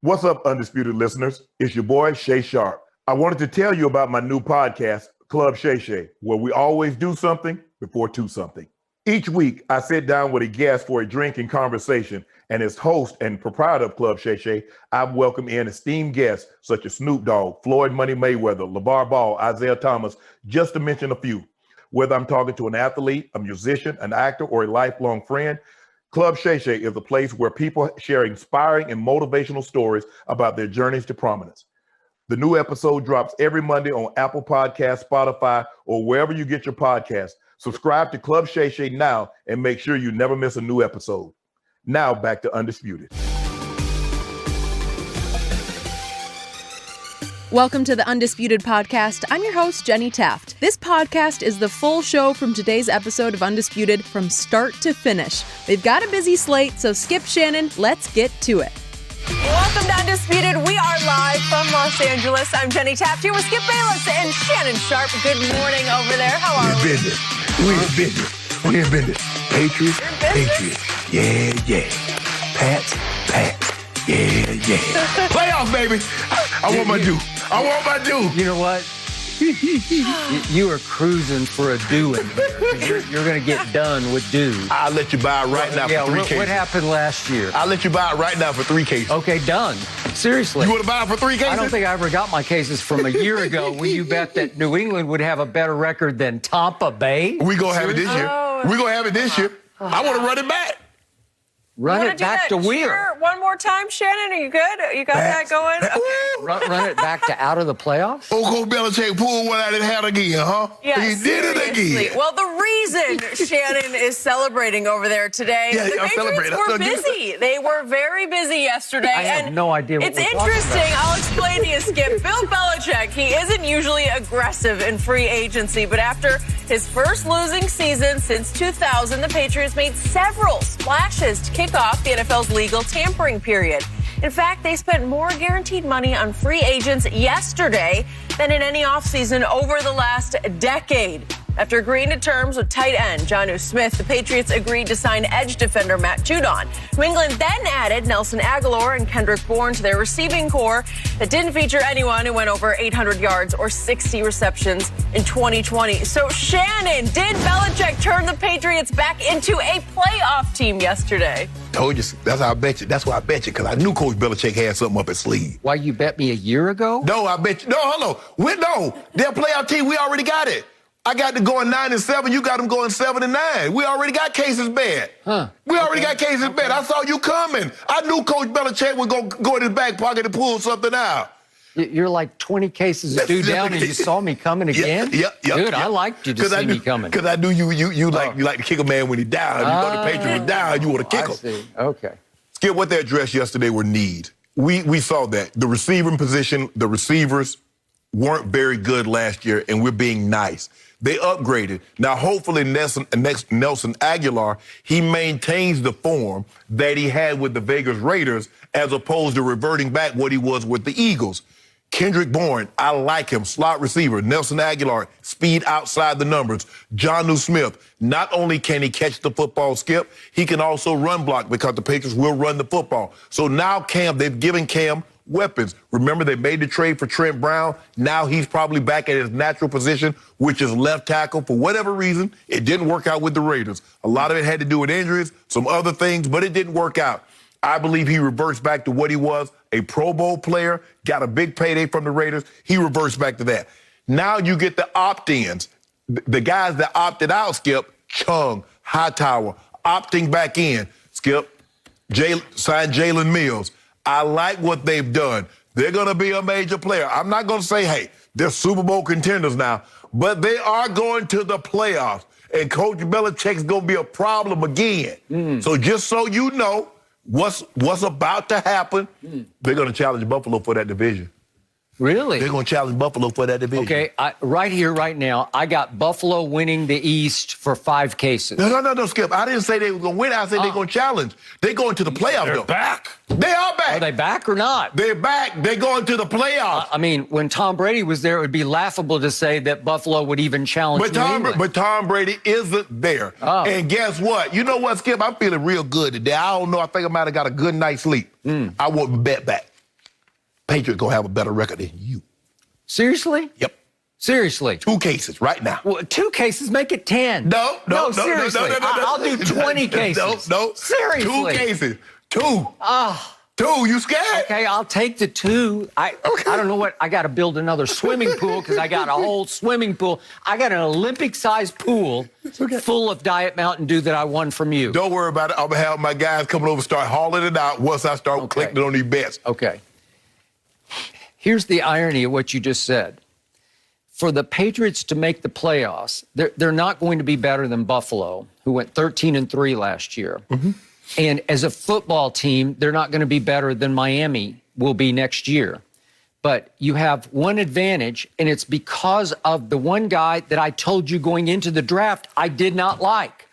What's up, Undisputed listeners? It's your boy, Shay Sharp. I wanted to tell you about my new podcast, Club Shay Shay, where we always do something before two something. Each week, I sit down with a guest for a drink and conversation, and as host and proprietor of Club Shay Shay, I've welcomed in esteemed guests such as Snoop Dogg, Floyd Money Mayweather, LeVar Ball, Isaiah Thomas, just to mention a few. Whether I'm talking to an athlete, a musician, an actor, or a lifelong friend, Club Shay Shay is a place where people share inspiring and motivational stories about their journeys to prominence. The new episode drops every Monday on Apple Podcasts, Spotify, or wherever you get your podcasts. Subscribe to Club Shay Shay now and make sure you never miss a new episode. Now back to Undisputed. Welcome to the Undisputed Podcast. I'm your host, Jenny Taft. This podcast is the full show from today's episode of Undisputed from start to finish. We've got a busy slate, so skip Shannon. Let's get to it. Welcome to Undisputed. We are live from Los Angeles. I'm Jenny Taft here with Skip Bayless and Shannon Sharp. Good morning over there. How are we? We in business. Patriots. Yeah. Pats. Yeah. Playoffs, baby. I want my due. You know what? You are cruising for a doing here. You're going to get done with dues. I'll let you buy it right now for 3 cases. What happened last year? I'll let you buy it right now for 3 cases. Okay, done. Seriously. You want to buy it for 3 cases? I don't think I ever got my cases from a year ago when you bet that New England would have a better record than Tampa Bay. We're going to have it this year. We're going to have it this year. I want to run it back. Run it back to where? One more time, Shannon. Are you good? You got that going? Okay. Run it back to out of the playoffs? Coach Belichick pulled one out of the hat again, huh? Yeah, he did it again. Well, the reason Shannon is celebrating over there today, the Patriots were busy. They were very busy yesterday. I have no idea what it's we're talking interesting. about. I'll explain to you, Skip. Bill Belichick, he isn't usually aggressive in free agency, but after his first losing season since 2000, the Patriots made several splashes to kick off the NFL's legal tampering period. In fact, they spent more guaranteed money on free agents yesterday than in any offseason over the last decade. After agreeing to terms with tight end Jonnu Smith, the Patriots agreed to sign edge defender Matt Judon. New England then added Nelson Aguilar and Kendrick Bourne to their receiving core that didn't feature anyone who went over 800 yards or 60 receptions in 2020. So, Shannon, did Belichick turn the Patriots back into a playoff team yesterday? Told you. That's how I bet you. That's why I bet you, because I knew Coach Belichick had something up his sleeve. Why, you bet me a year ago? No, I bet you. No, hold on. No, their playoff team, we already got it. I got them going 9-7. You got them going 7-9. We already got cases bad. We already got cases bad. I saw you coming. I knew Coach Belichick would go in his back pocket and pull something out. You're like 20 cases due down, and you saw me coming again? Yep. Dude, I liked you to see me coming. Because I knew you like to kick a man when he's down. You thought the Patriots was down, you want to kick him. See. Okay. Skip, what they addressed yesterday were need. We saw that. The receiving position, the receivers weren't very good last year, and we're being nice. They upgraded. Now, hopefully, Nelson Aguilar, he maintains the form that he had with the Vegas Raiders as opposed to reverting back what he was with the Eagles. Kendrick Bourne, I like him, slot receiver. Nelson Aguilar, speed outside the numbers. Jonnu Smith, not only can he catch the football, Skip, he can also run block because the Patriots will run the football. So now they've given Cam weapons. Remember, they made the trade for Trent Brown. Now he's probably back at his natural position, which is left tackle. For whatever reason, it didn't work out with the Raiders. A lot of it had to do with injuries, some other things, but it didn't work out. I believe he reverts back to what he was, a Pro Bowl player, got a big payday from the Raiders. He reverts back to that. Now you get the opt-ins. The guys that opted out, Skip, Chung, Hightower, opting back in. Skip, signed Jalen Mills. I like what they've done. They're going to be a major player. I'm not going to say, hey, they're Super Bowl contenders now, but they are going to the playoffs. And Coach Belichick's going to be a problem again. So just so you know what's about to happen, they're going to challenge Buffalo for that division. Really? They're going to challenge Buffalo for that division. Okay, right here, right now, I got Buffalo winning the East for 5 cases. No, Skip. I didn't say they were going to win. I said they're going to challenge. They're going to the playoffs, They're though. back. They are back. Are they back or not? They're back. They're going to the playoffs. I mean, when Tom Brady was there, it would be laughable to say that Buffalo would even challenge New England. But Tom Brady isn't there. And guess what? You know what, Skip? I'm feeling real good today. I don't know. I think I might have got a good night's sleep. I won't bet back. Patriots going to have a better record than you. Seriously? Yep. Seriously? 2 cases right now. Well, 2 cases, make it 10. No, seriously. I'll do 20 cases. No. Seriously. 2 cases. 2. 2, you scared? Okay, I'll take the 2. I don't know what, I got to build another swimming pool because I got a whole swimming pool. I got an Olympic-sized pool full of Diet Mountain Dew that I won from you. Don't worry about it. I'm going to have my guys coming over start hauling it out once I start collecting on these bets. Okay. Here's the irony of what you just said. For the Patriots to make the playoffs, they're not going to be better than Buffalo, who went 13-3 last year. Mm-hmm. And as a football team, they're not going to be better than Miami will be next year. But you have one advantage, and it's because of the one guy that I told you going into the draft I did not like.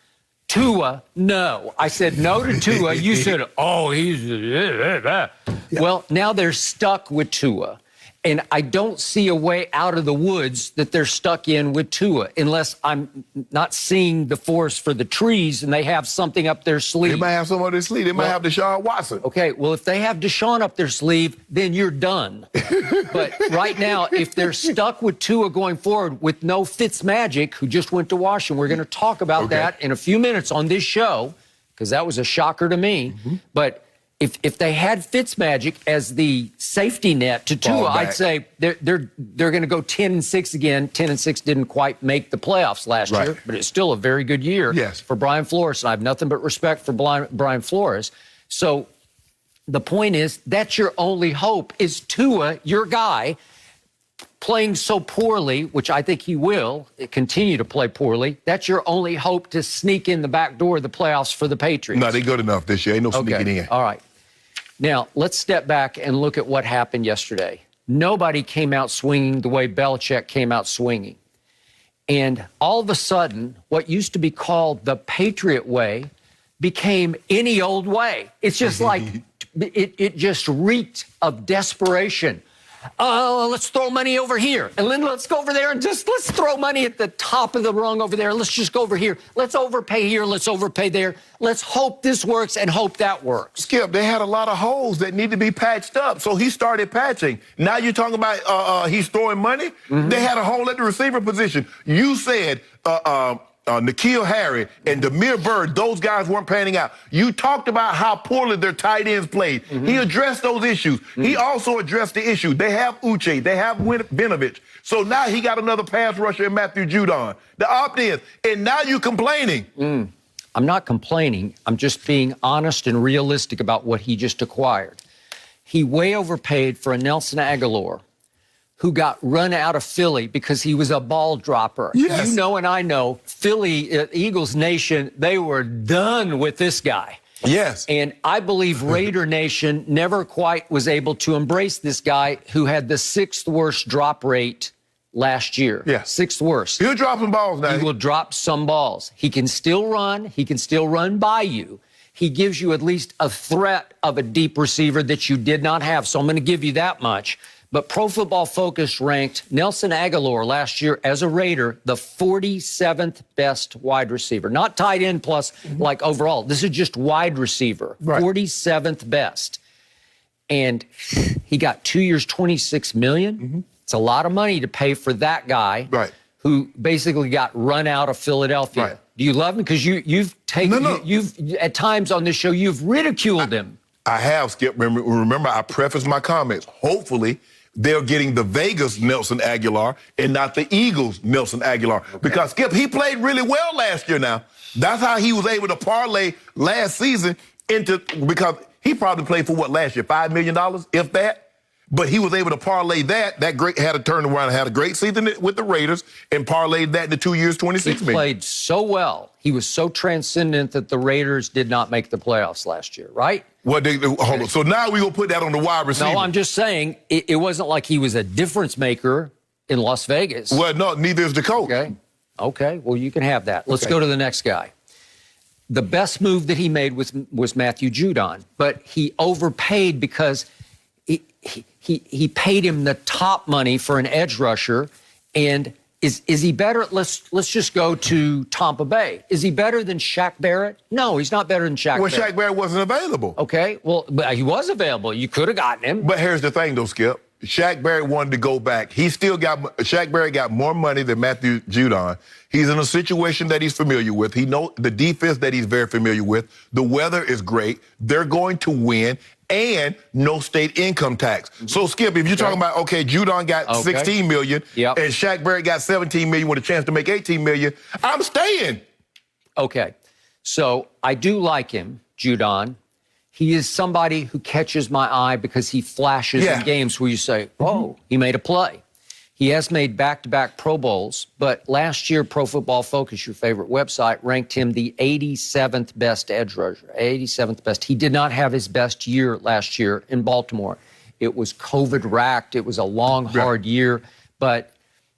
Tua, no. I said no to Tua. You said, oh, he's... Yeah. Well, now they're stuck with Tua. And I don't see a way out of the woods that they're stuck in with Tua unless I'm not seeing the forest for the trees and they have something up their sleeve. They might have something up their sleeve. They might have Deshaun Watson. Okay, well, if they have Deshaun up their sleeve, then you're done. But right now, if they're stuck with Tua going forward with no Fitzmagic, who just went to Washington, we're going to talk about that in a few minutes on this show, because that was a shocker to me. Mm-hmm. But if they had Fitzmagic as the safety net to Tua, I'd say they're going to go 10-6 again. 10-6 didn't quite make the playoffs last year, but it's still a very good year for Brian Flores. And I have nothing but respect for Brian Flores. So the point is, that's your only hope is Tua, your guy, playing so poorly, which I think he will continue to play poorly. That's your only hope to sneak in the back door of the playoffs for the Patriots. No, they good enough this year. Ain't no sneaking in. All right. Now, let's step back and look at what happened yesterday. Nobody came out swinging the way Belichick came out swinging. And all of a sudden, what used to be called the Patriot way became any old way. It's just like, it just reeked of desperation. Let's throw money over here. And then let's go over there and let's throw money at the top of the rung over there. Let's just go over here. Let's overpay here. Let's overpay there. Let's hope this works and hope that works. Skip, they had a lot of holes that need to be patched up. So he started patching. Now you're talking about he's throwing money? Mm-hmm. They had a hole at the receiver position. You said N'Keal Harry and Damiere Byrd, those guys weren't panning out. You talked about how poorly their tight ends played. Mm-hmm. He addressed those issues. Mm-hmm. He also addressed the issue. They have Uche. They have Vinovich. So now he got another pass rusher in Matthew Judon. The opt-ins. And now you're complaining. I'm not complaining. I'm just being honest and realistic about what he just acquired. He way overpaid for a Nelson Aguilar, who got run out of Philly because he was a ball dropper. Yes. You know and I know, Philly, Eagles Nation, they were done with this guy. Yes. And I believe Raider Nation never quite was able to embrace this guy who had the 6th worst drop rate last year. Yeah. 6th worst. He'll drop some balls now. He will drop some balls. He can still run. He can still run by you. He gives you at least a threat of a deep receiver that you did not have. So I'm going to give you that much. But Pro Football Focus ranked Nelson Aguilar last year as a Raider the 47th best wide receiver. Not tight end plus like overall. This is just wide receiver. Right. 47th best. And he got 2 years, $26 million. Mm-hmm. It's a lot of money to pay for that guy who basically got run out of Philadelphia. Right. Do you love him? Because you've taken you've at times on this show you've ridiculed him. I have, Skip. Remember, I prefaced my comments. Hopefully, they're getting the Vegas Nelson Aguilar and not the Eagles Nelson Aguilar. Okay. Because, Skip, he played really well last year now. That's how he was able to parlay last season because he probably played for what last year, $5 million, if that? But he was able to parlay had a turnaround, had a great season with the Raiders, and parlayed that into 2 years, $26 million. He played so well. He was so transcendent that the Raiders did not make the playoffs last year, right? Hold on. So now we're going to put that on the wide receiver. No, I'm just saying it wasn't like he was a difference maker in Las Vegas. Well, no, neither is the coach. Okay. Well, you can have that. Let's go to the next guy. The best move that he made was Matthew Judon, but he overpaid because he paid him the top money for an edge rusher, and Is he better? Let's just go to Tampa Bay. Is he better than Shaq Barrett? No, he's not better than Shaq Well, Barrett. Shaq Barrett wasn't available. Okay, well, but he was available. You could have gotten him. But here's the thing, though, Skip. Shaq Barrett wanted to go back. Shaq Barrett got more money than Matthew Judon. He's in a situation that he's familiar with. He knows the defense that he's very familiar with. The weather is great. They're going to win. And no state income tax. So, Skip, if you're talking about, Judon got 16 million and Shaq Barrett got 17 million with a chance to make 18 million, I'm staying. Okay. So I do like him, Judon. He is somebody who catches my eye because he flashes in games where you say, oh, he made a play. He has made back-to-back Pro Bowls, but last year, Pro Football Focus, your favorite website, ranked him the 87th best edge rusher, 87th best. He did not have his best year last year in Baltimore. It was COVID-racked. It was a long, hard year, but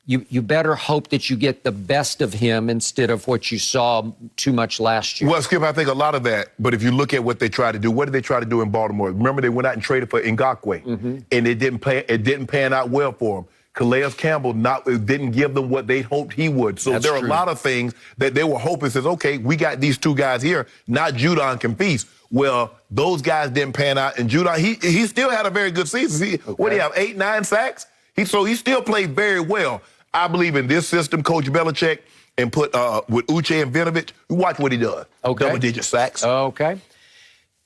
you better hope that you get the best of him instead of what you saw too much last year. Well, Skip, I think a lot of that, but if you look at what they tried to do, what did they try to do in Baltimore? Remember, they went out and traded for Ngakoue, and it didn't pan out well for him. Calais Campbell didn't give them what they hoped he would. So there are a lot of things that they were hoping, says, okay, we got these two guys here, now Judon can feast. Well, those guys didn't pan out, and Judon, he still had a very good season. What do you have, 8, 9 sacks? So he still played very well. I believe in this system, Coach Belichick, and put with Uche and Vinovich, watch what he does. Double-digit sacks. Okay.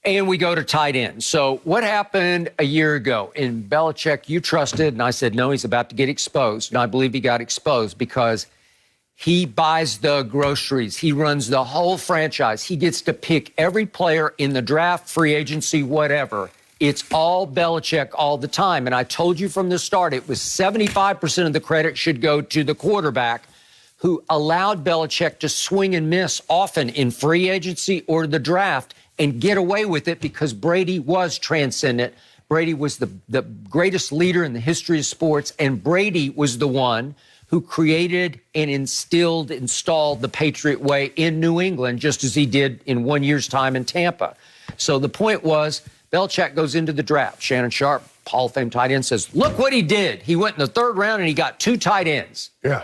And we go to tight end. So what happened a year ago? In Belichick, you trusted, and I said, no, he's about to get exposed. And I believe he got exposed because he buys the groceries. He runs the whole franchise. He gets to pick every player in the draft, free agency, whatever. It's all Belichick all the time. And I told you from the start, it was 75% of the credit should go to the quarterback who allowed Belichick to swing and miss often in free agency or the draft and get away with it because Brady was transcendent. Brady was the greatest leader in the history of sports, and Brady was the one who created and installed the Patriot way in New England, just as he did in 1 year's time in Tampa. So the point was, Belichick goes into the draft. Shannon Sharp, Hall of Fame tight end, says, look what he did. He went in the third round and he got 2 tight ends. Yeah.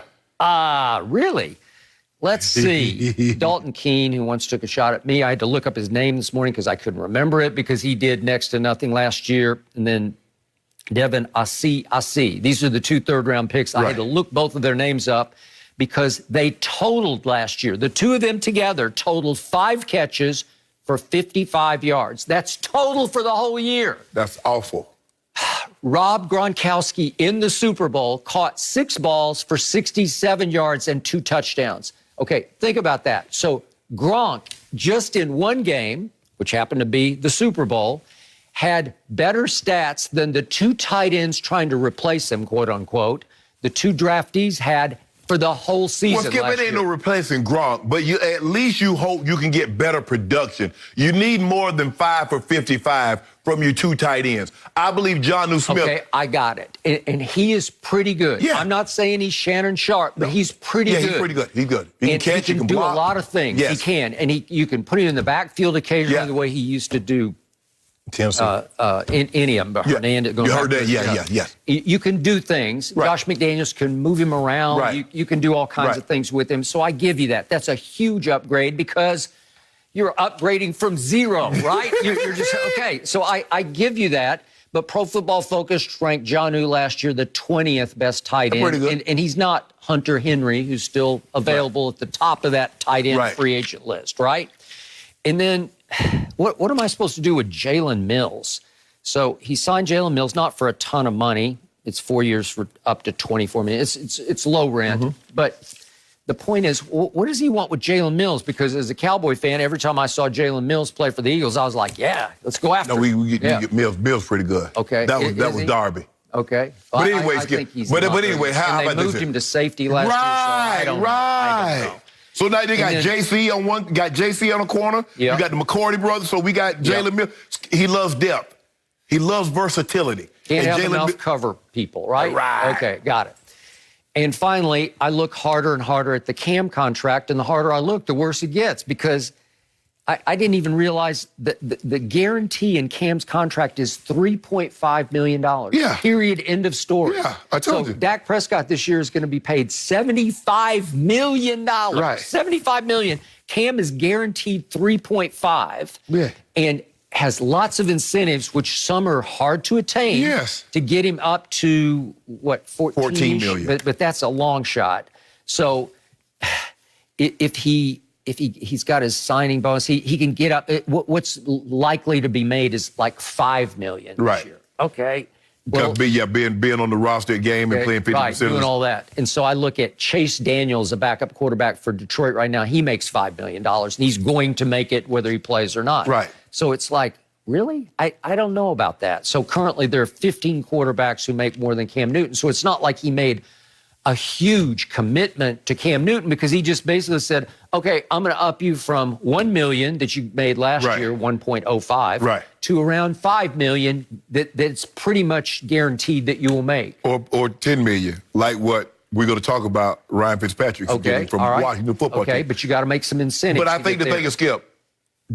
Really? Let's see. Dalton Keene, who once took a shot at me. I had to look up his name this morning because I couldn't remember it because he did next to nothing last year. And then Devin Asi. These are the 2 third-round picks. I had to look both of their names up because they totaled last year. The 2 of them together totaled 5 catches for 55 yards. That's total for the whole year. That's awful. Rob Gronkowski in the Super Bowl caught 6 balls for 67 yards and 2 touchdowns. Okay, think about that. So Gronk, just in one game, which happened to be the Super Bowl, had better stats than the 2 tight ends trying to replace him, quote unquote. The 2 draftees had for the whole season. Well, Skip, it ain't no replacing Gronk, but at least you hope you can get better production. You need more than 5 for 55 from your 2 tight ends. I believe Jonnu Smith. Okay, I got it. And he is pretty good. Yeah. I'm not saying he's Shannon Sharp, but he's pretty good. Yeah, he's pretty good. He's good. He can catch, he can do block. a lot of things. Yes. He can. And you can put him in the backfield occasionally the way he used to do Tennessee. Hernandez. You heard that? Yeah. You can do things. Right. Josh McDaniels can move him around. Right. You can do all kinds of things with him. So I give you that. That's a huge upgrade because you're upgrading from 0, right? you're just, okay. So I give you that. But Pro Football Focus ranked Jonnu last year the 20th best tight end. Pretty good. And he's not Hunter Henry, who's still available at the top of that tight end free agent list, right? And then what am I supposed to do with Jalen Mills? So he signed Jalen Mills not for a ton of money. It's 4 years for up to $24 million. It's low rent. But the point is, what does he want with Jalen Mills? Because as a Cowboy fan, every time I saw Jalen Mills play for the Eagles, I was like, yeah, let's go after him. We get Mills. Mills pretty good. Okay. That was Darby. Okay. But Well, anyway, I think he's but anyway, how and about they this? moved him to safety last year, so I don't know. So now they got then- JC on one, got JC on the corner. Yeah. You got the McCourty brothers. So we got Jalen Mills. He loves depth. He loves versatility. Can't And have enough cover people, right? Right. Okay, got it. And finally, I look harder and harder at the Cam contract, and the harder I look, the worse it gets, because I didn't even realize that the guarantee in Cam's contract is $3.5 million. Yeah. Period. End of story. Yeah, I told you. Dak Prescott this year is going to be paid $75 million. Right. $75 million. Cam is guaranteed 3.5. Yeah. And has lots of incentives, which some are hard to attain. Yes. To get him up to, what, 14 million. But that's a long shot. So if he's got his signing bonus, he can get up. What's likely to be made is like $5 million Right. this year. Okay. Well, being on the roster game and playing 50%. Right, doing all that. And so I look at Chase Daniels, a backup quarterback for Detroit right now. He makes $5 million, and he's going to make it whether he plays or not. Right. So it's like, really? I don't know about that. So currently there are 15 quarterbacks who make more than Cam Newton. So it's not like he made a huge commitment to Cam Newton, because he just basically said, okay, I'm going to up you from $1 million that you made last year, 1.05, right, to around $5 million that's pretty much guaranteed that you will make. Or $10 million, like what we're going to talk about Ryan Fitzpatrick getting from Washington football team. Okay, but you got to make some incentives. But I think the thing is, Skip,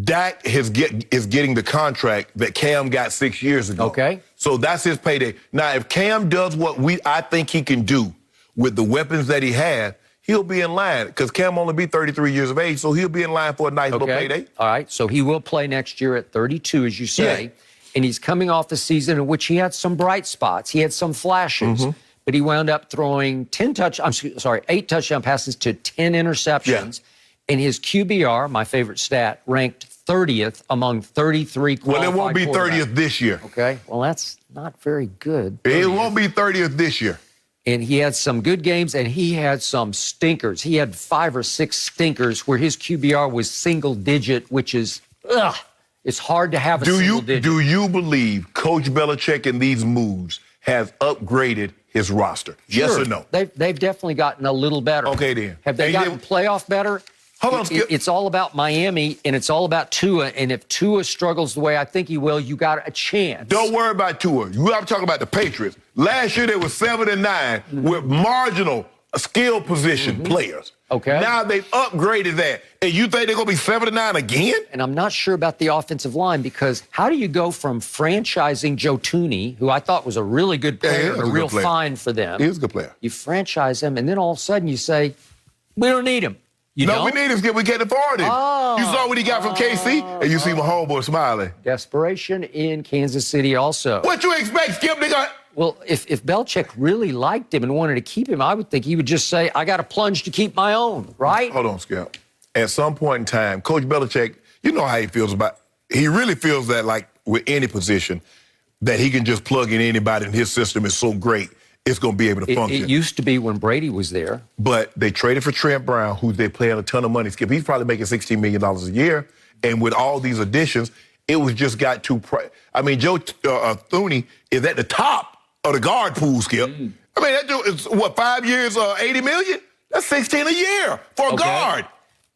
Dak is getting the contract that Cam got 6 years ago. Okay. So that's his payday. Now, if Cam does what I think he can do with the weapons that he has, he'll be in line, because Cam only be 33 years of age, so he'll be in line for a nice little payday. All right, so he will play next year at 32, as you say, and he's coming off a season in which he had some bright spots. He had some flashes, but he wound up throwing 8 touchdown passes to 10 interceptions, and his QBR, my favorite stat, ranked 30th among 33 qualified Well, it won't be quarterbacks. 30th this year. Okay, well, that's not very good. 30th. It won't be 30th this year. And he had some good games, and he had some stinkers. He had 5 or 6 stinkers where his QBR was single digit, which is, it's hard to have a single digit. Do you believe Coach Belichick in these moves has upgraded his roster? Sure. Yes or no? They've definitely gotten a little better. Okay, then. Have they gotten playoff better? Hold on, Skip. It's all about Miami, and it's all about Tua. And if Tua struggles the way I think he will, you got a chance. Don't worry about Tua. I'm talking about the Patriots. Last year they were 7-9 with marginal skill position players. Okay. Now they've upgraded that. And you think they're going to be 7-9 again? And I'm not sure about the offensive line, because how do you go from franchising Joe Tooney, who I thought was a really good player, and a real find for them. He was a good player. You franchise him, and then all of a sudden you say, we don't need him. We need him, Skip. We can't afford him. You saw what he got from KC, and you see my homeboy smiling. Desperation in Kansas City also. What you expect, Skip? Well, if Belichick really liked him and wanted to keep him, I would think he would just say, I got to plunge to keep my own, right? Hold on, Skip. At some point in time, Coach Belichick, you know how he feels about – he really feels that, like, with any position, that he can just plug in anybody, and his system is so great, it's going to be able to function. It used to be when Brady was there. But they traded for Trent Brown, who they paying a ton of money. Skip, he's probably making $16 million a year. And with all these additions, it was just got too I mean, Joe Thuney is at the top of the guard pool, Skip. I mean, that dude is, 5 years, $80 million? That's $16 a year for a guard.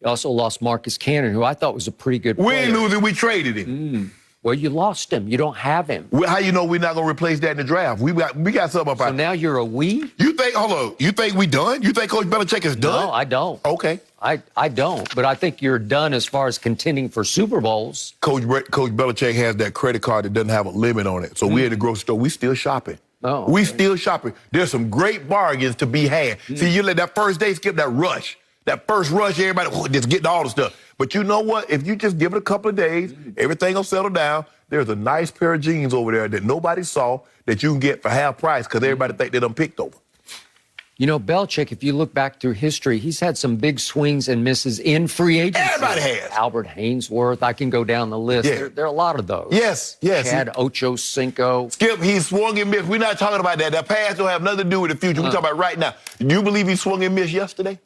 You also lost Marcus Cannon, who I thought was a pretty good player. We ain't losing, we traded him. Well, you lost him. You don't have him. How you know we're not going to replace that in the draft? We got something up. So now you're a we? You think, hold on, you think we done? You think Coach Belichick is done? No, I don't. Okay. I don't. But I think you're done as far as contending for Super Bowls. Coach Belichick has that credit card that doesn't have a limit on it. So we're at the grocery store. We still shopping. Oh, we still shopping. There's some great bargains to be had. See, you let that first day skip that rush. That first rush, everybody just getting all the stuff. But you know what? If you just give it a couple of days, everything will settle down. There's a nice pair of jeans over there that nobody saw that you can get for half price because everybody think they done picked over. You know, Belichick, if you look back through history, he's had some big swings and misses in free agency. Everybody has. Albert Haynesworth, I can go down the list. Yeah. There are a lot of those. Yes. Chad Ochocinco. Skip, he swung and missed. We're not talking about that. That past don't have nothing to do with the future. We're talking about right now. Do you believe he swung and missed yesterday?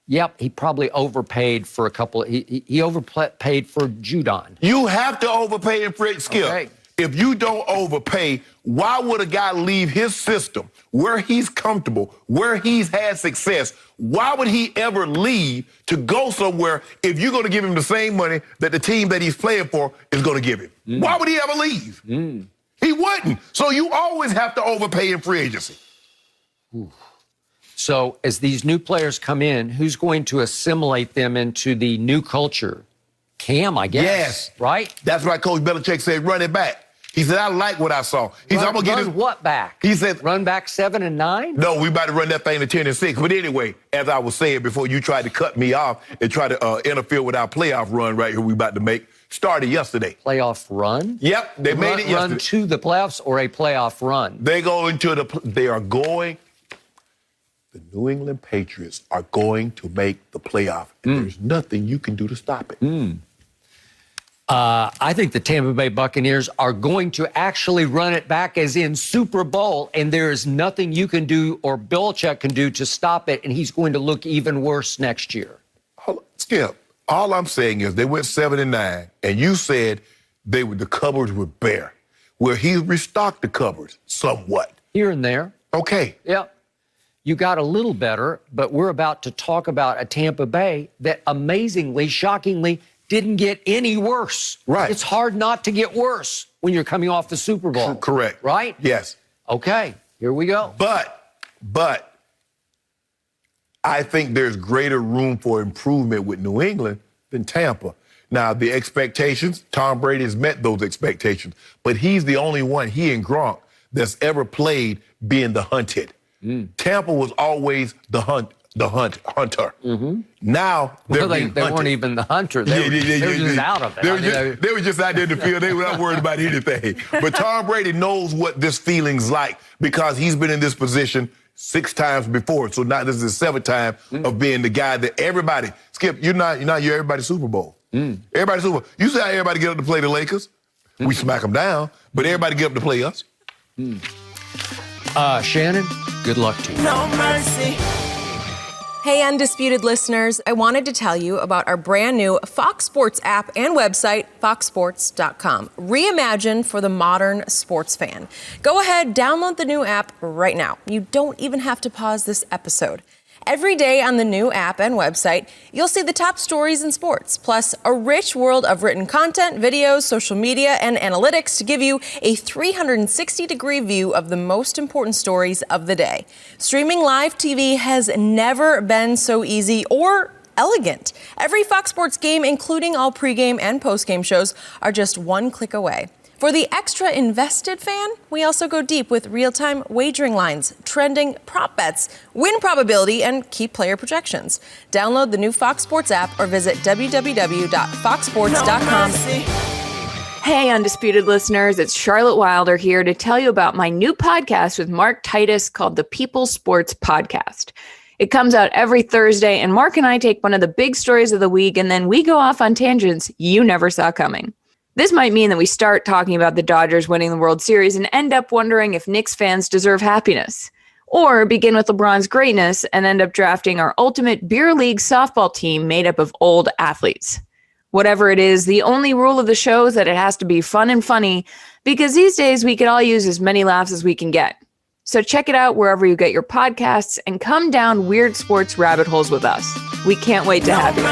Yep, he probably overpaid for a couple. He overpaid for Judon. You have to overpay him for it, Skip. Okay. If you don't overpay, why would a guy leave his system where he's comfortable, where he's had success? Why would he ever leave to go somewhere if you're going to give him the same money that the team that he's playing for is going to give him? Why would he ever leave? He wouldn't. So you always have to overpay in free agency. So as these new players come in, who's going to assimilate them into the new culture? Cam, I guess. Yes. Right? That's why Coach Belichick said run it back. He said, I like what I saw. He said, I'm going to get this. What back? He said, run back 7 and 9? No, we about to run that thing to 10 and 6. But anyway, as I was saying before you tried to cut me off and try to interfere with our playoff run right here we about to make, started yesterday. Playoff run? Yep, they made it yesterday. Run to the playoffs or a playoff run? They are going, the New England Patriots are going to make the playoff. And there's nothing you can do to stop it. I think the Tampa Bay Buccaneers are going to actually run it back as in Super Bowl, and there is nothing you can do or Belichick can do to stop it, and he's going to look even worse next year. Skip, all I'm saying is they went 7 and 9, and you said the cupboards were bare. Well, he restocked the cupboards somewhat. Here and there. Okay. Yep. You got a little better, but we're about to talk about a Tampa Bay that amazingly, shockingly, didn't get any worse. Right. It's hard not to get worse when you're coming off the Super Bowl. Correct. Right? Yes. Okay, here we go. But I think there's greater room for improvement with New England than Tampa. Now, the expectations, Tom Brady has met those expectations, but he's the only one, he and Gronk, that's ever played being the hunted. Tampa was always the hunter. Now they're being they weren't even the hunter. They were just out of it. They were just out there in the field. They were not worried about anything. But Tom Brady knows what this feeling's like because he's been in this position 6 times before. So now this is the 7th time of being the guy that everybody, Skip, you're everybody's Super Bowl. Everybody's Super Bowl. You see how everybody get up to play the Lakers? We smack them down, but everybody get up to play us. Shannon, good luck to you. No mercy. Hey, Undisputed listeners, I wanted to tell you about our brand new Fox Sports app and website, foxsports.com. Reimagined for the modern sports fan. Go ahead, download the new app right now. You don't even have to pause this episode. Every day on the new app and website, you'll see the top stories in sports, plus a rich world of written content, videos, social media, and analytics to give you a 360-degree view of the most important stories of the day. Streaming live TV has never been so easy or elegant. Every Fox Sports game, including all pregame and postgame shows, are just one click away. For the extra invested fan, we also go deep with real-time wagering lines, trending prop bets, win probability, and key player projections. Download the new Fox Sports app or visit www.foxsports.com. Hey, Undisputed listeners, it's Charlotte Wilder here to tell you about my new podcast with Mark Titus called the People Sports Podcast. It comes out every Thursday, and Mark and I take one of the big stories of the week, and then we go off on tangents you never saw coming. This might mean that we start talking about the Dodgers winning the World Series and end up wondering if Knicks fans deserve happiness. Or begin with LeBron's greatness and end up drafting our ultimate beer league softball team made up of old athletes. Whatever it is, the only rule of the show is that it has to be fun and funny because these days we could all use as many laughs as we can get. So check it out wherever you get your podcasts and come down weird sports rabbit holes with us. We can't wait to have you.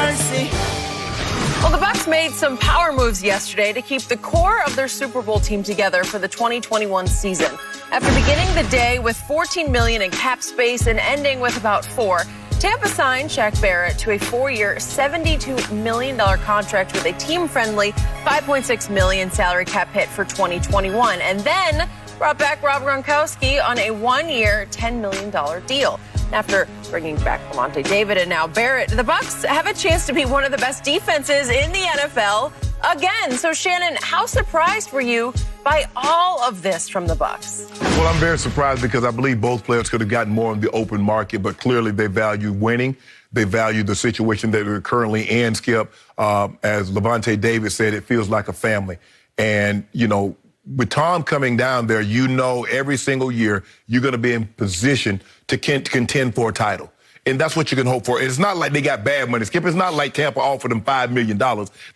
Well, the Bucs made some power moves yesterday to keep the core of their Super Bowl team together for the 2021 season. After beginning the day with $14 million in cap space and ending with about $4 million, Tampa signed Shaq Barrett to a 4-year, $72 million contract with a team-friendly $5.6 million salary cap hit for 2021, and then brought back Rob Gronkowski on a 1-year, $10 million deal. After bringing back Lavonte David and now Barrett, the Bucs have a chance to be one of the best defenses in the NFL again. So, Shannon, how surprised were you by all of this from the Bucs? Well, I'm very surprised because I believe both players could have gotten more in the open market, but clearly they value winning. They value the situation that they're currently in, Skip. As Lavonte David said, it feels like a family. And, you know, with Tom coming down there, you know every single year you're going to be in position to contend for a title. And that's what you can hope for. It's not like they got bad money, Skip. It's not like Tampa offered them $5 million.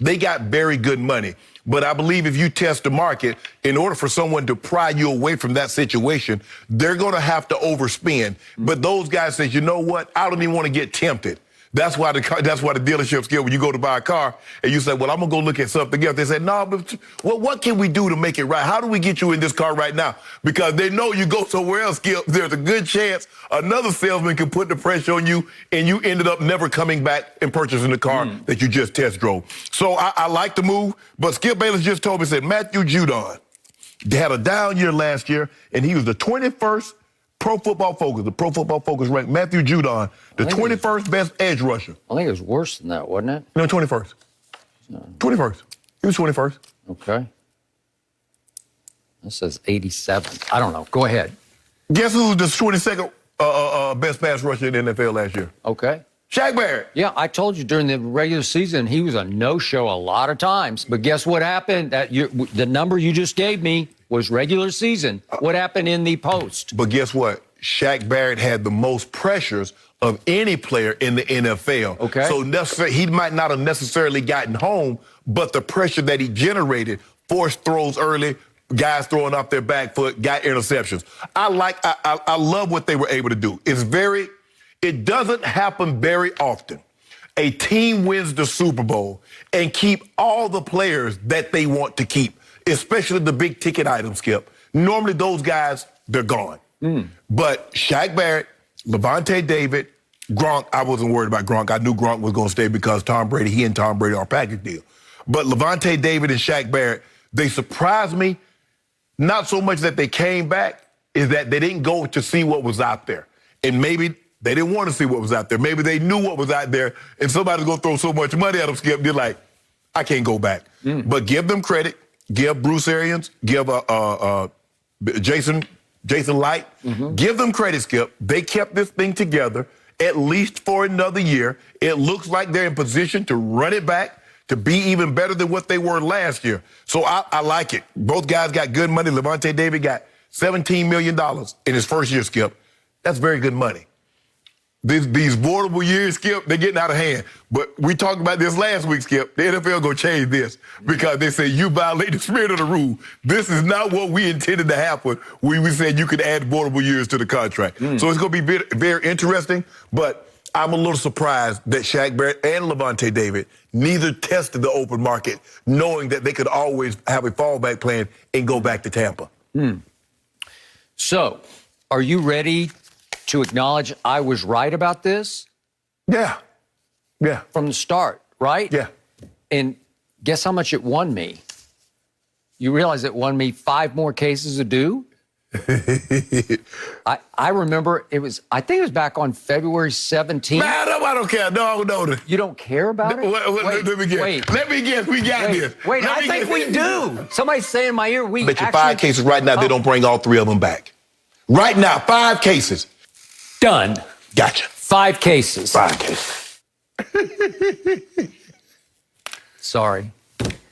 They got very good money. But I believe if you test the market, in order for someone to pry you away from that situation, they're going to have to overspend. But those guys say, you know what? I don't even want to get tempted. That's why the dealership Skip, when you go to buy a car and you say, well, I'm going to go look at something else. They say, no, but well, what can we do to make it right? How do we get you in this car right now? Because they know you go somewhere else, Skip, there's a good chance another salesman can put the pressure on you and you ended up never coming back and purchasing the car that you just test drove. So I like the move, but Skip Bayless just told me, said Matthew Judon had a down year last year and he was the 21st Pro Football Focus, the Pro Football Focus ranked Matthew Judon, the 21st best edge rusher. I think it was worse than that, wasn't it? No, 21st. 21st. He was 21st. Okay. That says 87. I don't know. Go ahead. Guess who was the 22nd best pass rusher in the NFL last year? Okay. Shaq Barrett. Yeah, I told you during the regular season he was a no-show a lot of times. But guess what happened? The number you just gave me was regular season. What happened in the post? But guess what? Shaq Barrett had the most pressures of any player in the NFL. Okay. So he might not have necessarily gotten home, but the pressure that he generated, forced throws early, guys throwing off their back foot, got interceptions. I love what they were able to do. It doesn't happen very often. A team wins the Super Bowl and keep all the players that they want to keep, especially the big ticket items, Skip. Normally those guys, they're gone. But Shaq Barrett, Lavonte David, Gronk, I wasn't worried about Gronk. I knew Gronk was going to stay because he and Tom Brady are a package deal. But Lavonte David and Shaq Barrett, they surprised me, not so much that they came back, is that they didn't go to see what was out there. And maybe they didn't want to see what was out there. Maybe they knew what was out there, and somebody's going to throw so much money at them, Skip, they're like, I can't go back. But give them credit. Give Bruce Arians, give Jason Light, give them credit, Skip. They kept this thing together at least for another year. It looks like they're in position to run it back, to be even better than what they were last year. So I like it. Both guys got good money. Lavonte David got $17 million in his first year, Skip. That's very good money. These vulnerable years, Skip, they're getting out of hand. But we talked about this last week, Skip. The NFL going to change this because they say you violate the spirit of the rule. This is not what we intended to happen when we said you could add vulnerable years to the contract. So it's going to be very, very interesting, but I'm a little surprised that Shaq Barrett and Lavonte David neither tested the open market, knowing that they could always have a fallback plan and go back to Tampa. So, are you ready to acknowledge I was right about this? Yeah. From the start, right? Yeah. And guess how much it won me? You realize it won me 5 more cases of due? I remember I think it was back on February 17th. Man, I don't care. No. You don't care about it? Let me guess. Let me guess. We got this. I think we do. Somebody's saying in my ear, we bet you 5 cases right now, they don't bring all 3 of them back. Right now, 5 cases. Done. Gotcha. 5 cases. 5 cases. Sorry.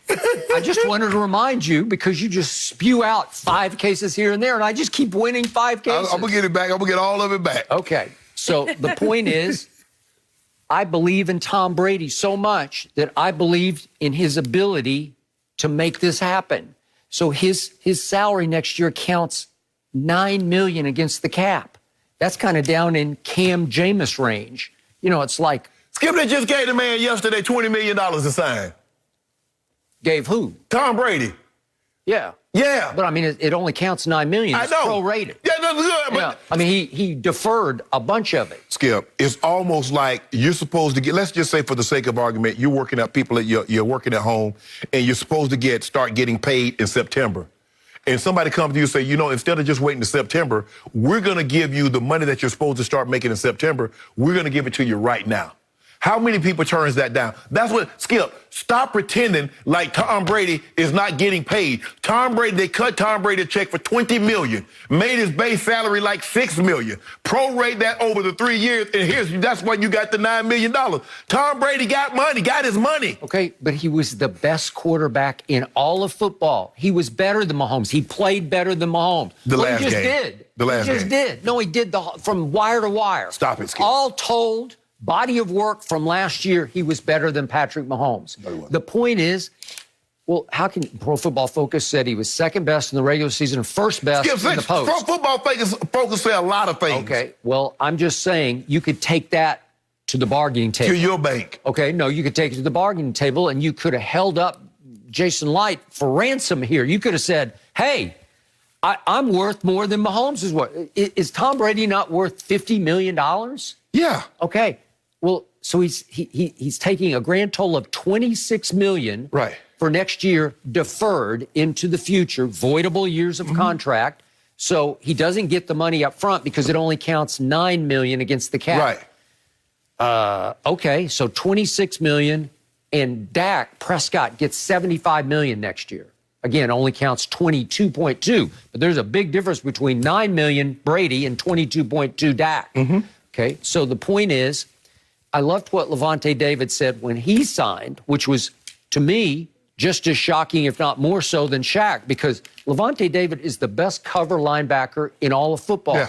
I just wanted to remind you because you just spew out 5 cases here and there, and I just keep winning 5 cases. I'm going to get it back. I'm going to get all of it back. Okay. So the point is, I believe in Tom Brady so much that I believed in his ability to make this happen. So his salary next year counts $9 million against the cap. That's kind of down in Cam Jameis range. You know, it's like... Skip, they just gave the man yesterday $20 million to sign. Gave who? Tom Brady. Yeah. Yeah. But, I mean, it only counts $9 million. It's prorated. Yeah, that's good. But yeah. I mean, he deferred a bunch of it. Skip, it's almost like you're supposed to get, let's just say for the sake of argument, you're working at people, you're working at home, and you're supposed to start getting paid in September. And somebody comes to you and say, you know, instead of just waiting to September, we're going to give you the money that you're supposed to start making in September. We're going to give it to you right now. How many people turns that down? That's what, Skip, stop pretending like Tom Brady is not getting paid. Tom Brady, they cut Tom Brady a check for $20 million, made his base salary like $6 million, prorate that over the 3 years, and that's why you got the $9 million. Tom Brady got money, got his money. Okay, but he was the best quarterback in all of football. He was better than Mahomes. He played better than Mahomes. The last game. He just game. did. The last game. He just did. No, he did from wire to wire. Stop it, Skip. All told, body of work from last year, he was better than Patrick Mahomes. The point is, well, how can Pro Football Focus said he was second best in the regular season, first best in the post. Pro Football Focus say a lot of things. Okay, well, I'm just saying you could take that to the bargaining table. To your bank. Okay, no, you could take it to the bargaining table and you could have held up Jason Light for ransom here. You could have said, hey, I'm worth more than Mahomes is worth. Is Tom Brady not worth $50 million? Yeah. Okay. Well, so he's taking a grand total of $26 million for next year, deferred into the future, voidable years of contract. So he doesn't get the money up front because it only counts $9 million against the cap. Okay, so $26 million, and Dak Prescott gets $75 million next year. Again, only counts 22.2, but there's a big difference between 9 million Brady and 22.2 Dak. Okay, so the point is, I loved what Lavonte David said when he signed, which was, to me, just as shocking, if not more so than Shaq, because Lavonte David is the best cover linebacker in all of football.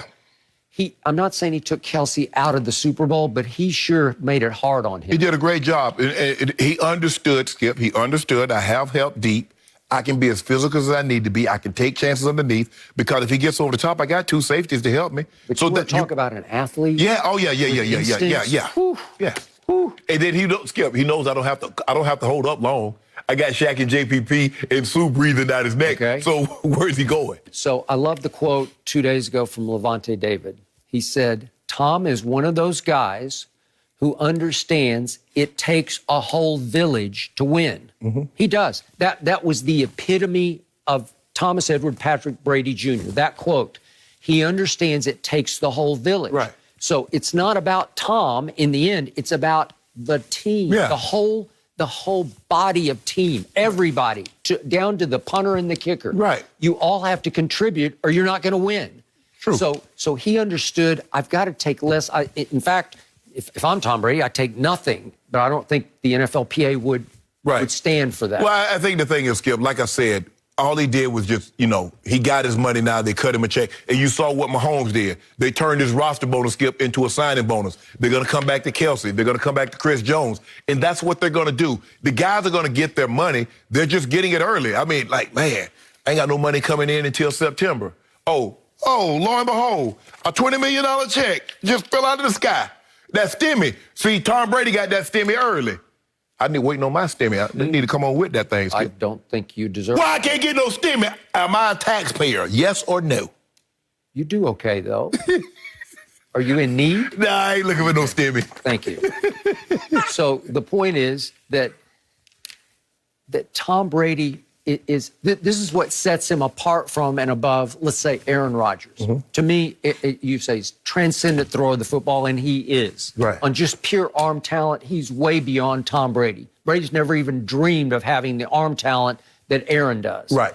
I'm not saying he took Kelsey out of the Super Bowl, but he sure made it hard on him. He did a great job. He understood, Skip. He understood. I have help deep. I can be as physical as I need to be. I can take chances underneath because if he gets over the top, I got 2 safeties to help me. But so you talk about an athlete. Yeah. Oh yeah. Yeah. And then Skip. He knows I don't have to hold up long. I got Shaq and JPP and Sue breathing down his neck. Okay. So where's he going? So I love the quote 2 days ago from Lavonte David. He said, Tom is one of those guys who understands it takes a whole village to win. He does. That was the epitome of Thomas Edward Patrick Brady Jr., that quote. He understands it takes the whole village. Right. So it's not about Tom in the end. It's about the team, the whole body of team, everybody, down to the punter and the kicker. Right. You all have to contribute or you're not going to win. True. So he understood, I've got to take less. In fact, if I'm Tom Brady, I take nothing, but I don't think the NFLPA would stand for that. Well, I think the thing is, Skip, like I said, all he did was just, he got his money now. They cut him a check. And you saw what Mahomes did. They turned his roster bonus, Skip, into a signing bonus. They're going to come back to Kelsey. They're going to come back to Chris Jones. And that's what they're going to do. The guys are going to get their money. They're just getting it early. I mean, man, I ain't got no money coming in until September. Oh, lo and behold, a $20 million check just fell out of the sky. That stimmy. See, Tom Brady got that stimmy early. I need waiting on my stimmy. I need to come on with that thing, Skip. I don't think you deserve Well, I can't get no stimmy. Am I a taxpayer? Yes or no? You do okay, though. Are you in need? Nah, I ain't looking for no stimmy. Thank you. So the point is that Tom Brady this is what sets him apart from and above, let's say, Aaron Rodgers. To me, you say he's transcendent thrower of the football, and he is. Right. On just pure arm talent, he's way beyond Tom Brady. Brady's never even dreamed of having the arm talent that Aaron does. Right.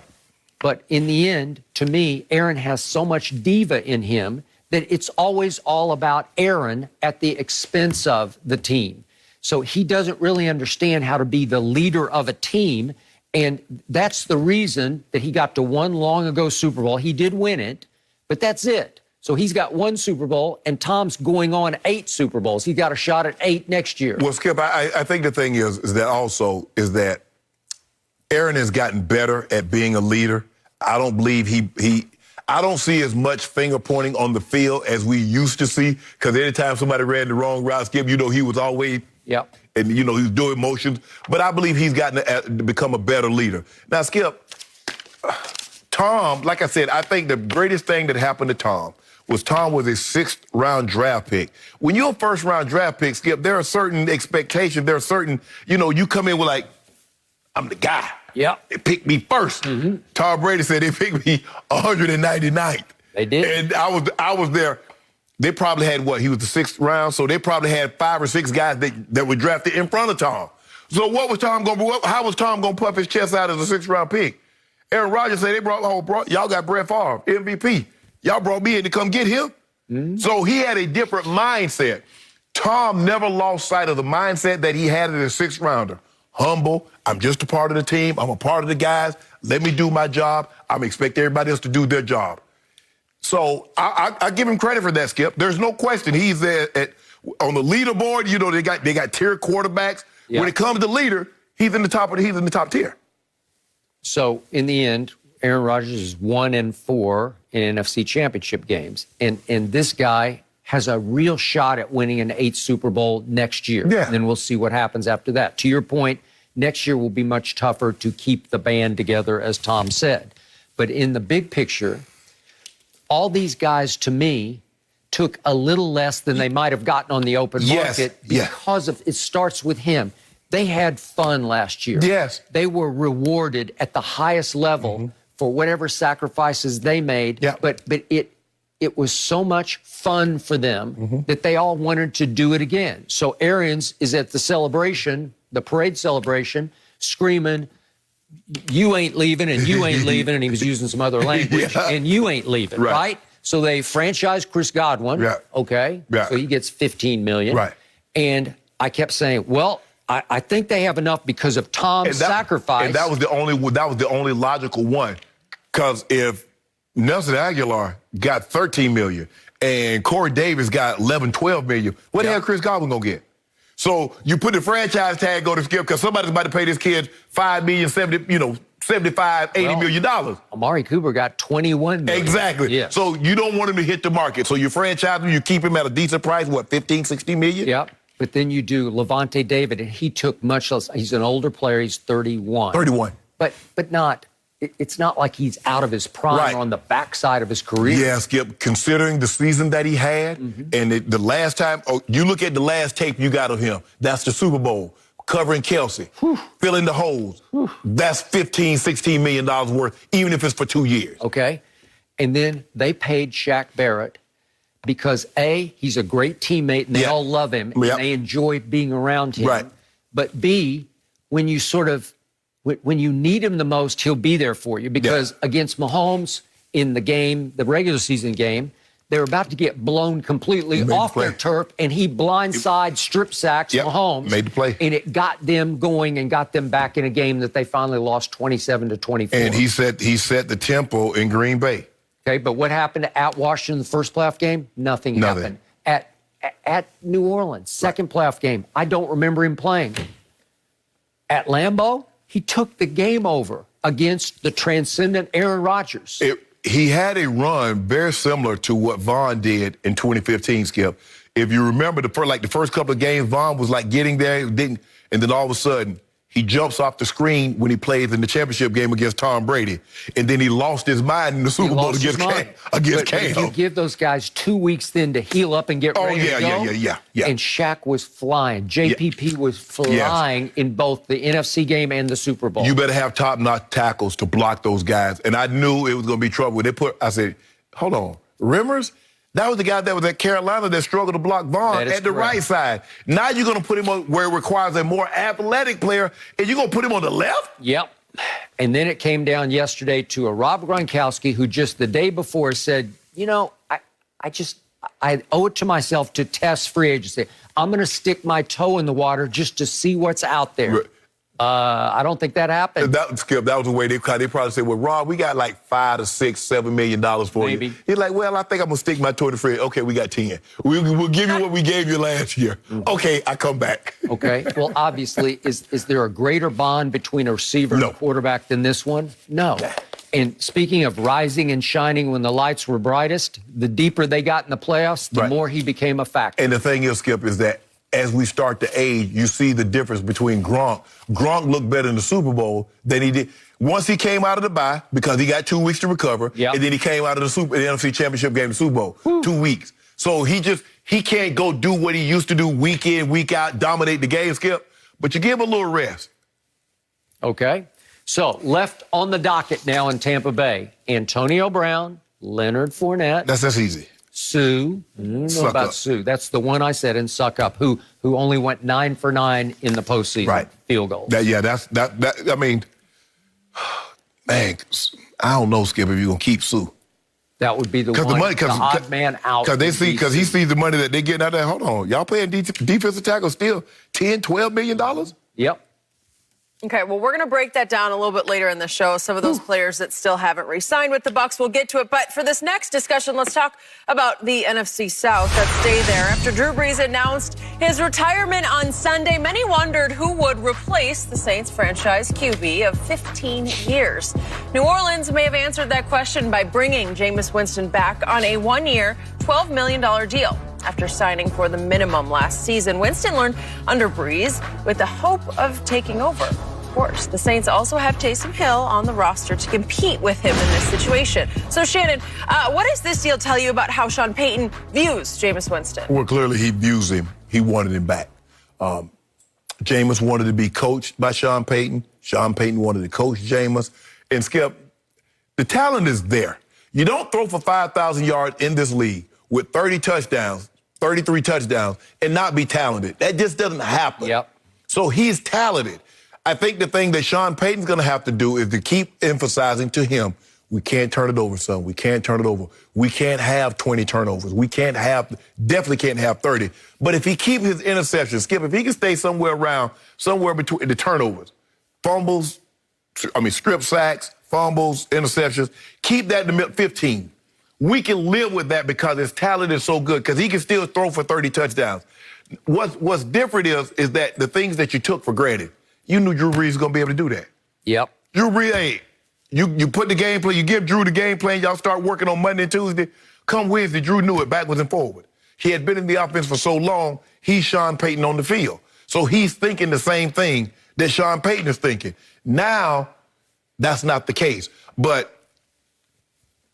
But in the end, to me, Aaron has so much diva in him that it's always all about Aaron at the expense of the team. So he doesn't really understand how to be the leader of a team. And that's the reason that he got to one long ago Super Bowl. He did win it, but that's it. So he's got 1 Super Bowl, and Tom's going on 8 Super Bowls. He got a shot at 8 next year. Well, Skip, I think the thing is that Aaron has gotten better at being a leader. I don't believe I don't see as much finger pointing on the field as we used to see, because anytime somebody ran the wrong route, Skip, he was always and, he was doing motions. But I believe he's gotten to become a better leader. Now, Skip, Tom, like I said, I think the greatest thing that happened to Tom was a 6th-round draft pick. When you're a first-round draft pick, Skip, there are certain expectations. There are certain, you come in with like, I'm the guy. Yeah. They picked me first. Tom Brady said they picked me 199th. They did. And I was there. They probably had he was the 6th round, so they probably had 5 or 6 guys that were drafted in front of Tom. So how was Tom going to puff his chest out as a 6th-round pick? Aaron Rodgers said y'all got Brett Favre, MVP. Y'all brought me in to come get him. So he had a different mindset. Tom never lost sight of the mindset that he had as a 6th-rounder. Humble. I'm just a part of the team. I'm a part of the guys. Let me do my job. I'm expecting everybody else to do their job. So I give him credit for that, Skip. There's no question he's there on the leaderboard. They got tier quarterbacks. Yeah. When it comes to leader, he's in the top tier. So in the end, Aaron Rodgers is 1-4 in NFC Championship games, and this guy has a real shot at winning an 8th Super Bowl next year. Yeah. And then we'll see what happens after that. To your point, next year will be much tougher to keep the band together, as Tom said. But in the big picture, all these guys, to me, took a little less than they might have gotten on the open market because of it starts with him. They had fun last year. Yes. They were rewarded at the highest level for whatever sacrifices they made. Yeah. But it was so much fun for them that they all wanted to do it again. So Arians is at the celebration, the parade celebration, screaming, "You ain't leaving, and you ain't leaving," and he was using some other language, and you ain't leaving, right? So they franchised Chris Godwin, okay? So he gets $15 million. Right. And I kept saying, well, I think they have enough because of Tom's sacrifice. And that was the only logical one. Because if Nelson Aguilar got $13 million and Corey Davis got $11-12 million, what the hell Chris Godwin gonna get? So you put the franchise tag on the Skip because somebody's about to pay this kid $5 million, $75-80 million. Amari Cooper got $21 million. Exactly. Yeah. So you don't want him to hit the market. So you franchise him, you keep him at a decent price, what, $15-16 million? Yep. But then you do Lavonte David, and he took much less. He's an older player. He's 31. 31. But not. It's not like he's out of his prime or on the backside of his career. Yeah, Skip, considering the season that he had, and the last time, you look at the last tape you got of him, that's the Super Bowl, covering Kelsey, filling the holes. That's $15-16 million worth, even if it's for 2 years. Okay. And then they paid Shaq Barrett because, A, he's a great teammate, and they all love him, and they enjoy being around him. Right. But, B, when you when you need him the most, he'll be there for you because against Mahomes in the game, the regular season game, they're about to get blown completely off their turf, and he blindside strip sacks Mahomes. Made the play. And it got them going and got them back in a game that they finally lost 27-24. And he set the tempo in Green Bay. Okay, but what happened at Washington the first playoff game? Nothing happened. At New Orleans, second playoff game, I don't remember him playing. At Lambeau, he took the game over against the transcendent Aaron Rodgers. He had a run very similar to what Vaughn did in 2015, Skip. If you remember the first couple of games, Vaughn was like getting there, and then all of a sudden he jumps off the screen when he plays in the championship game against Tom Brady, and then he lost his mind in the Super Bowl against Cam. If you give those guys 2 weeks then to heal up and get ready to go. Yeah. And Shaq was flying. JPP was flying in both the NFC game and the Super Bowl. You better have top-notch tackles to block those guys. And I knew it was going to be trouble. I said, hold on, Rimmers? That was the guy that was at Carolina that struggled to block Vaughn at the right side. Now you're going to put him on where it requires a more athletic player, and you're going to put him on the left? Yep. And then it came down yesterday to a Rob Gronkowski who just the day before said, I owe it to myself to test free agency. I'm going to stick my toe in the water just to see what's out there. Right. I don't think that happened. Skip, that was the way they probably said, well, Rob, we got like $5 to $6, $7 million for you. He's like, well, I think I'm going to stick my toe in the fridge. Okay, we got 10. We'll give you what we gave you last year. Okay, I come back. Okay. Well, obviously, is there a greater bond between a receiver and a quarterback than this one? No. And speaking of rising and shining when the lights were brightest, the deeper they got in the playoffs, the more he became a factor. And the thing is, Skip, is that as we start to age, you see the difference between Gronk. Gronk looked better in the Super Bowl than he did. Once he came out of the bye, because he got 2 weeks to recover, and then he came out of the NFC Championship game, the Super Bowl, 2 weeks. So he can't go do what he used to do week in, week out, dominate the game, Skip. But you give him a little rest. Okay. So left on the docket now in Tampa Bay, Antonio Brown, Leonard Fournette. That's easy. Sue, I don't know about Sue. That's the one I said in Suck Up, who only went 9 for 9 in the postseason field goals. I mean, man, I don't know, Skip, if you're gonna keep Sue. That would be the one, the odd man out. Because he sees the money that they're getting out there. Hold on, y'all paying defensive tackle still $10-12 million? Yep. Okay, well, we're going to break that down a little bit later in the show. Some of those players that still haven't re-signed with the Bucs, we'll get to it. But for this next discussion, let's talk about the NFC South. Let's stay there. After Drew Brees announced his retirement on Sunday, many wondered who would replace the Saints franchise QB of 15 years. New Orleans may have answered that question by bringing Jameis Winston back on a 1-year, $12 million deal. After signing for the minimum last season, Winston learned under Breeze with the hope of taking over. Of course, the Saints also have Taysom Hill on the roster to compete with him in this situation. So, Shannon, what does this deal tell you about how Sean Payton views Jameis Winston? Well, clearly he views him. He wanted him back. Jameis wanted to be coached by Sean Payton. Sean Payton wanted to coach Jameis. And Skip, the talent is there. You don't throw for 5,000 yards in this league with 30 touchdowns, 33 touchdowns, and not be talented. That just doesn't happen. Yep. So he's talented. I think the thing that Sean Payton's going to have to do is to keep emphasizing to him, we can't turn it over, son. We can't turn it over. We can't have 20 turnovers. We definitely can't have 30. But if he keeps his interceptions, Skip, if he can stay somewhere between the turnovers, fumbles, strip sacks, fumbles, interceptions, keep that in the middle, 15. We can live with that because his talent is so good because he can still throw for 30 touchdowns. What's different is that the things that you took for granted, you knew Drew Brees was going to be able to do that. Yep. Drew Brees, hey, you put the game plan, you give Drew the game plan, y'all start working on Monday and Tuesday. Come Wednesday, Drew knew it backwards and forward. He had been in the offense for so long, he's Sean Payton on the field. So he's thinking the same thing that Sean Payton is thinking. Now, that's not the case. But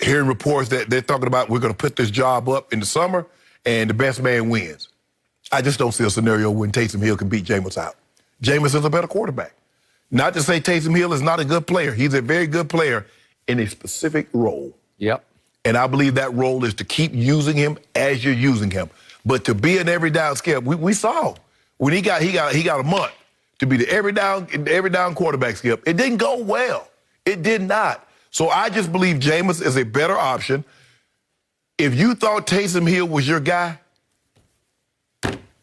hearing reports that they're talking about we're going to put this job up in the summer and the best man wins. I just don't see a scenario when Taysom Hill can beat Jameis out. Jameis is a better quarterback. Not to say Taysom Hill is not a good player. He's a very good player in a specific role. Yep. And I believe that role is to keep using him as you're using him. But to be an every down Skip, we saw when he got a month to be the every down quarterback, Skip. It didn't go well. It did not. So I just believe Jameis is a better option. If you thought Taysom Hill was your guy,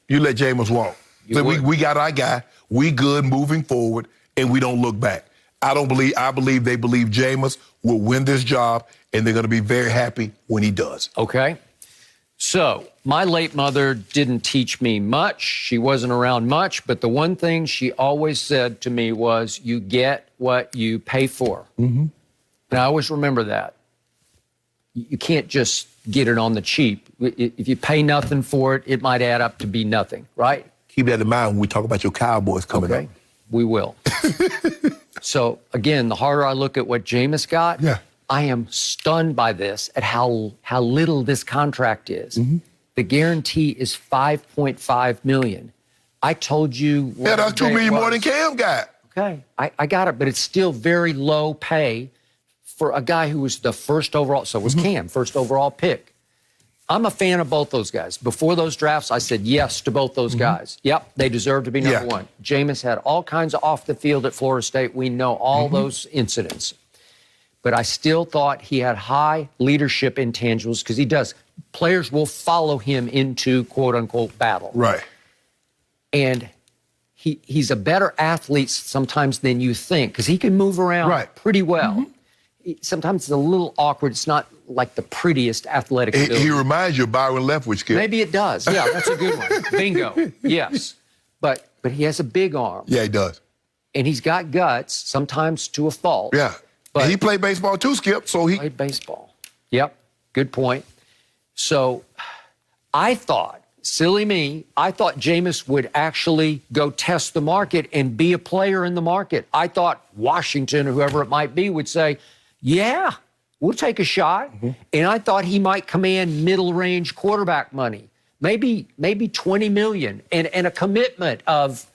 you let Jameis walk. So we got our guy. We good moving forward, and we don't look back. I believe they believe Jameis will win this job, and they're going to be very happy when he does. Okay. So my late mother didn't teach me much. She wasn't around much, but the one thing she always said to me was, you get what you pay for. Mm-hmm. And I always remember that. You can't just get it on the cheap. If you pay nothing for it, it might add up to be nothing, right? Keep that in mind when we talk about your Cowboys coming up. We will. So, again, the harder I look at what Jameis got, I am stunned by this, at how little this contract is. Mm-hmm. The guarantee is $5.5 million. I told you. Yeah, that's $2 million more than Cam got. Okay, I got it, but it's still very low pay for a guy who was the first overall. So was Cam, first overall pick. I'm a fan of both those guys. Before those drafts, I said yes to both those guys. Yep, they deserve to be number one. Jameis had all kinds of off the field at Florida State. We know all those incidents. But I still thought he had high leadership intangibles because he does. Players will follow him into quote-unquote battle. Right. And he's a better athlete sometimes than you think because he can move around pretty well. Sometimes it's a little awkward. It's not like the prettiest athletic ability. He reminds you of Byron Leftwich, Skip. Maybe it does. Yeah, that's a good one. Bingo. Yes. But he has a big arm. Yeah, he does. And he's got guts, sometimes to a fault. Yeah. But he played baseball too, Skip. So he played baseball. Yep. Good point. So I thought, silly me, I thought Jameis would actually go test the market and be a player in the market. I thought Washington or whoever it might be would say, yeah, we'll take a shot. And I thought he might command middle-range quarterback money, maybe $20 million, and a commitment of,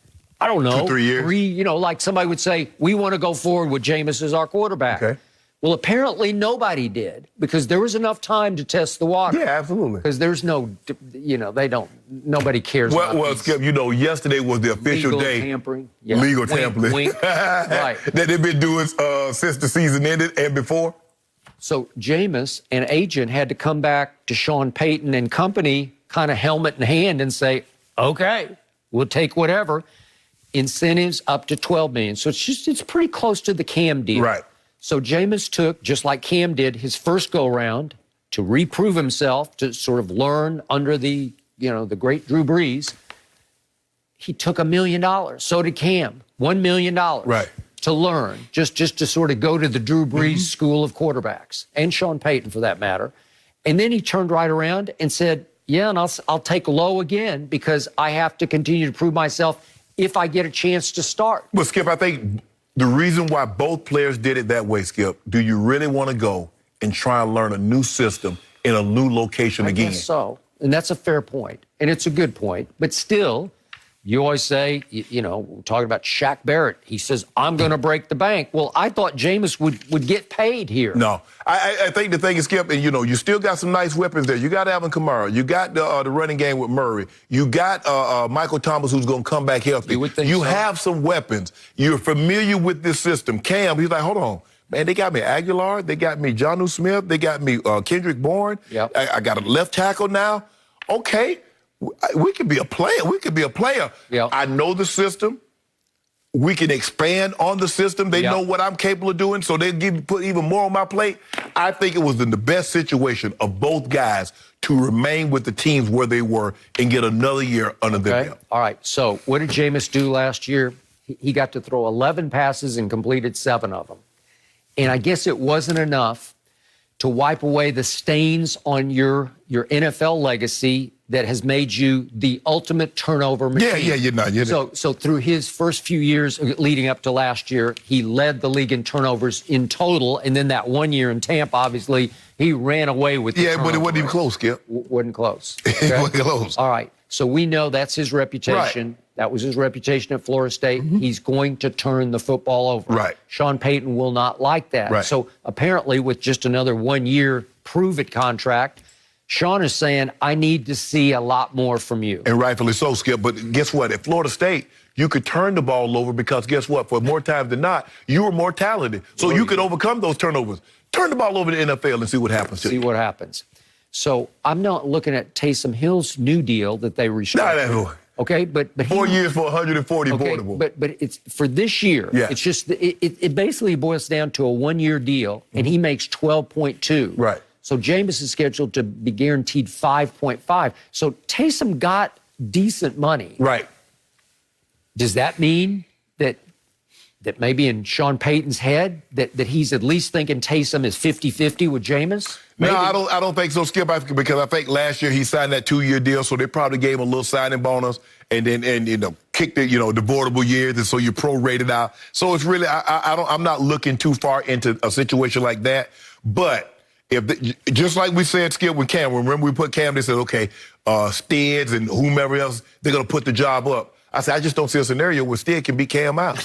I don't know, 2-3 years. Like somebody would say, we want to go forward with Jameis as our quarterback. Okay. Well, apparently nobody did because there was enough time to test the water. Yeah, absolutely. Because there's nobody cares. Well, Skip, yesterday was the official legal day. Tampering. Yeah. Legal tampering. Wink. Right. That they've been doing since the season ended and before. So Jameis, an agent, had to come back to Sean Payton and company, kind of helmet in hand, and say, okay, we'll take whatever. Incentives up to $12 million. So it's pretty close to the Cam deal. Right. So Jameis took, just like Cam did, his first go-round to reprove himself, to sort of learn under the great Drew Brees. He took $1 million. So did Cam. $1 million. Right. To learn, just to sort of go to the Drew Brees school of quarterbacks, and Sean Payton for that matter. And then he turned right around and said, Yeah, and I'll take low again because I have to continue to prove myself if I get a chance to start. But, Skip, I think the reason why both players did it that way, Skip, do you really want to go and try and learn a new system in a new location again? I guess so. And that's a fair point. And it's a good point. But still, you always say, you know, we're talking about Shaq Barrett. He says, I'm going to break the bank. Well, I thought Jameis would get paid here. No. I think the thing is, Skip, and, you know, you still got some nice weapons there. You got Alvin Kamara. You got the running game with Murray. You got Michael Thomas, who's going to come back healthy. You have some weapons. You're familiar with this system. Cam, he's like, hold on. Man, they got me Aguilar. They got me Jonnu Smith. They got me Kendrick Bourne. Yep. I got a left tackle now. Okay. We could be a player. We could be a player. Yep. I know the system. We can expand on the system. They know what I'm capable of doing, so they put even more on my plate. I think it was in the best situation of both guys to remain with the teams where they were and get another year under their belt. All right. So what did Jameis do last year? He got to throw 11 passes and completed 7 of them. And I guess it wasn't enough to wipe away the stains on your NFL legacy that has made you the ultimate turnover machine. Yeah, you're not. So through his first few years leading up to last year, he led the league in turnovers in total. And then that 1 year in Tampa, obviously, he ran away with the but it wasn't even close, Skip. Wasn't close. It wasn't close. All right. So we know that's his reputation. Right. That was his reputation at Florida State. Mm-hmm. He's going to turn the football over. Right. Sean Payton will not like that. Right. So apparently with just another 1 year prove-it contract, Sean is saying, I need to see a lot more from you. And rightfully so, Skip. But guess what? At Florida State, you could turn the ball over because guess what? For more times than not, you were more talented. So you could overcome those turnovers. Turn the ball over to the NFL and see what happens. See what happens. So I'm not looking at Taysom Hill's new deal that they restructured. Okay, but 4 years for 140 portable. But it's for this year. Yeah. It's just it basically boils down to a 1 year deal, and he makes 12.2. Right. So Jameis is scheduled to be guaranteed 5.5. So Taysom got decent money. Right. Does that mean that maybe in Sean Payton's head that he's at least thinking Taysom is 50-50 with Jameis? Maybe. No, I don't think so, Skip, because I think last year he signed that 2 year deal, so they probably gave him a little signing bonus and then kicked it, the avoidable years, and so you prorated out. So it's really I'm not looking too far into a situation like that. But just like we said, Skip, with Cam, remember we put Cam, they said, okay, Steads and whomever else, they're gonna put the job up. I said, I just don't see a scenario where Stead can beat Cam out.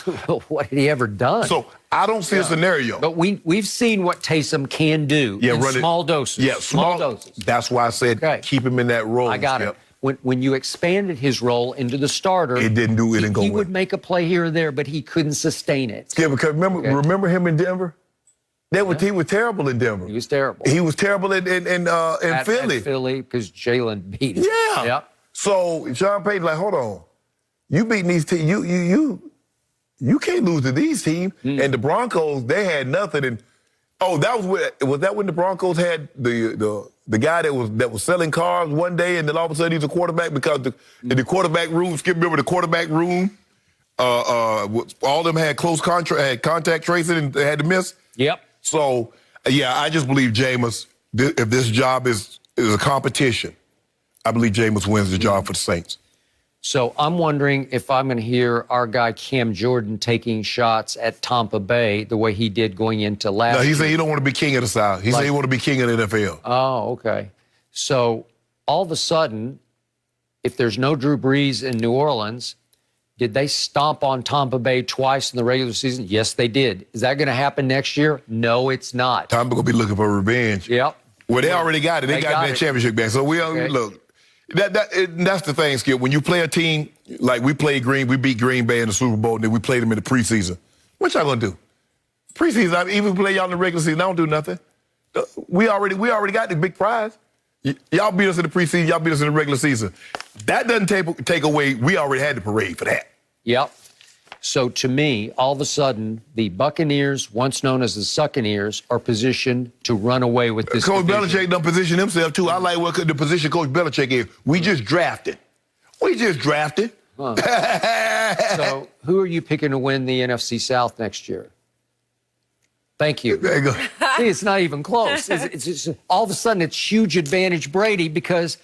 What had he ever done? So I don't see a scenario. But we've seen what Taysom can do in small doses. Yeah, small doses. That's why I said keep him in that role. I got it. When you expanded his role into the starter, it didn't go well. He would make a play here or there, but he couldn't sustain it. Yeah, because remember him in Denver? He was terrible in Denver. He was terrible. He was terrible in Philly. At Philly, because Jalen beat him. Yeah. Yep. So Sean Payton, like, hold on. You beating these teams. You can't lose to these teams. And the Broncos, they had nothing. And was that when the Broncos had the guy that was selling cars one day, and then all of a sudden he's a quarterback because the quarterback room. Skip, remember the quarterback room? All of them had contact tracing and they had to miss. Yep. So I just believe Jameis. If this job is a competition, I believe Jameis wins the job for the Saints. So I'm wondering if I'm going to hear our guy Cam Jordan taking shots at Tampa Bay the way he did going into last year. No, he said he don't want to be king of the South. He said he want to be king of the NFL. Oh, okay. So all of a sudden, if there's no Drew Brees in New Orleans, did they stomp on Tampa Bay twice in the regular season? Yes, they did. Is that going to happen next year? No, it's not. Tampa going to be looking for revenge. Yep. Well, they already got it. They got that championship back. So look. That's the thing, Skip. When you play a team like we beat Green Bay in the Super Bowl, and then we played them in the preseason. What y'all gonna do? Preseason, even play y'all in the regular season, I don't do nothing. We already got the big prize. Y'all beat us in the preseason, y'all beat us in the regular season. That doesn't take away. We already had the parade for that. Yep. So to me, all of a sudden, the Buccaneers, once known as the Succaneers, are positioned to run away with this Coach division. Belichick done position himself, too. I like what the position Coach Belichick is. We just drafted. Huh. So who are you picking to win the NFC South next year? Thank you. There you go. See, it's not even close. It's just, all of a sudden, it's huge advantage Brady because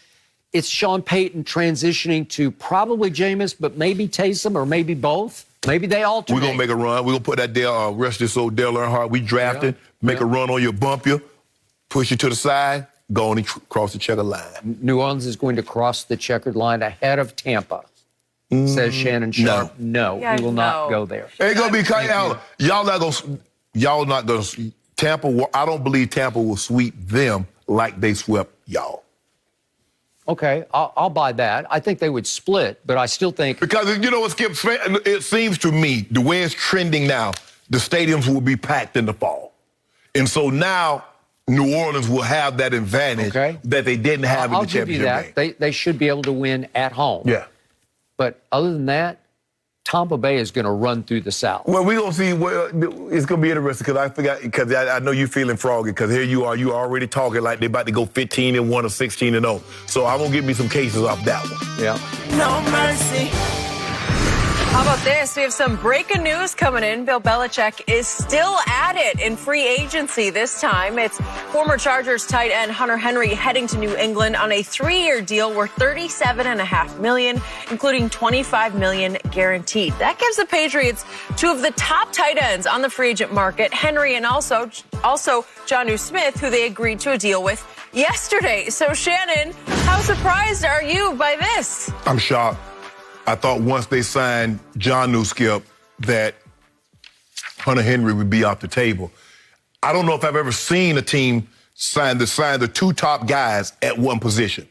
it's Sean Payton transitioning to probably Jameis, but maybe Taysom or maybe both. Maybe they alternate. We're going to make a run. We're going to put that rest of this old Dale Earnhardt. We drafted, make a run on you, bump you, push you to the side, go on and cross the checkered line. New Orleans is going to cross the checkered line ahead of Tampa, says Shannon Sharp. No, we will not go there. Ain't going to be y'all not going to Tampa. I don't believe Tampa will sweep them like they swept y'all. Okay, I'll buy that. I think they would split, but I still think... Because, you know what, Skip, it seems to me, the way it's trending now, the stadiums will be packed in the fall. And so now New Orleans will have that advantage that they didn't have in the championship game. I'll give you that. They should be able to win at home. Yeah. But other than that, Tampa Bay is going to run through the South. Well, we're going to see. Well, it's going to be interesting because I know you're feeling froggy because here you are already talking like they're about to go 15-1 or 16-0. So I'm going to give me some cases off that one. Yeah. No mercy. How about this? We have some breaking news coming in. Bill Belichick is still at it in free agency this time. It's former Chargers tight end Hunter Henry heading to New England on a 3-year deal worth $37.5 million, including $25 million guaranteed. That gives the Patriots two of the top tight ends on the free agent market, Henry and also Jonnu Smith, who they agreed to a deal with yesterday. So, Shannon, how surprised are you by this? I'm shocked. I thought once they signed Jonnu, Skip, that Hunter Henry would be off the table. I don't know if I've ever seen a team sign the two top guys at one position.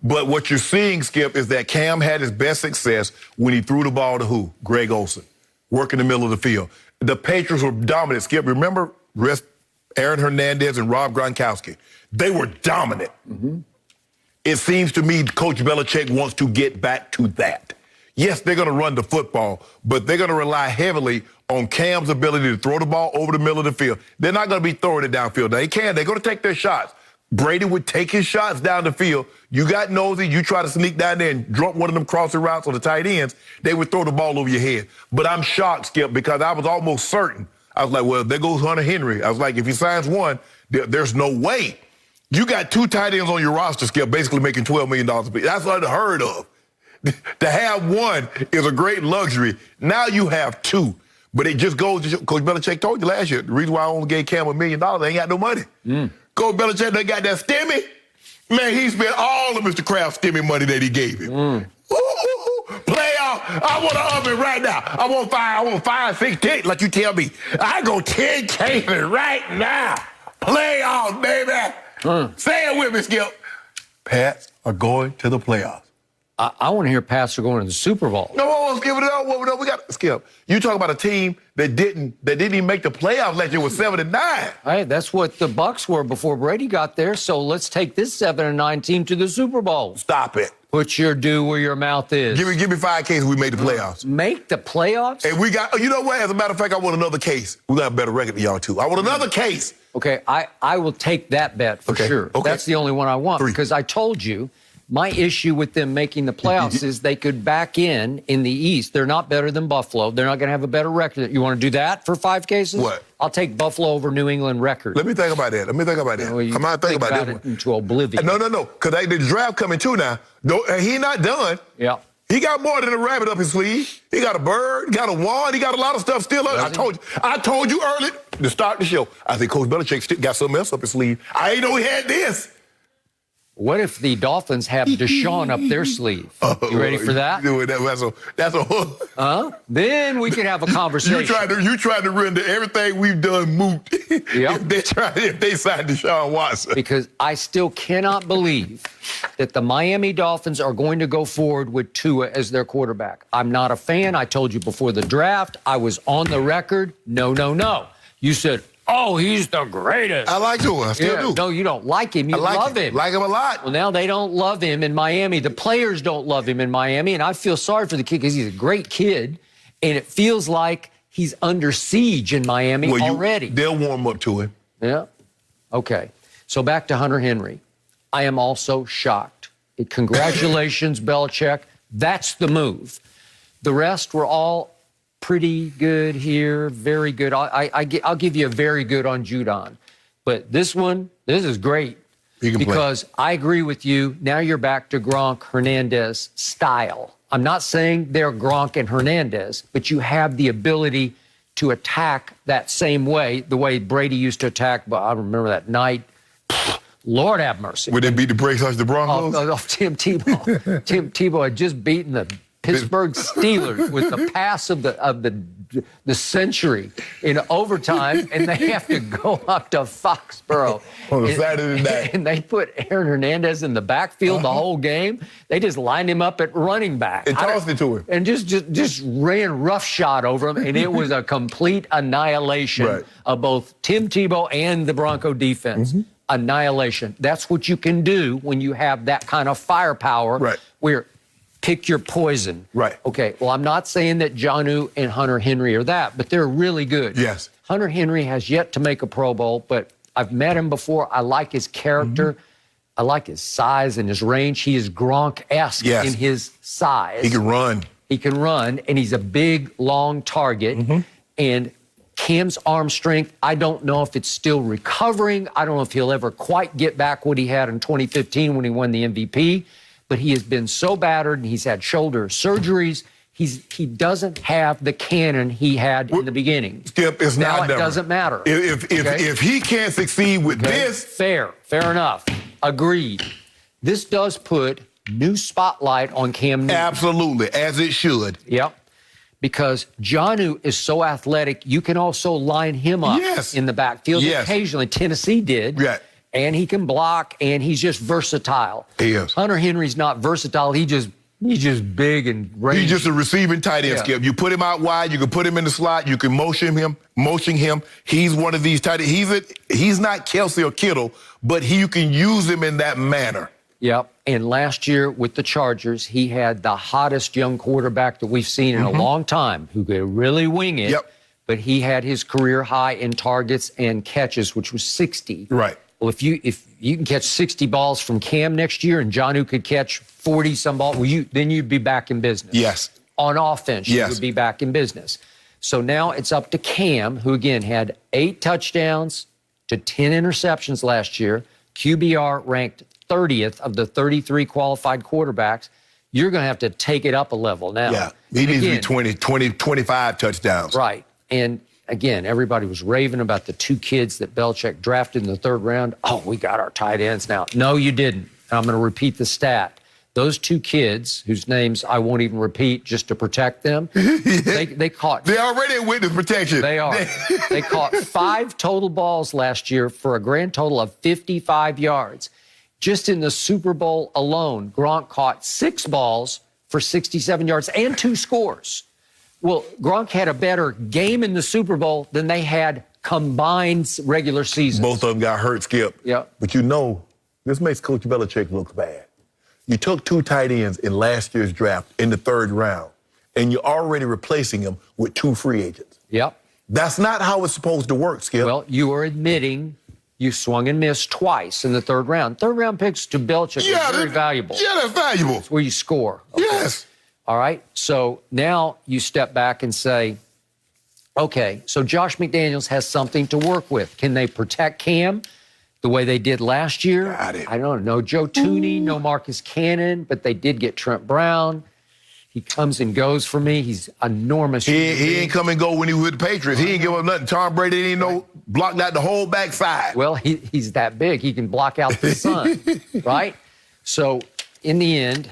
But what you're seeing, Skip, is that Cam had his best success when he threw the ball to who? Greg Olsen, working the middle of the field. The Patriots were dominant, Skip. Remember Aaron Hernandez and Rob Gronkowski? They were dominant. Mm-hmm. It seems to me Coach Belichick wants to get back to that. Yes, they're going to run the football, but they're going to rely heavily on Cam's ability to throw the ball over the middle of the field. They're not going to be throwing it downfield. They can. They're going to take their shots. Brady would take his shots down the field. You got nosy. You try to sneak down there and drop one of them crossing routes on the tight ends. They would throw the ball over your head. But I'm shocked, Skip, because I was almost certain. I was like, well, there goes Hunter Henry. I was like, if he signs one, there's no way. You got two tight ends on your roster, Skip, basically making $12 million a piece. That's unheard of. To have one is a great luxury. Now you have two. But it just goes to show, Coach Belichick told you last year, the reason why I only gave Cam $1 million, they ain't got no money. Coach Belichick, they got that stimmy. Man, he spent all of Mr. Kraft's stimmy money that he gave him. Playoff, I want an oven right now. I want 5, 6, 10, like you tell me. I go 10K right now. Playoffs, baby. Say it with me, Skip. Pats are going to the playoffs. I want to hear Pats are going to the Super Bowl. No, Skip, no, we got Skip. You talk about a team that didn't even make the playoffs last year with 7-9. Hey, that's what the Bucs were before Brady got there. So let's take this 7-9 team to the Super Bowl. Stop it. Put your due where your mouth is. Give me 5 cases we made the playoffs. Make the playoffs? And we got, you know what? As a matter of fact, I want another case. We got a better record than y'all two. I want another case. Okay, I will take that bet for sure. Okay. That's the only one I want. 3. Because I told you, my issue with them making the playoffs is they could back in the East. They're not better than Buffalo. They're not going to have a better record. You want to do that for 5 cases? What? I'll take Buffalo over New England record. Let me think about that. Well, I'm not thinking about it into oblivion. No. Because the draft coming too now. He not done. Yeah. He got more than a rabbit up his sleeve. He got a bird, he got a wand, he got a lot of stuff still up. I told you early to start the show. I think Coach Belichick still got something else up his sleeve. I ain't know he had this. What if the Dolphins have Deshaun up their sleave? You ready for that? That's a hook. Then we could have a conversation. You trying to render everything we've done moot. Yep. if they signed Deshaun Watson. Because I still cannot believe that the Miami Dolphins are going to go forward with Tua as their quarterback. I'm not a fan. I told you before the draft. I was on the record. No. You said, oh, he's the greatest. I like Tua. I still do. No, you don't like him. You love him. Like him a lot. Well, now they don't love him in Miami. The players don't love him in Miami, and I feel sorry for the kid because he's a great kid, and it feels like he's under siege in Miami already. They'll warm up to him. Yeah. Okay. So back to Hunter Henry. I am also shocked. Congratulations, Belichick. That's the move. The rest were all pretty good here, very good. I'll give you a very good on Judon. But this is great. He can play. Because I agree with you. Now you're back to Gronk, Hernandez style. I'm not saying they're Gronk and Hernandez, but you have the ability to attack that same way, the way Brady used to attack. But I remember that night. Lord have mercy. Would they beat the brakes off the Broncos? Tim Tebow. Tim Tebow had just beaten the Pittsburgh Steelers with the pass of the century in overtime, and they have to go up to Foxborough On a Saturday night. And they put Aaron Hernandez in the backfield the whole game. They just lined him up at running back. And tossed it to him. And just ran roughshod over him, and it was a complete annihilation of both Tim Tebow and the Bronco defense. Annihilation. That's what you can do when you have that kind of firepower where pick your poison. Right. Okay, well, I'm not saying that Jonnu and Hunter Henry are that, but they're really good. Yes. Hunter Henry has yet to make a Pro Bowl, but I've met him before. I like his character. I like his size and his range. He is Gronk-esque in his size. He can run. He can run, and he's a big, long target. And Cam's arm strength, I don't know if it's still recovering. I don't know if he'll ever quite get back what he had in 2015 when he won the MVP. But he has been so battered, and he's had shoulder surgeries. He doesn't have the cannon he had in the beginning. Skip, it's now not it never. Doesn't matter. If he can't succeed with this, fair enough, agreed. This does put new spotlight on Cam Newton. Absolutely, as it should. Yep. Because Jonnu is so athletic, you can also line him up in the backfield. Occasionally, Tennessee did. And he can block, and he's just versatile. He is. Hunter Henry's not versatile. He's just big and rangy. He's just a receiving tight end, Skip. You put him out wide, you can put him in the slot, you can motion him. He's one of these tight ends. He's not Kelsey or Kittle, but you can use him in that manner. Yep. And last year with the Chargers, he had the hottest young quarterback that we've seen in a long time who could really wing it. But he had his career high in targets and catches, which was 60. Right. Well, if you can catch 60 balls from Cam next year and Jonnu could catch 40-some balls, then you'd be back in business. Yes. On offense, you would be back in business. So now it's up to Cam, who, again, had 8 touchdowns to 10 interceptions last year. QBR ranked 30th of the 33 qualified quarterbacks. You're going to have to take it up a level now. Yeah, he needs to be 25 touchdowns. Right. And again, everybody was raving about the 2 kids that Belichick drafted in the 3rd round. Oh, we got our tight ends now. No, you didn't. And I'm going to repeat the stat. Those 2 kids, whose names I won't even repeat just to protect them, they caught... They're already in witness protection. They are. They caught 5 total balls last year for a grand total of 55 yards. Just in the Super Bowl alone, Gronk caught 6 balls for 67 yards and 2 scores. Well, Gronk had a better game in the Super Bowl than they had combined regular seasons. Both of them got hurt, Skip. Yeah. But this makes Coach Belichick look bad. You took 2 tight ends in last year's draft in the 3rd round, and you're already replacing them with 2 free agents. Yep. That's not how it's supposed to work, Skip. Well, you are admitting you swung and missed twice in the 3rd round. 3rd round picks to Belichick are very valuable. Yeah, that's valuable. It's where you score. Okay? Yes. All right. So now you step back and say, okay, so Josh McDaniels has something to work with. Can they protect Cam the way they did last year? Got it. I don't know. Joe Tooney, no Marcus Cannon, but they did get Trent Brown. He comes and goes for me. He's enormous. He ain't come and go when he was with the Patriots. He ain't give up nothing. Tom Brady didn't blocked out the whole backside. Well, he's that big. He can block out the sun, right? So in the end,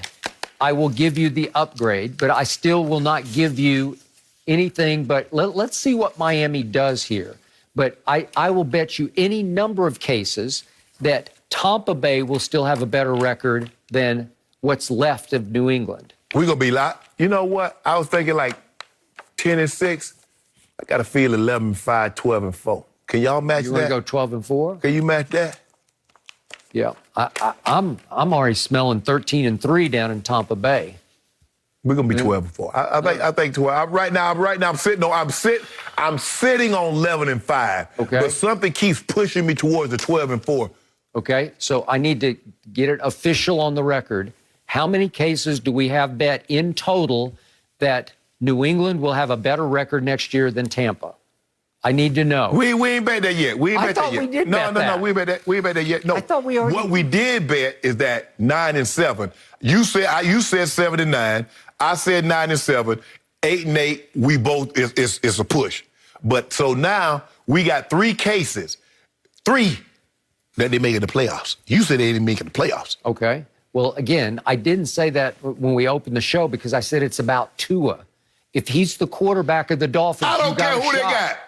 I will give you the upgrade, but I still will not give you anything. But let's see what Miami does here. But I will bet you any number of cases that Tampa Bay will still have a better record than what's left of New England. We're going to be like, you know what? I was thinking like 10-6. I got to feel 11-5, 12-4. Can y'all match that? You want to go 12-4? Can you match that? Yeah. I'm already smelling 13-3 down in Tampa Bay. We're gonna be 12-4. I think 12. Right now I'm sitting on 11-5. Okay. But something keeps pushing me towards the 12-4. Okay. So I need to get it official on the record. How many cases do we have bet in total that New England will have a better record next year than Tampa? I need to know. We ain't bet that yet. We ain't I bet thought that yet. we did no, bet no, that. no. We ain't bet that. We ain't bet that yet. No. I thought we already. What we did bet is that 9-7. You said 7-9. I said 9-7. 8-8. We both is a push. But so now we got 3 cases. 3 that they make it the playoffs. You said they didn't make it the playoffs. Okay. Well, again, I didn't say that when we opened the show because I said it's about Tua. If he's the quarterback of the Dolphins, I don't care who they got.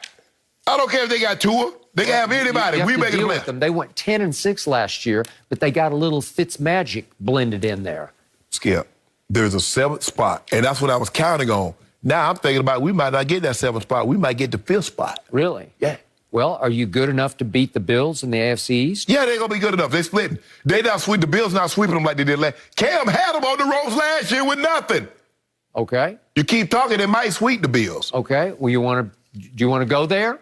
I don't care if they got Tua. They can have anybody. You We have make to it deal the with playoffs. them. They went 10-6 last year, but they got a little Fitzmagic blended in there. Skip, there's a 7th spot, and that's what I was counting on. Now I'm thinking about we might not get that 7th spot. We might get the 5th spot. Really? Yeah. Well, are you good enough to beat the Bills in the AFC East? Yeah, they're going to be good enough. They splitting. They not sweep. The Bills not sweeping them like they did last. Cam had them on the ropes last year with nothing. Okay. You keep talking, they might sweep the Bills. Okay. Well, do you want to go there?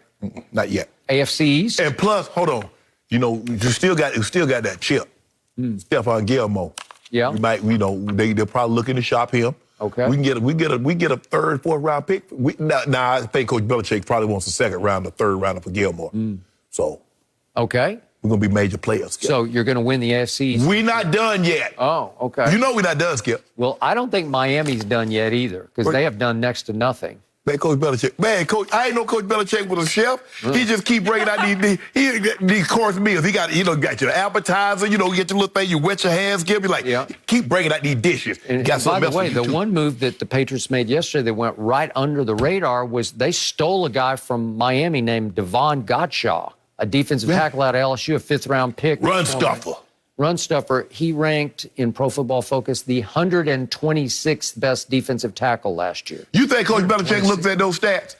Not yet. AFC East? And plus, hold on. You know, you still got that chip. Stephon Gilmore. Yeah. You might, they're probably looking to shop him. Okay. We get a 3rd, 4th round pick. Now I think Coach Belichick probably wants a 2nd round, a 3rd rounder for Gilmore. So Okay. we're gonna be major players. Skip. So you're going to win the AFC East? We not done yet. Oh, okay. You know we're not done, Skip. Well, I don't think Miami's done yet either because they have done next to nothing. Man, Coach Belichick. Man, I ain't know Coach Belichick was a chef. He just keep bringing out these course meals. He got your appetizer, get your little thing, you wet your hands, give me keep bringing out these dishes. And got by the else way, for you the too. one move that the Patriots made yesterday that went right under the radar was they stole a guy from Miami named Devon Gottschall, a defensive tackle out of LSU, a 5th-round pick. Run stuffer. Run stuffer. He ranked in Pro Football Focus the 126th best defensive tackle last year. You think Coach Belichick looks at those stats?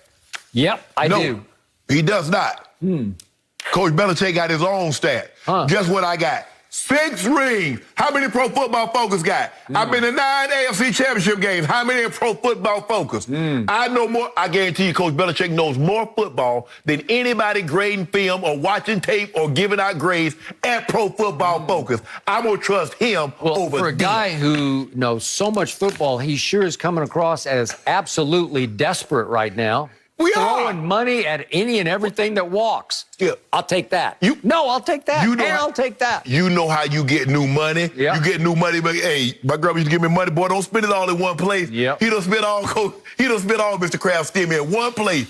Yep, I No, do. he does not. Coach Belichick got his own stat. Guess what I got? 6 rings. How many Pro Football Focus got? I've been to 9 AFC Championship games. How many in Pro Football Focus? I know more. I guarantee you, Coach Belichick knows more football than anybody grading film or watching tape or giving out grades at Pro Football Focus. I'm going to trust him over for a them. guy who knows so much football, he sure is coming across as absolutely desperate right now. We are. Throwing money at any and everything that walks. Yeah. I'll take that. I'll take that. I'll take that. You know how you get new money. Yeah. You get new money, but hey, my grandma used to give me money, boy, don't spend it all in one place. Yep. He done spent all Mr. Kraft skim in one place.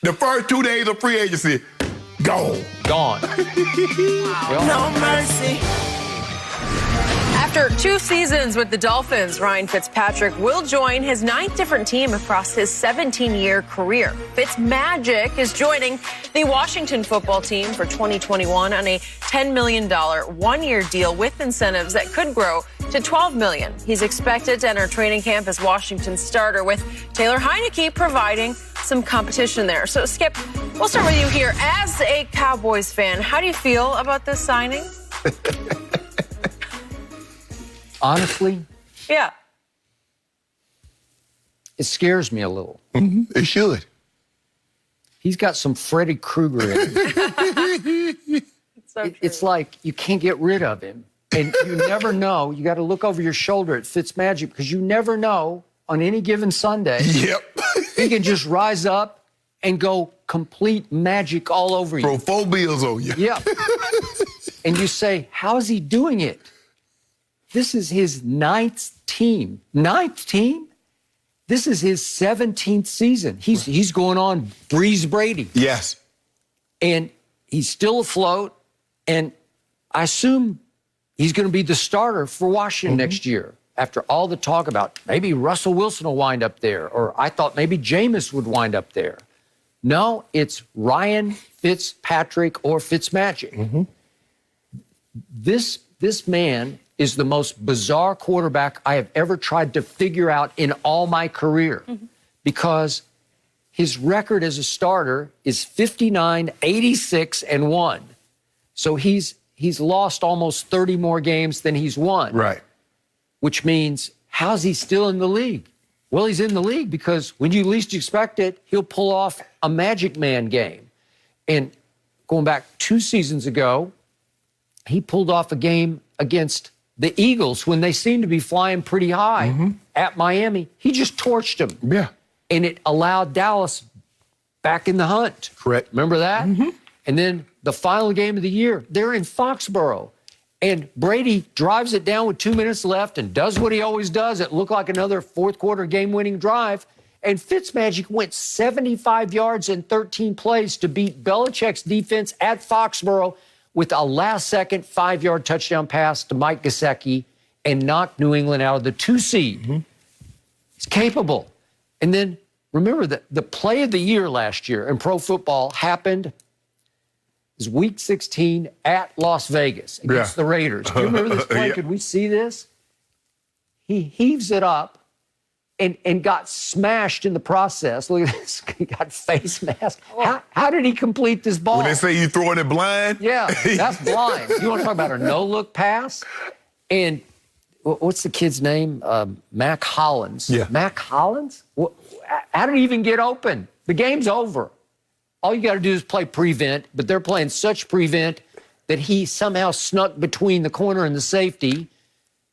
The first 2 days of free agency, gone. Gone. No mercy. After 2 seasons with the Dolphins, Ryan Fitzpatrick will join his 9th different team across his 17-year career. Fitzmagic is joining the Washington football team for 2021 on a $10 million one-year deal with incentives that could grow to $12 million. He's expected to enter training camp as Washington's starter, with Taylor Heineke providing some competition there. So, Skip, we'll start with you here. As a Cowboys fan, how do you feel about this signing? Honestly, Yeah. it scares me a little. It should. He's got some Freddy Krueger in him. It's like you can't get rid of him. And you never know. You got to look over your shoulder at Fitzmagic because you never know on any given Sunday. Yep. He can just rise up and go complete magic all over you. Throw 4 bills on you. Yeah. And you say, how is he doing it? This is his 9th team. 9th team? This is his 17th season. He's going on Breeze Brady. Yes. And he's still afloat. And I assume he's going to be the starter for Washington next year. After all the talk about maybe Russell Wilson will wind up there, or I thought maybe Jameis would wind up there. No, it's Ryan Fitzpatrick or Fitzmagic. This man is the most bizarre quarterback I have ever tried to figure out in all my career, because his record as a starter is 59, 86, and 1. So he's lost almost 30 more games than he's won. Right. Which means, how's he still in the league? Well, he's in the league because when you least expect it, he'll pull off a Magic Man game. And going back 2 seasons ago, he pulled off a game against the Eagles when they seemed to be flying pretty high at Miami. He just torched them. Yeah. And it allowed Dallas back in the hunt. Correct. Remember that? Mm-hmm. And then the final game of the year, they're in Foxborough. And Brady drives it down with 2 minutes left and does what he always does. It looked like another fourth quarter game-winning drive. And Fitzmagic went 75 yards in 13 plays to beat Belichick's defense at Foxborough with a last-second 5-yard touchdown pass to Mike Gesicki and knocked New England out of the 2 seed. Mm-hmm. He's capable. And then remember that the play of the year last year in pro football happened is Week 16 at Las Vegas against the Raiders. Do you remember this play? Could we see this? He heaves it up and got smashed in the process. Look at this. He got face masked. How did he complete this ball? When they say you throwing it blind? Yeah, that's blind. You want to talk about a no-look pass? And what's the kid's name? Mac Hollins. Yeah. Mac Hollins? How did he even get open? The game's over. All you got to do is play prevent, but they're playing such prevent that he somehow snuck between the corner and the safety.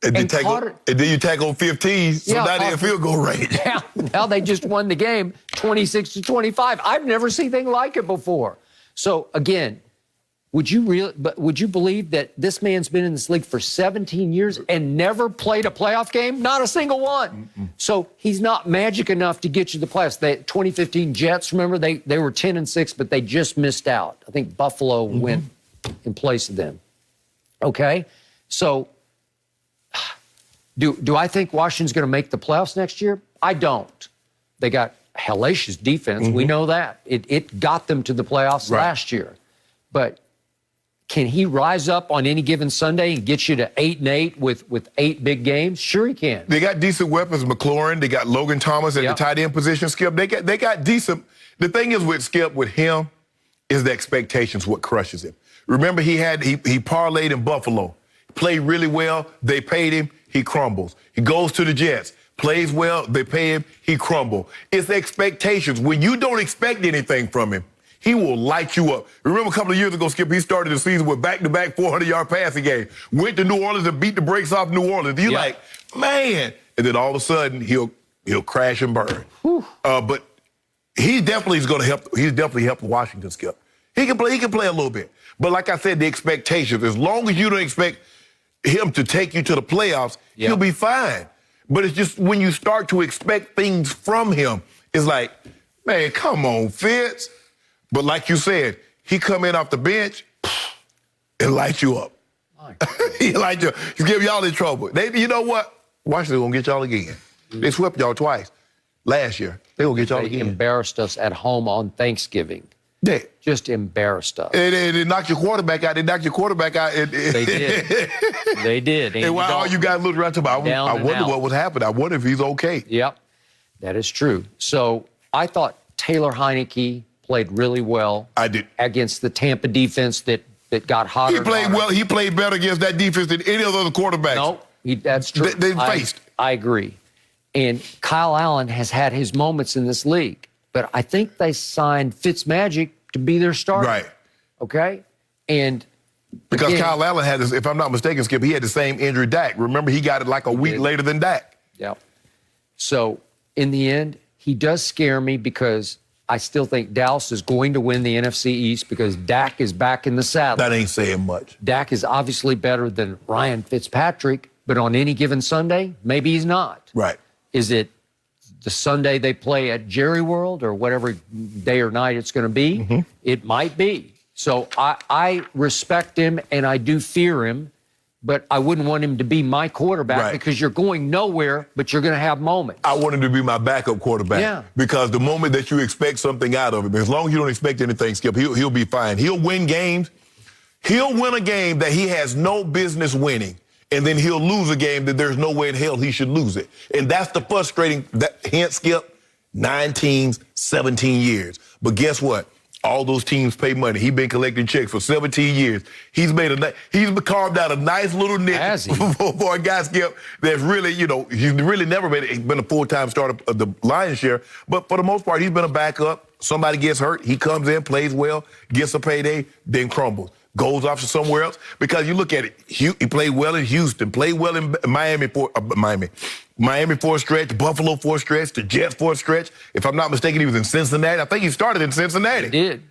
And then you tackle 15, so now they're field goal range. Yeah, now they just won the game 26-25. I've never seen anything like it before. So, again, would you believe that this man's been in this league for 17 years and never played a playoff game? Not a single one. Mm-mm. So he's not magic enough to get you the playoffs. The 2015 Jets, remember, they were 10-6, but they just missed out. I think Buffalo went in place of them. Okay? So do I think Washington's going to make the playoffs next year? I don't. They got hellacious defense. We know that. It got them to the playoffs last year. But can he rise up on any given Sunday and get you to 8-8 with 8 big games? Sure he can. They got decent weapons. McLaurin, they got Logan Thomas at the tight end position. Skip, they got decent. The thing is with Skip, with him, is the expectations what crushes him. Remember, he parlayed in Buffalo. Played really well. They paid him. He crumbles. He goes to the Jets. Plays well. They pay him. He crumbles. It's expectations. When you don't expect anything from him, he will light you up. Remember a couple of years ago, Skip, he started the season with back-to-back 400-yard passing game. Went to New Orleans and beat the brakes off New Orleans. You're like, man. And then all of a sudden, he'll crash and burn. But he definitely is going to help. He's definitely helped Washington, Skip. He can play a little bit. But like I said, the expectations, as long as you don't expect him to take you to the playoffs, he'll be fine. But it's just when you start to expect things from him, it's like, man, come on, Fitz. But like you said, he come in off the bench and light you up. He light you up. He's giving y'all in trouble. You know what? Washington gonna get y'all again. They swept y'all twice last year. They gonna get y'all again. They embarrassed us at home on Thanksgiving. They just embarrassed us. They knocked your quarterback out. They knocked your quarterback out. They did. They did. And while all you guys looked around to me, I wonder what was happening. I wonder if he's okay. Yep, that is true. So I thought Taylor Heineke played really well. I did. Against the Tampa defense that got hotter. He played well. He played better against that defense than any of the other quarterbacks. No, that's true. They faced. I agree. And Kyle Allen has had his moments in this league. But I think they signed Fitzmagic to be their starter. Right. Okay? And because again, Kyle Allen had, if I'm not mistaken, Skip, he had the same injury Dak. Remember, he got it like a week later than Dak. Yeah. So, in the end, he does scare me because I still think Dallas is going to win the NFC East because Dak is back in the saddle. That ain't saying much. Dak is obviously better than Ryan Fitzpatrick, but on any given Sunday, maybe he's not. Right. Is it the Sunday they play at Jerry World or whatever day or night it's going to be? It might be. So I respect him and I do fear him, but I wouldn't want him to be my quarterback because you're going nowhere, but you're going to have moments. I want him to be my backup quarterback because the moment that you expect something out of him, as long as you don't expect anything, Skip, he'll be fine. He'll win games. He'll win a game that he has no business winning. And then he'll lose a game that there's no way in hell he should lose it. And that's the frustrating, hint, Skip, 9 teams, 17 years. But guess what? All those teams pay money. He's been collecting checks for 17 years. He's carved out a nice little niche for a guy, Skip, that's really, he's really never been a full-time starter of the lion's share. But for the most part, he's been a backup. Somebody gets hurt, he comes in, plays well, gets a payday, then crumbles. goes off to somewhere else. Because you look at it, he played well in Houston, played well in Miami for a stretch, Buffalo for a stretch, the Jets for a stretch. If I'm not mistaken, he was in Cincinnati. I think he started in Cincinnati. He did.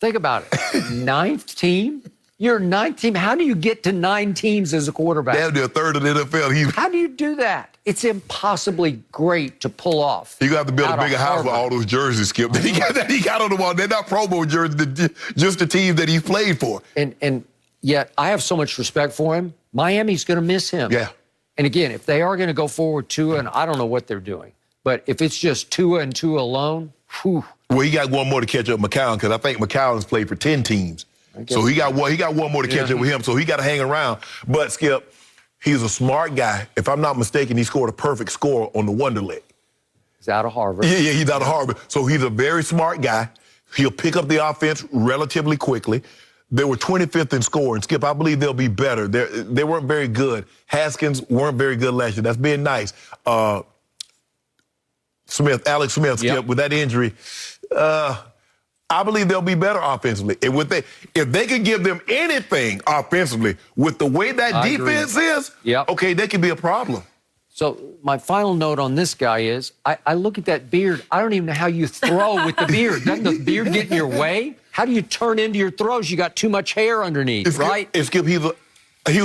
Think about it. Ninth team? You're ninth team. How do you get to 9 teams as a quarterback? They're a third of the NFL. How do you do that? It's impossibly great to pull off. You got to build a bigger house with all those jerseys, Skip. That he got on the wall. They're not Pro Bowl jerseys, just the team that he's played for. And yet I have so much respect for him. Miami's going to miss him. Yeah. And again, if they are going to go forward Tua, and I don't know what they're doing, but if it's just Tua and Tua alone, whew. Well, he got one more to catch up McCown, because I think McCown's played for 10 teams. So he got one more to catch up with him, so he got to hang around. But, Skip, he's a smart guy. If I'm not mistaken, he scored a perfect score on the Wonder Leg. He's out of Harvard. Yeah, he's out of Harvard. So he's a very smart guy. He'll pick up the offense relatively quickly. They were 25th in scoring. Skip, I believe they'll be better. They weren't very good. Haskins weren't very good last year. That's being nice. Alex Smith, Skip, with that injury, I believe they'll be better offensively. And if they can give them anything offensively with the way that defense is, okay, they could be a problem. So my final note on this guy is, I look at that beard. I don't even know how you throw with the beard. Doesn't the beard get in your way? How do you turn into your throws? You got too much hair underneath, right? Skip, he was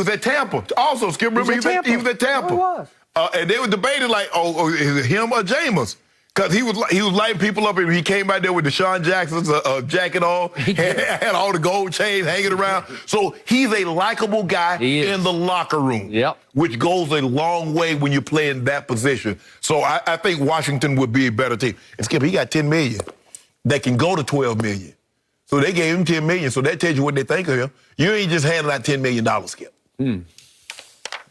at Tampa. Also, Skip, remember he was at Tampa. He was. And they were debating like, is it him or Jameis? Because he was lighting people up, and he came out there with Deshaun Jackson's jacket on, had all the gold chains hanging around. So he's a likable guy in the locker room, which goes a long way when you play in that position. So I think Washington would be a better team. And Skip, he got $10 million that can go to $12 million. So they gave him $10 million. So that tells you what they think of him. You ain't just handing out $10 million, Skip.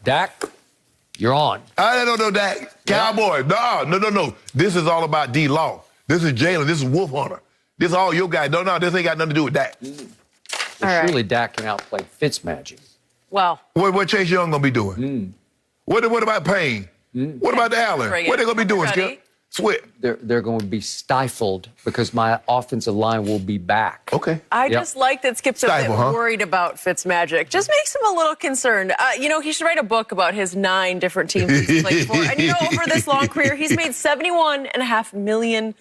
Dak, you're on. I don't know that. Cowboys, no. This is all about D-Law. This is Jalen. This is Wolf Hunter. This is all your guys. No, this ain't got nothing to do with that. Well, surely Dak can outplay Fitzmagic. Well. What Chase Young going to be doing? What about Payne? What about Allen? What they going to be doing, Skip? Sweat. They're going to be stifled because my offensive line will be back. Okay. I just like that Skip's a bit worried about Fitzmagic. Just makes him a little concerned. He should write a book about his 9 different teams he's played for. And over this long career, he's made $71.5 million.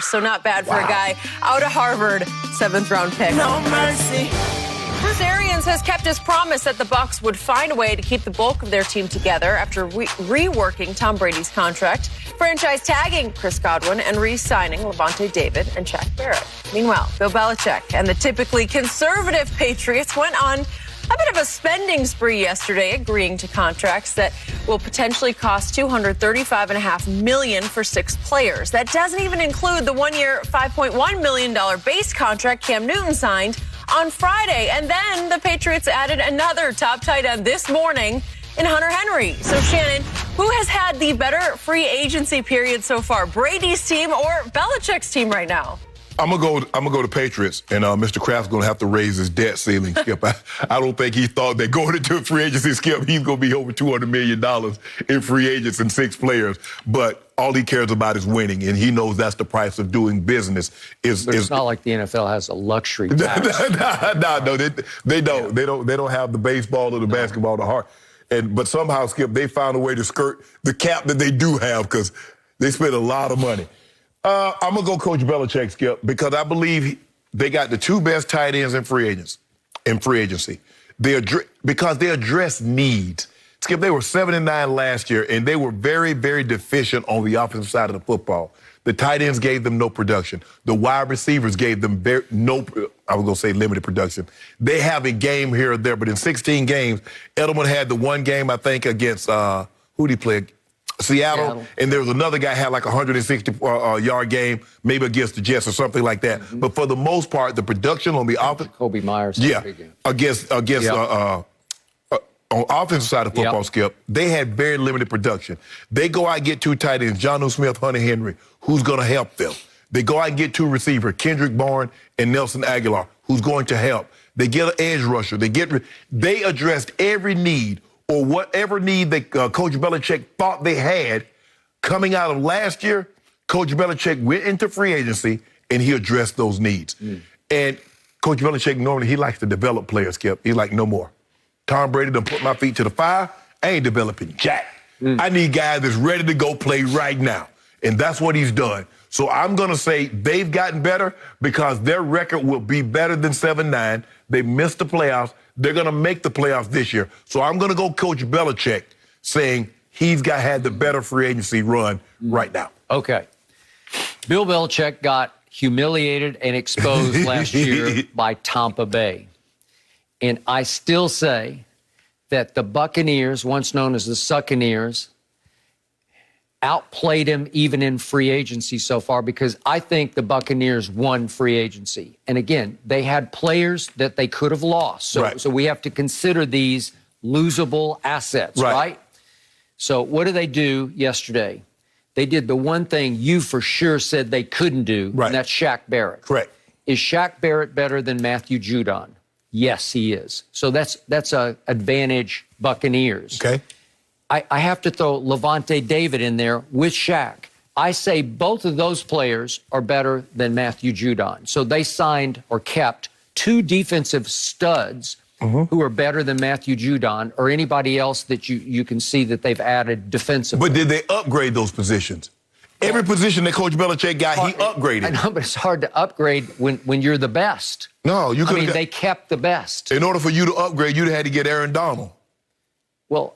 So not bad for a guy out of Harvard, 7th-round pick. No mercy. Bruce Arians has kept his promise that the Bucs would find a way to keep the bulk of their team together after reworking Tom Brady's contract, franchise tagging Chris Godwin, and re-signing Lavonte David and Shaq Barrett. Meanwhile, Bill Belichick and the typically conservative Patriots went on a bit of a spending spree yesterday, agreeing to contracts that will potentially cost $235.5 million for 6 players. That doesn't even include the 1-year, $5.1 million base contract Cam Newton signed on Friday. And then the Patriots added another top tight end this morning in Hunter Henry. So, Shannon, who has had the better free agency period so far, Brady's team or Belichick's team right now? I'm gonna go to Patriots, and Mr. Kraft's gonna have to raise his debt ceiling, Skip. I don't think he thought that going into free agency, Skip, he's gonna be over $200 million in free agents and 6 players. But all he cares about is winning, and he knows that's the price of doing business. It's not like the NFL has a luxury tax. No, they don't. They don't have the baseball or the basketball, the heart. But somehow, Skip, they found a way to skirt the cap that they do have because they spend a lot of money. I'm going to go Coach Belichick, Skip, because I believe they got the 2 best tight ends in free agency. Because they address needs. Skip, they were 7-9 last year, and they were very, very deficient on the offensive side of the football. The tight ends gave them no production. The wide receivers gave them limited production. They have a game here or there, but in 16 games, Edelman had the one game, I think, against, who did he play? Seattle, and there was another guy had like a 160-yard game, maybe against the Jets or something like that. But for the most part, the production on the offense, Kobe Myers, against on offensive side of football, Skip, they had very limited production. They go out and get 2 tight ends, Jonnu Smith, Hunter Henry, who's going to help them. They go out and get 2 receivers, Kendrick Bourne and Nelson Aguilar, who's going to help. They get an edge rusher. They addressed every need, or whatever need that Coach Belichick thought they had coming out of last year. Coach Belichick went into free agency, and he addressed those needs. And Coach Belichick, normally he likes to develop players, Skip. He's like, no more. Tom Brady done put my feet to the fire. I ain't developing jack. I need guys that's ready to go play right now. And that's what he's done. So I'm going to say they've gotten better because their record will be better than 7-9. They missed the playoffs. They're going to make the playoffs this year. So I'm going to go Coach Belichick, saying he's had the better free agency run right now. Okay. Bill Belichick got humiliated and exposed last year by Tampa Bay. And I still say that the Buccaneers, once known as the Succaneers, outplayed him even in free agency so far, because I think the Buccaneers won free agency. And again, they had players that they could have lost. So we have to consider these losable assets, right? So what did they do yesterday? They did the one thing you for sure said they couldn't do, and that's Shaq Barrett. Correct. Is Shaq Barrett better than Matthew Judon? Yes, he is. So that's a advantage Buccaneers. Okay. I have to throw Lavonte David in there with Shaq. I say both of those players are better than Matthew Judon. So they signed or kept two defensive studs who are better than Matthew Judon or anybody else that you can see that they've added defensively. But did they upgrade those positions? Every position that Coach Belichick got, he upgraded. I know, but it's hard to upgrade when you're the best. No, you could. They kept the best. In order for you to upgrade, you'd have had to get Aaron Donald. Well,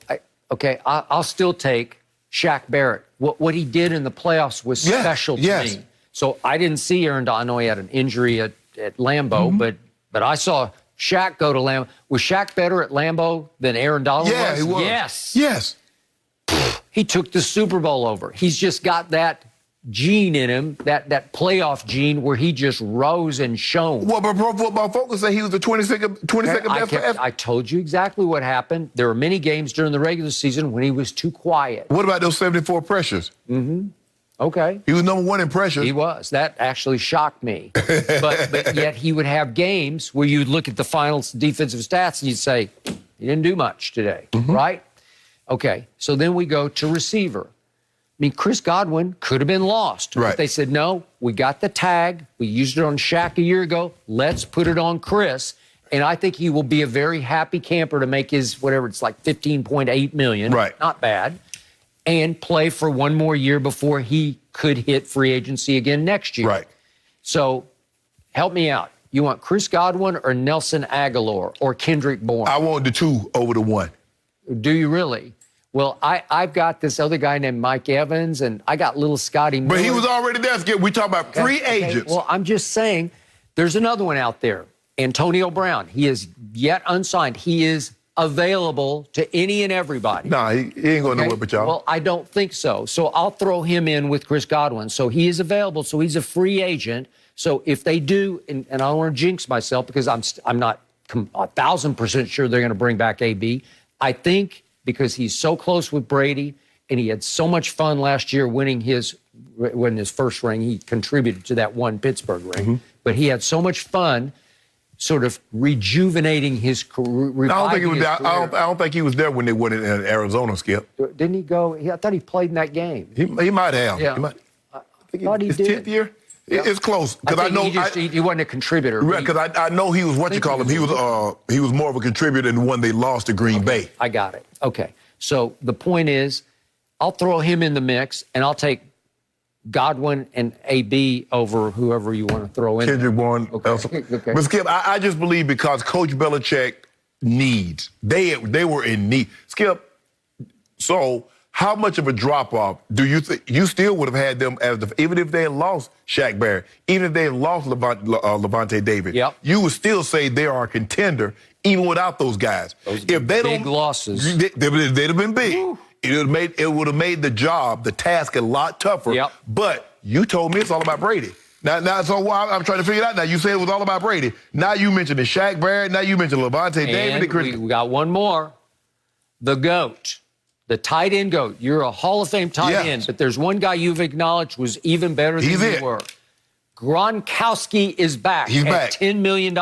I'll still take Shaq Barrett. What he did in the playoffs was special to me. So I didn't see Aaron Donald. I know he had an injury at Lambeau, but I saw Shaq go to Lambeau. Was Shaq better at Lambeau than Aaron Donald was? He was. Yes. He took the Super Bowl over. He's just got that gene in him, that playoff gene where he just rose and shone. Well, but Pro Football Focus said he was the 22nd best ever. I told you exactly what happened. There were many games during the regular season when he was too quiet. What about those 74 pressures? Okay. He was number one in pressures. He was. That actually shocked me. but yet he would have games where you'd look at the final defensive stats and you'd say, he didn't do much today, right? Okay, so then we go to receiver. I mean, Chris Godwin could have been lost. Right. But they said, no, we got the tag. We used it on Shaq a year ago. Let's put it on Chris. And I think he will be a very happy camper to make his, whatever, it's like $15.8 million. Right. Not bad. And play for one more year before he could hit free agency again next year. Right. So help me out. You want Chris Godwin or Nelson Aguilar or Kendrick Bourne? I want the two over the one. Do you really? Well, I've got this other guy named Mike Evans, and I got little Scotty Miller. But he was already there. We talk about free agents. Well, I'm just saying there's another one out there, Antonio Brown. He is yet unsigned. He is available to any and everybody. No, he ain't going nowhere but y'all. Well, I don't think so. So I'll throw him in with Chris Godwin. So he is available. So he's a free agent. So if they do, and I don't want to jinx myself because I'm not 1,000% sure they're going to bring back AB. I think because he's so close with Brady and he had so much fun last year winning his first ring. He contributed to that one Pittsburgh ring. But he had so much fun sort of rejuvenating his career. I don't think he was there when they won it in Arizona, Skip. Didn't he go? I thought he played in that game. He might have. Yeah. I thought he did. 10th year? Yeah. It's close. Because I know he wasn't a contributor. Right, because I know he was he was more of a contributor than the one they lost to Green Bay. I got it. Okay. So the point is, I'll throw him in the mix, and I'll take Godwin and AB over whoever you want to throw in. Kendrick Bourne. Okay. But Skip, I just believe because Coach Belichick needs, they were in need. Skip, so how much of a drop-off do you think? You still would have had them as even if they had lost Shaq Barrett, even if they had lost Lavonte David, you would still say they are a contender even without those guys. If they big losses. They'd have been big. Woo. It would have made the task a lot tougher. Yep. But you told me it's all about Brady. Now, so I'm trying to figure it out now. You said it was all about Brady. Now you mentioned the Shaq Barrett. Now you mentioned Lavonte David. And we got one more. The GOAT. The tight end GOAT. You're a Hall of Fame tight end, but there's one guy you've acknowledged was even better than you were. Gronkowski is back. He's back. $10 million.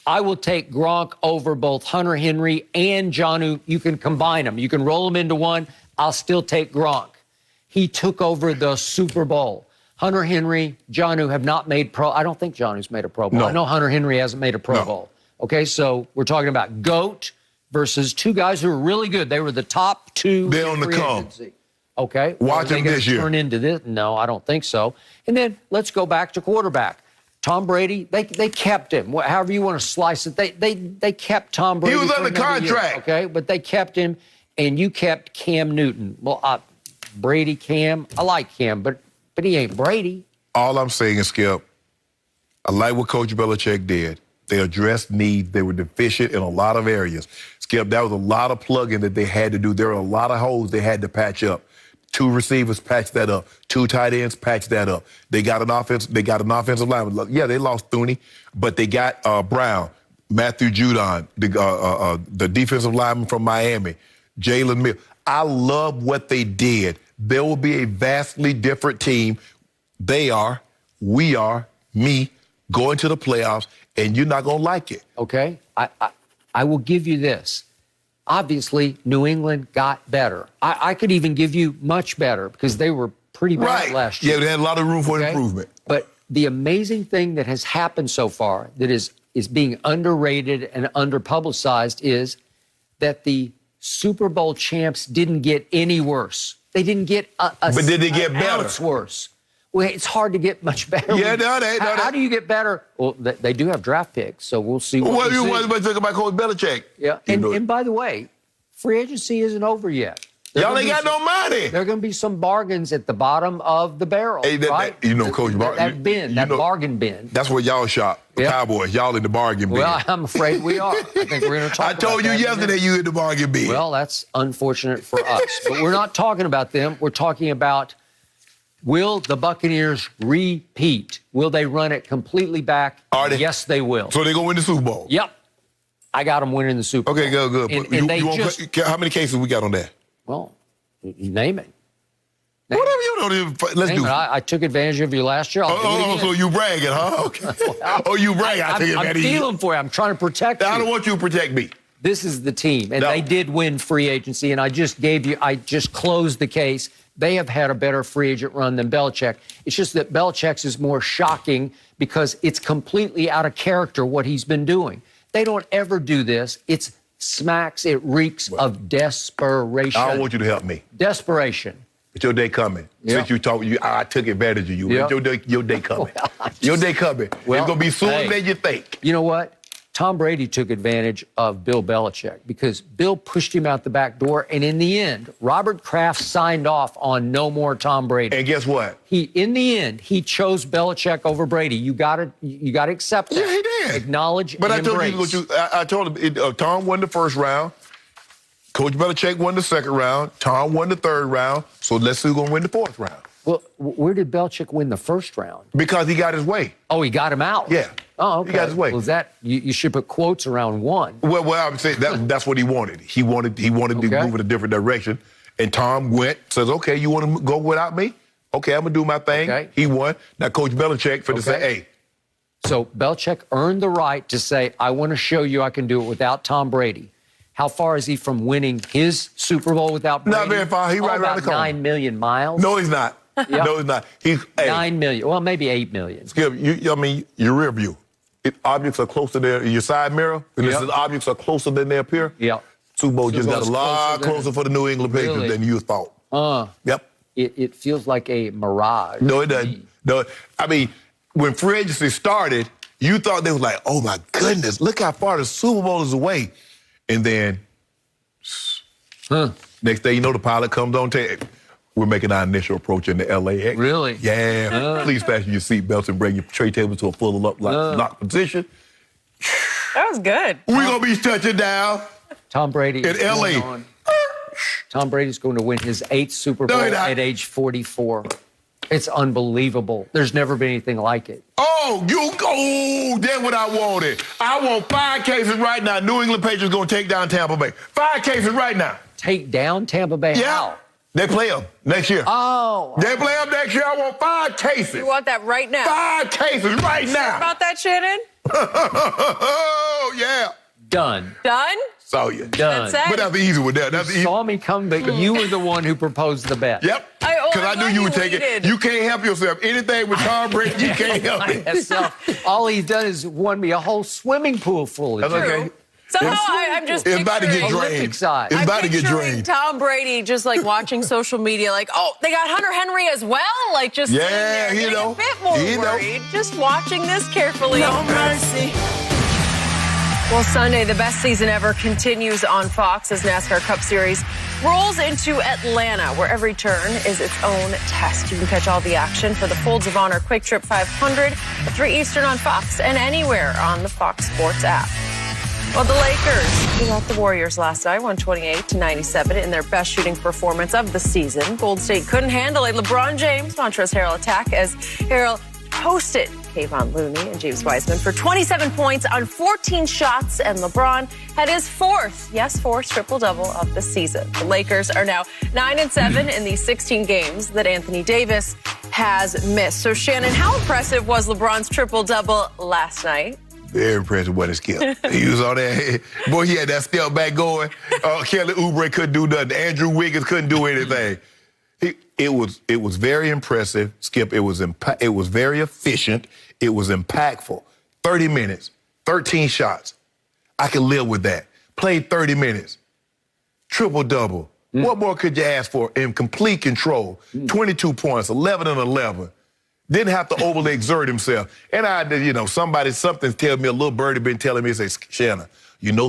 I will take Gronk over both Hunter Henry and Jonnu. You can combine them. You can roll them into one. I'll still take Gronk. He took over the Super Bowl. Hunter Henry, Jonnu have not made pro. I don't think Jonnu's made a Pro Bowl. No. I know Hunter Henry hasn't made a Pro No. Bowl. Okay, so we're talking about GOAT versus two guys who are really good. They were the top two. They're in on the free come. agency. Okay. Watch are they them gonna this year. Turn into this? No, I don't think so. And then let's go back to quarterback. Tom Brady, they kept him. However you want to slice it, they kept Tom Brady. He was for under another year, contract. okay, but they kept him, and you kept Cam Newton. Well, Brady, Cam, I like Cam, but he ain't Brady. All I'm saying is, Skip, I like what Coach Belichick did. They addressed needs. They were deficient in a lot of areas. Skip, that was a lot of plugging that they had to do. There were a lot of holes they had to patch up. 2 receivers patched that up. 2 tight ends patched that up. They got an offensive lineman. Yeah, they lost Thuney, but they got Brown, Matthew Judon, the defensive lineman from Miami, Jalen Mills. I love what they did. There will be a vastly different team. They are, we are, me, going to the playoffs, and you're not going to like it. Okay, I will give you this. Obviously, New England got better. I could even give you much better because they were pretty bad last year. Yeah, they had a lot of room for improvement. But the amazing thing that has happened so far that is being underrated and underpublicized is that the Super Bowl champs didn't get any worse. They didn't get But did they get an better? ounce worse. Well, it's hard to get much better. Yeah, How do you get better? Well, they do have draft picks, so we'll see What we you see. want to talk about Coach Belichick? Yeah, and by the way, free agency isn't over yet. Y'all ain't got no money. There are going to be some bargains at the bottom of the barrel, Hey, right? Coach, that bargain bin. That's where y'all shop. The Yeah. Cowboys, y'all in the bargain bin. Well, I'm afraid we are. I think we're going to talk I told about you that in a yesterday minute. you in the bargain bin. Well, that's unfortunate for us. But we're not talking about them. We're talking about, will the Buccaneers repeat? Will they run it completely back? Are they? Yes, they will. So they going to win the Super Bowl? Yep. I got them winning the Super Bowl. Okay, good. And, You they want- just, how many cases we got on that? well, you name it. Whatever you don't even, let's Name do it. it. I took advantage of you last year. I'll do it Oh, again. so you bragging, huh? Okay. Oh, you bragging. I take I'm advantage of you. feeling for you. I'm trying to protect I you. don't want you to protect me. This is the team, and No. they did win free agency, and I just closed the case. They have had a better free agent run than Belichick. It's just that Belichick's is more shocking because it's completely out of character what he's been doing. They don't ever do this. It reeks of desperation. I don't want you to help me. Desperation. But your day coming. Yeah. Since I took advantage of you. Yeah. But your day coming. Your day coming. Well, it's going to be sooner hey. than you think. You know what? Tom Brady took advantage of Bill Belichick because Bill pushed him out the back door, and in the end, Robert Kraft signed off on no more Tom Brady. And guess what? In the end, he chose Belichick over Brady. You got to accept that. Yeah, he did. Acknowledge But and embrace. I told him Tom won the first round. Coach Belichick won the second round. Tom won the third round. So let's see who's going to win the fourth round. Well, where did Belichick win the first round? Because he got his way. Oh, he got him out. Yeah. Oh, okay. He got his way. Well, you should put quotes around one. Well, I'm saying that's what he wanted. He wanted to move in a different direction. And Tom says, okay, you want to go without me? Okay, I'm going to do my thing. Okay. He won. Now, Coach Belichick to say, hey. So Belichick earned the right to say, I want to show you I can do it without Tom Brady. How far is he from winning his Super Bowl without Brady? Not very far. He right around the corner. 9 million miles. No, he's not. Yep. No, he's not. He's 9 million. Well, maybe 8 million. Skip, your rear view. Objects are closer there. Your side mirror, and Yep. the objects are closer than they appear. Yeah. Super Bowl just got Bowl's a lot closer for the New England Patriots Really? than you thought. Yep. It feels like a mirage. No, it doesn't. No, I mean, when free agency started, you thought they was like, oh my goodness, look how far the Super Bowl is away. And then, next thing you know, the pilot comes on tape. We're making our initial approach into LAX. Really? Yeah. Please fasten your seatbelts and bring your tray table to a full lock position. That was good. We're going to be touching down. Tom Brady In is going LA. on. Tom Brady's going to win his 8th Super Bowl No, he's not. at age 44. It's unbelievable. There's never been anything like it. That's what I wanted. I want 5 cases right now. New England Patriots going to take down Tampa Bay. 5 cases right now. Take down Tampa Bay? Yeah. How? They play them next year. Oh. They play them next year. I want 5 cases. You want that right now? 5 cases right now. About that, Shannon? Oh, yeah. Done. Done? Saw you. Done. That's it? But that's the easy one there. That's the easy. Saw me come, but you were the one who proposed the bet. Yep. Well, because I knew you would take it. You can't help yourself. Anything with Tom Brady, you can't help it. All he's done is won me a whole swimming pool full of That's okay. Somehow I'm just It's about to get drained. Olympic side. It's about to get picturing drained. Tom Brady just like watching social media, like, oh, they got Hunter Henry as well. Like just sitting there, you getting know. a bit more You know. worried. Just watching this carefully. No mercy. Well, Sunday, the best season ever continues on Fox as NASCAR Cup Series rolls into Atlanta, where every turn is its own test. You can catch all the action for the Folds of Honor Quick Trip 500 at 3 Eastern on Fox and anywhere on the Fox Sports app. Well, the Lakers beat out the Warriors last night, 128-97 in their best shooting performance of the season. Golden State couldn't handle a LeBron James, Montrezl Harrell attack as Harrell toasted Kayvon Looney and James Wiseman for 27 points on 14 shots, and LeBron had his fourth triple-double of the season. The Lakers are now 9-7 in the 16 games that Anthony Davis has missed. So, Shannon, how impressive was LeBron's triple-double last night? Very impressive what he skipped. He was on that. Boy, he had that step back going. Kelly Oubre couldn't do nothing. Andrew Wiggins couldn't do anything. It was very impressive, Skip. It was very efficient. It was impactful. 30 minutes, 13 shots. I can live with that. Played 30 minutes. Triple-double. What more could you ask for? In complete control. 22 points, 11 and 11. Didn't have to overly exert himself. And something tells me, a little birdie been telling me, say, Shannon,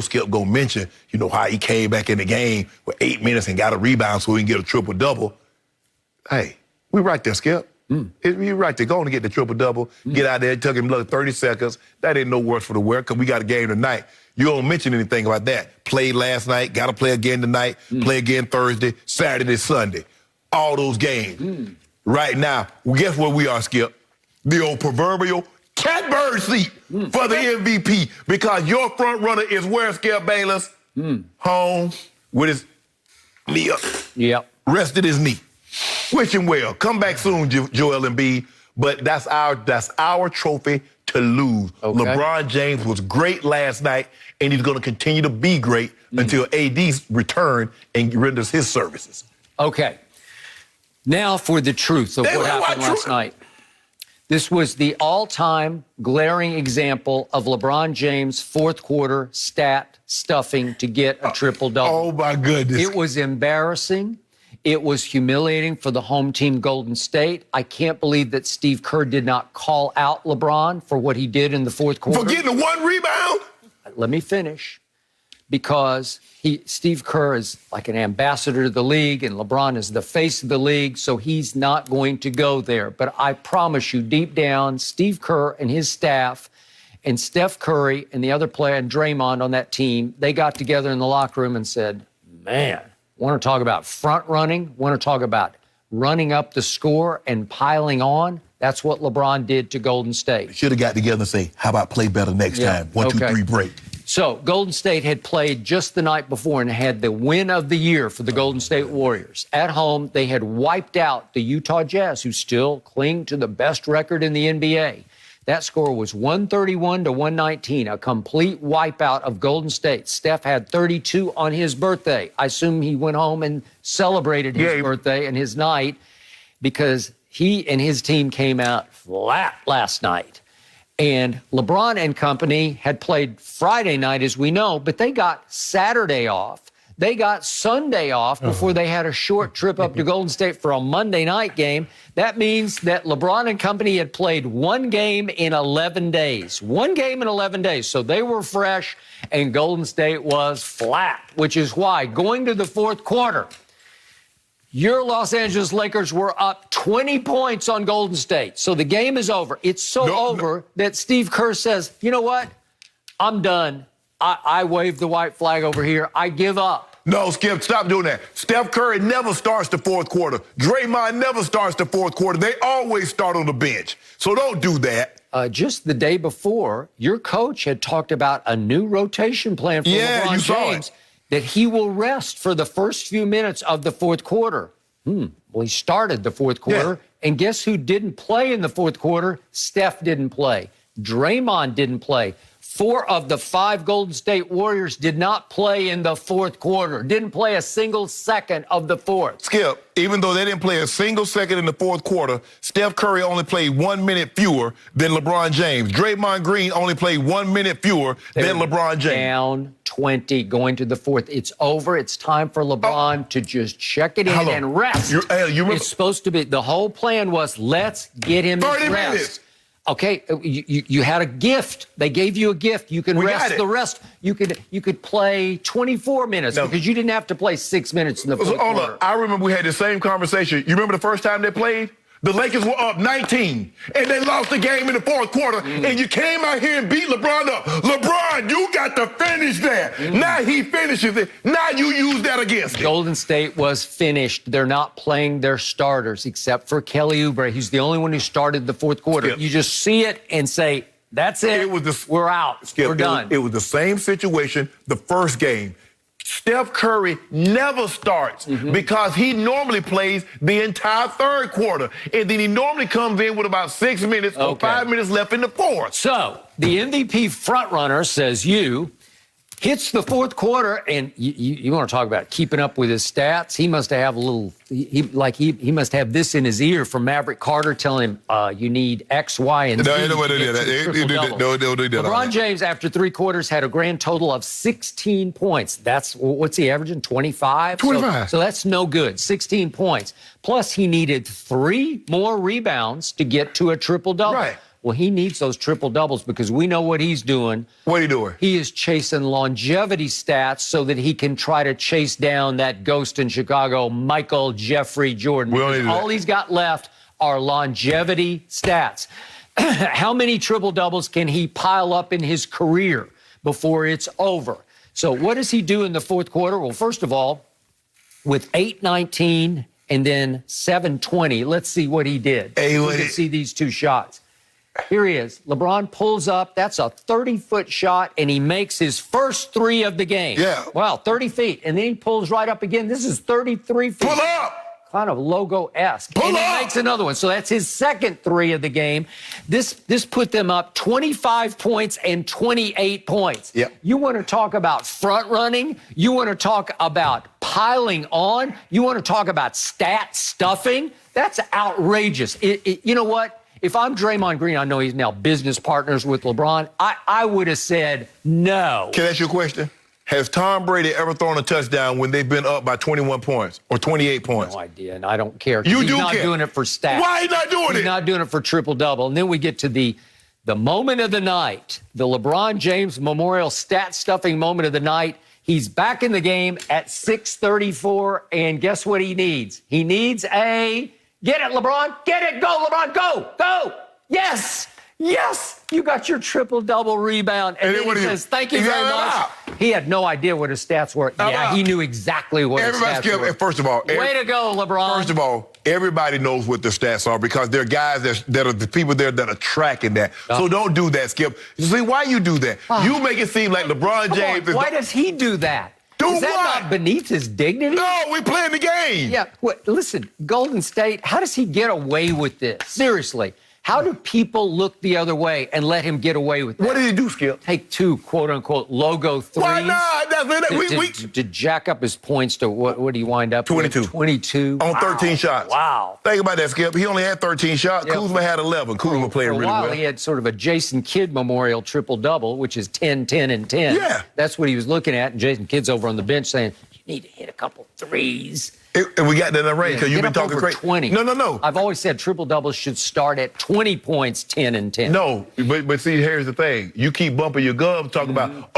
Skip gonna mention, how he came back in the game with 8 minutes and got a rebound so he can get a triple-double. Hey, we right there, Skip. We right there. Go on and get the triple-double. Get out there. It took him 30 seconds. That ain't no worse for the wear because we got a game tonight. You don't mention anything about that. Played last night. Got to play again tonight. Play again Thursday, Saturday, Sunday. All those games. Right now, guess where we are, Skip? The old proverbial catbird seat for the MVP because your front runner is where, Skip Bayless? Home with his knee up. Yep. Rested his knee. Wish him well. Come back soon, Joel Embiid. But that's our trophy to lose. Okay. LeBron James was great last night, and he's going to continue to be great until AD's return and renders his services. Okay. Now for the truth of what happened last night. This was the all-time glaring example of LeBron James' fourth quarter stat stuffing to get a triple-double. Oh, my goodness. It was embarrassing. It was humiliating for the home team, Golden State. I can't believe that Steve Kerr did not call out LeBron for what he did in the fourth quarter. For getting the one rebound? Let me finish. Because Steve Kerr is like an ambassador to the league, and LeBron is the face of the league, so he's not going to go there. But I promise you, deep down, Steve Kerr and his staff and Steph Curry and the other player and Draymond on that team, they got together in the locker room and said, man, want to talk about front running, want to talk about running up the score and piling on? That's what LeBron did to Golden State. Should have got together and say, how about play better next time? 1, 2, 3, break. So Golden State had played just the night before and had the win of the year for the Golden State Warriors. At home, they had wiped out the Utah Jazz, who still cling to the best record in the NBA. That score was 131-119, a complete wipeout of Golden State. Steph had 32 on his birthday. I assume he went home and celebrated his birthday and his night because he and his team came out flat last night. And LeBron and company had played Friday night, as we know, but they got Saturday off. They got Sunday off before they had a short trip up to Golden State for a Monday night game. That means that LeBron and company had played one game in 11 days. One game in 11 days. So they were fresh, and Golden State was flat, which is why going to the fourth quarter, your Los Angeles Lakers were up 20 points on Golden State. So the game is over. It's so over that Steve Kerr says, you know what? I'm done. I wave the white flag over here. I give up. No, Skip, stop doing that. Steph Curry never starts the fourth quarter. Draymond never starts the fourth quarter. They always start on the bench. So don't do that. Just the day before, your coach had talked about a new rotation plan for LeBron James that he will rest for the first few minutes of the fourth quarter. Well, he started the fourth quarter, and guess who didn't play in the fourth quarter? Steph didn't play. Draymond didn't play. 4 of the 5 Golden State Warriors did not play in the fourth quarter. Didn't play a single second of the fourth. Skip, even though they didn't play a single second in the fourth quarter, Steph Curry only played 1 minute fewer than LeBron James. Draymond Green only played 1 minute fewer than LeBron James. Down 20 going to the fourth. It's over. It's time for LeBron to just check it in and rest. You remember? It's supposed to be, the whole plan was, let's get him 30 his rest. minutes. Okay, you had a gift. They gave you a gift. You can rest the rest. You could play 24 minutes because you didn't have to play 6 minutes in the fourth quarter. I remember we had the same conversation. You remember the first time they played? The Lakers were up 19, and they lost the game in the fourth quarter, and you came out here and beat LeBron up. LeBron, you got to finish that. Now he finishes it. Now you use that against him. Golden State was finished. They're not playing their starters except for Kelly Oubre. He's the only one who started the fourth quarter. Skip. You just see it and say, that's it. We're out. Skip, we're done. It was the same situation the first game. Steph Curry never starts because he normally plays the entire third quarter. And then he normally comes in with about 6 minutes or 5 minutes left in the fourth. So the MVP frontrunner says hits the fourth quarter, and you want to talk about keeping up with his stats. He must have a little, he must have this in his ear from Maverick Carter telling him, you need X, Y, and Z. No, LeBron James, after 3 quarters, had a grand total of 16 points. That's, what's he averaging, 25? 25. So that's no good, 16 points. Plus, he needed 3 more rebounds to get to a triple-double. Right. Well, he needs those triple-doubles because we know what he's doing. What are you doing? He is chasing longevity stats so that he can try to chase down that ghost in Chicago, Michael Jeffrey Jordan. All he's got left are longevity stats. How many triple-doubles can he pile up in his career before it's over? So what does he do in the fourth quarter? Well, first of all, with 8-19 and then 7-20, let's see what he did. We can see these 2 shots. Here he is. LeBron pulls up. That's a 30-foot shot, and he makes his first 3 of the game. Yeah. Wow, 30 feet. And then he pulls right up again. This is 33 feet. Pull up! Kind of logo-esque. Pull and up! he makes another one. So that's his second 3 of the game. This put them up 25 points and 28 points. Yep. You want to talk about front-running? You want to talk about piling on? You want to talk about stat stuffing? That's outrageous. You know what? If I'm Draymond Green, I know he's now business partners with LeBron, I would have said no. Can I ask you a question? Has Tom Brady ever thrown a touchdown when they've been up by 21 points or 28 points? No idea, and I don't care. You he's do not care. doing it for stats. Why he's not doing it? He's not doing it for triple-double. And then we get to the moment of the night, the LeBron James Memorial stat-stuffing moment of the night. He's back in the game at 6:34, and guess what he needs? He needs a... Get it, LeBron. Get it. Go, LeBron. Go. Go. Yes. Yes. You got your triple-double rebound. And then he says, thank you very much. He had no idea what his stats were. Yeah, he knew exactly what his stats were. First of all, way to go, LeBron. First of all, everybody knows what the stats are because there are guys that are the people there that are tracking that. So don't do that, Skip. See, why you do that? You make it seem like LeBron James is... Why does he do that? Is that not beneath his dignity? No, we're playing the game. Yeah. Listen, Golden State, how does he get away with this? Seriously. How do people look the other way and let him get away with that? What did he do, Skip? Take 2 quote-unquote logo threes. Why not? To jack up his points to what do you wind up 22. with? 22. On 13 shots. Wow. Think about that, Skip. He only had 13 shots. Yeah. Kuzma had 11. Kuzma played really well. He had sort of a Jason Kidd Memorial triple-double, which is 10, 10, and 10. Yeah. That's what he was looking at, and Jason Kidd's over on the bench saying, you need to hit a couple threes. And we got that in the range because you've been talking over crazy. 20. No. I've always said triple-doubles should start at 20 points, 10 and 10. No, but see, here's the thing. You keep bumping your gums talking about,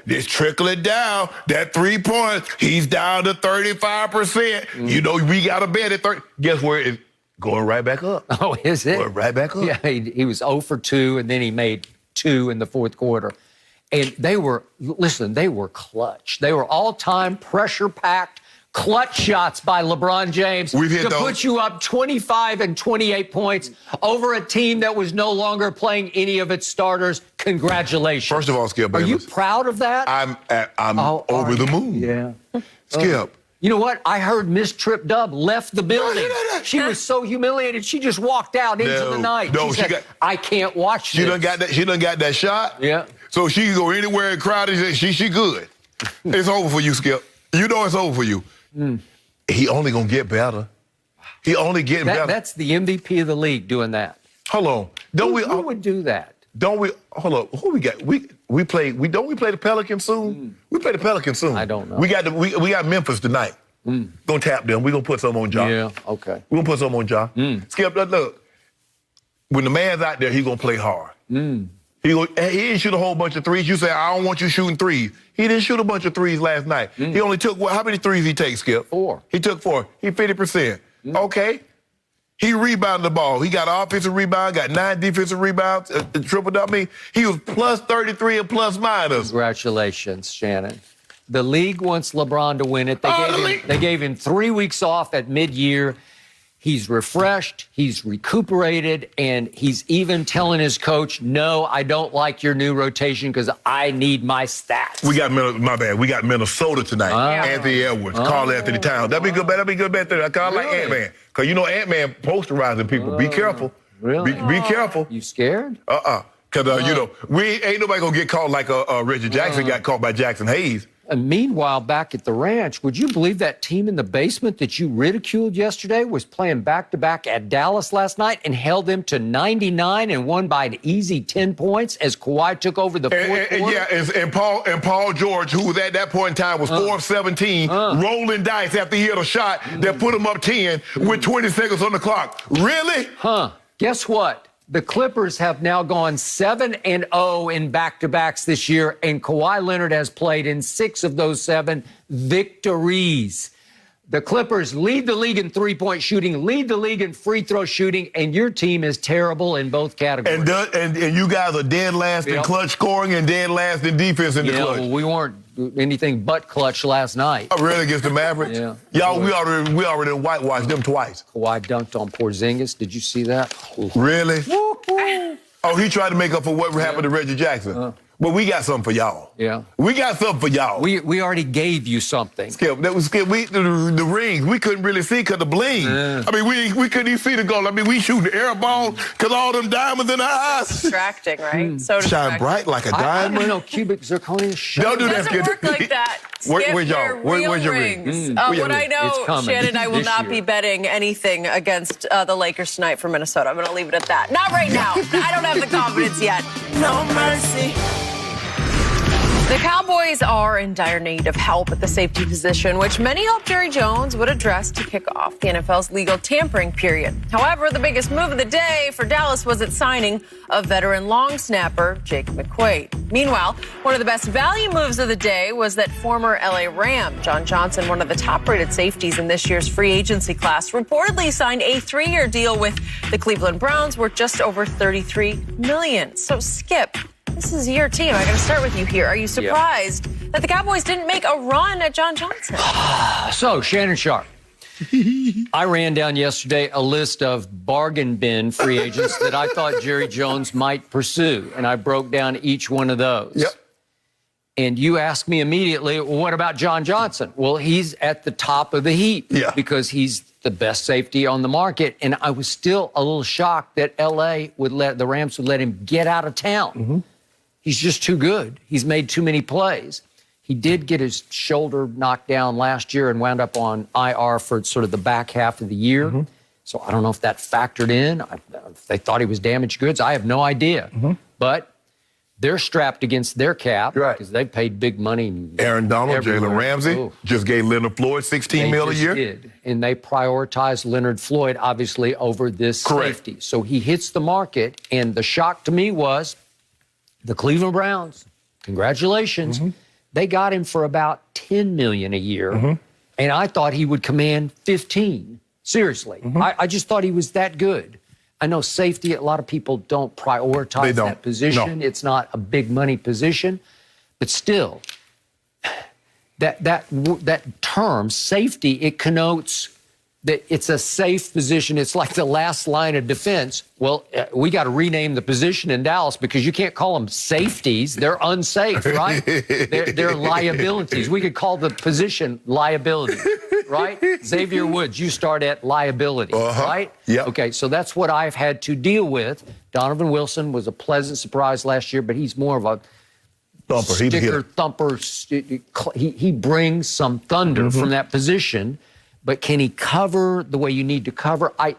this trickling down, that 3 points, he's down to 35%. You know, we got to bet at 30. Guess where it's going right back up. Oh, is it? Going right back up. Yeah, he was 0 for 2, and then he made 2 in the fourth quarter. And they were clutch. They were all-time pressure-packed clutch shots by LeBron James to put you up 25 and 28 points over a team that was no longer playing any of its starters. Congratulations. First of all, Skip Are you Bayless, proud of that? I'm over the moon. Yeah. Skip. You know what? I heard Miss Trip Dub left the building. She was so humiliated, she just walked out into the night. She said, I can't watch this. She done got that shot? Yeah. So she can go anywhere and crowded. She good. It's over for you, Skip. You know it's over for you. He only gonna get better. He only getting better. That's the MVP of the league doing that. Hold on. Who would do that? Don't we? Hold up. Who we got? We play. Don't we play the Pelicans soon? We play the Pelicans soon. I don't know. We got Memphis tonight. Gonna tap them. We gonna put something on Ja. Yeah. Okay. We gonna put something on Ja. Skip. Look. When the man's out there, he gonna play hard. He didn't shoot a whole bunch of threes. You say I don't want you shooting threes. He didn't shoot a bunch of threes last night. He only took how many threes he take, Skip? 4. He took 4. He 50%. Okay. He rebounded the ball. He got an offensive rebound, got 9 defensive rebounds, triple-double. He was plus 33 and plus minus. Congratulations, Shannon. The league wants LeBron to win it. They gave him 3 weeks off at mid-year. He's refreshed, he's recuperated, and he's even telling his coach, no, I don't like your new rotation because I need my stats. We got Minnesota tonight. Anthony Edwards, Carl Anthony Towns. That'd be good. That'd be good bet. I kind of like Ant-Man. Because you know Ant-Man posterizing people. Be careful. Really? Be careful. You scared? Because, you know, ain't nobody going to get caught like Reggie Jackson got caught by Jackson Hayes. And meanwhile, back at the ranch, would you believe that team in the basement that you ridiculed yesterday was playing back-to-back at Dallas last night and held them to 99 and won by an easy 10 points as Kawhi took over the fourth quarter? Yeah, and Paul George, who at that point in time was 4 of 17, rolling dice after he hit a shot that put him up 10 with 20 seconds on the clock. Really? Guess what? The Clippers have now gone 7-0 in back-to-backs this year, and Kawhi Leonard has played in 6 of those 7 victories. The Clippers lead the league in three-point shooting, lead the league in free throw shooting, and your team is terrible in both categories. And you guys are dead last in clutch scoring and dead last in defense in the clutch. Well, we weren't anything but clutch last night. Oh, really? Against the Mavericks? Y'all, we already whitewashed them twice. Kawhi dunked on Porzingis. Did you see that? Really? Oh, he tried to make up for what happened to Reggie Jackson. But we got something for y'all. Yeah. We got something for y'all. We already gave you something. Skip, that was Skip. The rings, we couldn't really see because the bling. I mean, we couldn't even see the goal. I mean, we shooting the air ball because all them diamonds in our eyes. Distracting, right? So shine bright like a diamond. I don't know, cubic zirconia. Don't do that, Skip. It doesn't work like that. Skip, where's y'all? Where's your rings? ring? What I know, Shannon, I will not be betting anything against the Lakers tonight for Minnesota. I'm going to leave it at that. Not right now. I don't have the confidence yet. No mercy. The Cowboys are in dire need of help at the safety position, which many hoped Jerry Jones would address to kick off the NFL's legal tampering period. However, the biggest move of the day for Dallas was its signing of veteran long snapper Jake McQuaid. Meanwhile, one of the best value moves of the day was that former LA Ram John Johnson, one of the top-rated safeties in this year's free agency class, reportedly signed a 3-year deal with the Cleveland Browns worth just over $33 million. So, Skip, this is your team. I got to start with you here. Are you surprised that the Cowboys didn't make a run at John Johnson? So, Shannon Sharp, I ran down yesterday a list of bargain bin free agents that I thought Jerry Jones might pursue, and I broke down each one of those. Yep. And you asked me immediately, well, what about John Johnson? Well, he's at the top of the heap because he's the best safety on the market. And I was still a little shocked that the Rams would let him get out of town. He's just too good. He's made too many plays. He did get his shoulder knocked down last year and wound up on IR for sort of the back half of the year. So I don't know if that factored in. If they thought he was damaged goods, I have no idea. But they're strapped against their cap because they paid big money. Aaron Donald, Jalen Ramsey just gave Leonard Floyd $16 million a year. Did. And they prioritized Leonard Floyd, obviously, over this safety. So he hits the market, and the shock to me was the Cleveland Browns, congratulations, they got him for about $10 million a year, and I thought he would command 15. Seriously, I just thought he was that good. I know safety, a lot of people don't prioritize that position. No. It's not a big money position, but still, that term, safety, it connotes that it's a safe position. It's like the last line of defense. Well, we got to rename the position in Dallas because you can't call them safeties. They're unsafe, right? They're liabilities. We could call the position liability, right? Xavier Woods, you start at liability, right? Yeah. Okay, so that's what I've had to deal with. Donovan Wilson was a pleasant surprise last year, but he's more of a Thumper. He's a sticker hitter. thumper. He brings some thunder from that position, but can he cover the way you need to cover? I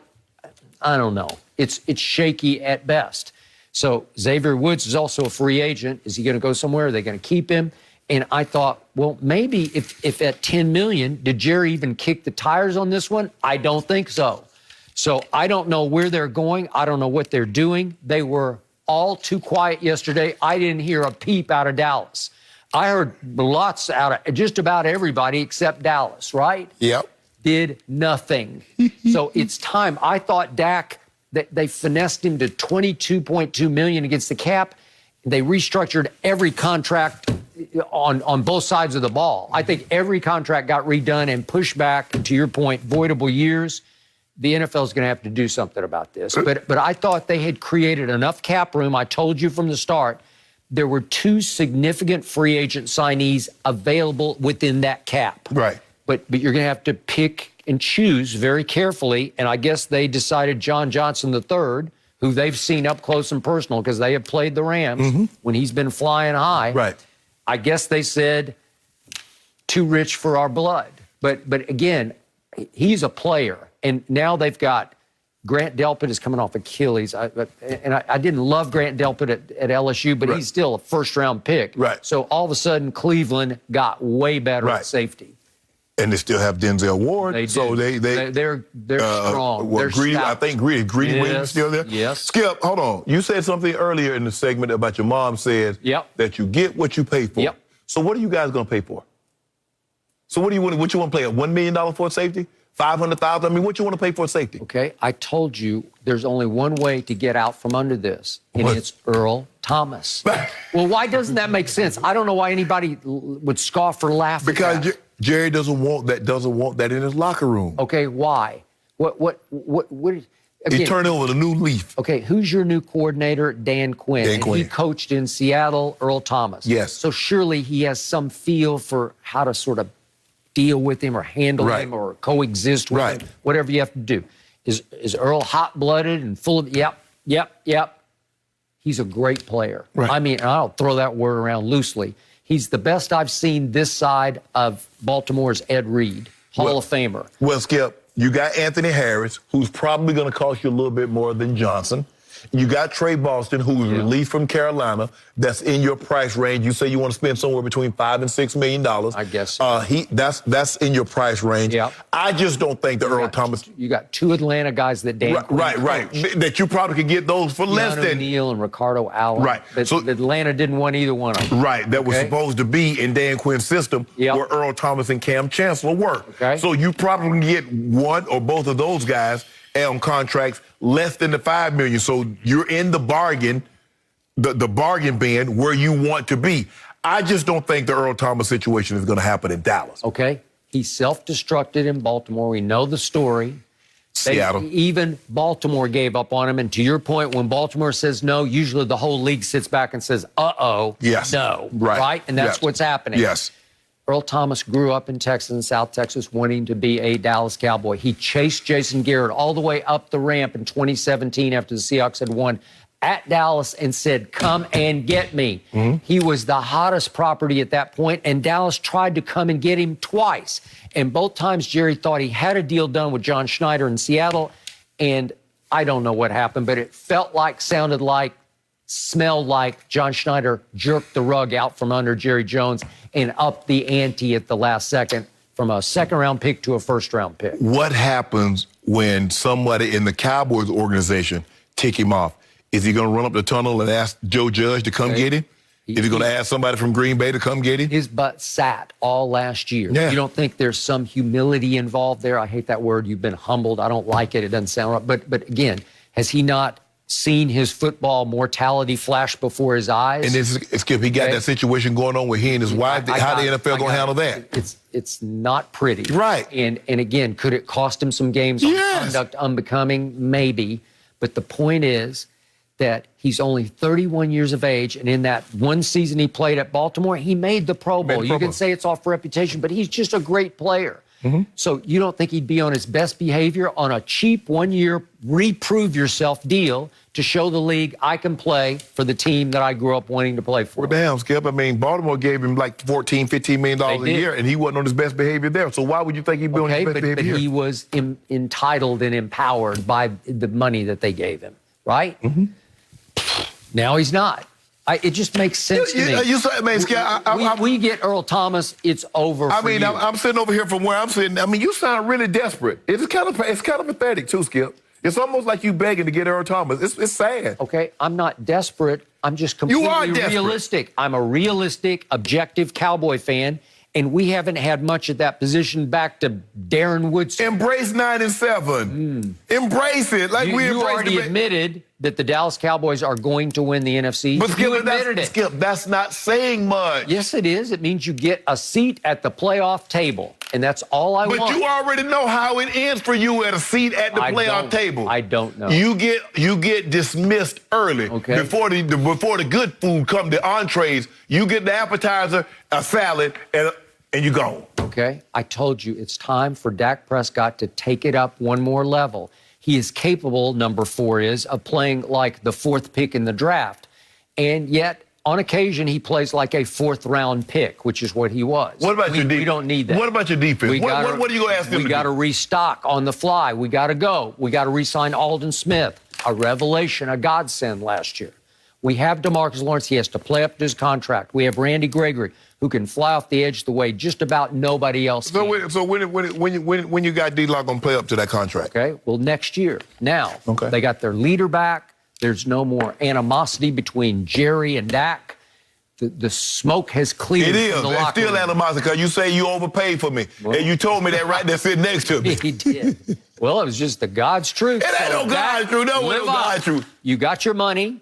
don't know. It's shaky at best. So Xavier Woods is also a free agent. Is he going to go somewhere? Are they going to keep him? And I thought, well, maybe if at $10 million, did Jerry even kick the tires on this one? I don't think so. So I don't know where they're going. I don't know what they're doing. They were all too quiet yesterday. I didn't hear a peep out of Dallas. I heard lots out of just about everybody except Dallas, right? Yep. Did nothing. So it's time. I thought Dak, they finessed him to $22.2 million against the cap. They restructured every contract on both sides of the ball. I think every contract got redone and pushed back, to your point, voidable years. The NFL is going to have to do something about this. But I thought they had created enough cap room. I told you from the start, there were 2 significant free agent signees available within that cap. Right. But you're going to have to pick and choose very carefully. And I guess they decided John Johnson III, who they've seen up close and personal because they have played the Rams when he's been flying high. Right. I guess they said, too rich for our blood. But again, he's a player. And now they've got Grant Delpit is coming off Achilles. I didn't love Grant Delpit at LSU, but he's still a first-round pick. Right. So all of a sudden, Cleveland got way better at safety. And they still have Denzel Ward. They do. So they're strong. They're Greedy, stout. I think Greedy Williams still there. Yes. Skip, hold on. You said something earlier in the segment about your mom said that you get what you pay for. Yep. So what are you guys going to pay for? So what you want to play? A $1 million for a safety? $500,000? I mean, what you want to pay for a safety? Okay, I told you there's only one way to get out from under this, and it's Earl Thomas. Well, why doesn't that make sense? I don't know why anybody would scoff or laugh because at that. Jerry doesn't want that in his locker room. Okay, why? What again, He turned over the new leaf. Okay, who's your new coordinator? Dan Quinn. Dan And Quinn. he coached in Seattle, Earl Thomas. Yes. So surely he has some feel for how to sort of deal with him or handle him or coexist with him, whatever you have to do. Is Earl hot-blooded and full of, yep. He's a great player. Right. I mean, and I'll throw that word around loosely. He's the best I've seen this side of Baltimore's Ed Reed, Hall of Famer. Well, Skip, you got Anthony Harris, who's probably going to cost you a little bit more than Johnson. You got Trey Boston, who was released from Carolina. That's in your price range. You say you want to spend somewhere between $5 and $6 million. I guess so. That's in your price range. Yeah. I just don't think the Earl Thomas. You got 2 Atlanta guys that Dan Quinn coached. That you probably could get those for less Keanu than Neal and Ricardo Allen. Right. But So Atlanta didn't want either one of them. Right. That was supposed to be in Dan Quinn's system where Earl Thomas and Cam Chancellor were. Okay. So you probably can get one or both of those guys on contracts less than the $5 million. So you're in the bargain, the bargain bin where you want to be. I just don't think the Earl Thomas situation is going to happen in Dallas. Okay. He self-destructed in Baltimore. We know the story. Seattle. Even Baltimore gave up on him. And to your point, when Baltimore says no, usually the whole league sits back and says, no. Right? And that's what's happening. Yes. Earl Thomas grew up in Texas and South Texas wanting to be a Dallas Cowboy. He chased Jason Garrett all the way up the ramp in 2017 after the Seahawks had won at Dallas and said, come and get me. He was the hottest property at that point, and Dallas tried to come and get him twice. And both times Jerry thought he had a deal done with John Schneider in Seattle, and I don't know what happened, but it felt like, sounded like, smelled like John Schneider jerked the rug out from under Jerry Jones and upped the ante at the last second from a second-round pick to a first-round pick. What happens when somebody in the Cowboys organization tick him off? Is he going to run up the tunnel and ask Joe Judge to come get him? Is he going to ask somebody from Green Bay to come get him? His butt sat all last year. Yeah. You don't think there's some humility involved there? I hate that word. You've been humbled. I don't like it. It doesn't sound right. But again, has he not seen his football mortality flash before his eyes? And Skip, he got that situation going on with he and his wife. How the NFL going to handle that? It's not pretty. Right. And again, could it cost him some games on conduct unbecoming? Maybe. But the point is that he's only 31 years of age, and in that one season he played at Baltimore, he made the Pro Bowl. You can say it's off reputation, but he's just a great player. So you don't think he'd be on his best behavior on a cheap 1-year reprove yourself deal to show the league I can play for the team that I grew up wanting to play for? Well, damn, Skip. I mean, Baltimore gave him like $14, $15 million a year, and he wasn't on his best behavior there. So why would you think he'd be on his best behavior here? But he was entitled and empowered by the money that they gave him, right? Now he's not. It just makes sense to me. You say, man, Skip, we get Earl Thomas, it's over for you. I'm sitting over here from where I'm sitting. I mean, you sound really desperate. It's kind of pathetic too, Skip. It's almost like you begging to get Earl Thomas. It's sad. Okay, I'm not desperate. I'm just completely realistic. I'm a realistic, objective Cowboy fan, and we haven't had much at that position back to Darren Woodson. Embrace 9 and 7. Embrace it. Like You already admitted that the Dallas Cowboys are going to win the NFC. But Skip, you admitted it. Skip, that's not saying much. Yes, it is. It means you get a seat at the playoff table, and that's all I want. But you already know how it ends for you at a seat at the playoff table. I don't know. You get dismissed early. Okay. Before the good food come, the entrees. You get the appetizer, a salad, and you go. Okay. I told you it's time for Dak Prescott to take it up one more level. He is capable, number 4 is, of playing like the 4th pick in the draft. And yet, on occasion, he plays like a 4th-round pick, which is what he was. What about your defense? We don't need that. What about your defense? What are you going to ask them to do? We got to restock on the fly. We got to go. We got to re-sign Aldon Smith, a revelation, a godsend last year. We have DeMarcus Lawrence. He has to play up to his contract. We have Randy Gregory, who can fly off the edge the way just about nobody else can. So when you got D-Lock going to play up to that contract? Okay, well, next year. Now, they got their leader back. There's no more animosity between Jerry and Dak. The smoke has cleared. It is. From the It's locker still room. animosity because you say you overpaid for me. Well, and you told me that right there sitting next to me. He did. Well, it was just the God's truth. It ain't no God's truth. No, it ain't no God's truth. You got your money.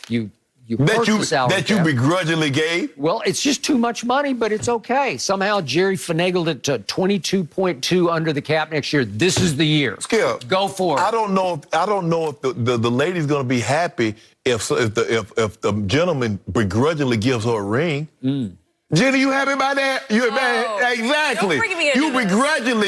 You that you begrudgingly gave? Well, it's just too much money, but it's okay. Somehow Jerry finagled it to 22.2 under the cap next year. This is the year. Skip, go for it. I don't know if the lady's going to be happy if the gentleman begrudgingly gives her a ring. Jenny, you happy about that? Exactly. Don't bring me into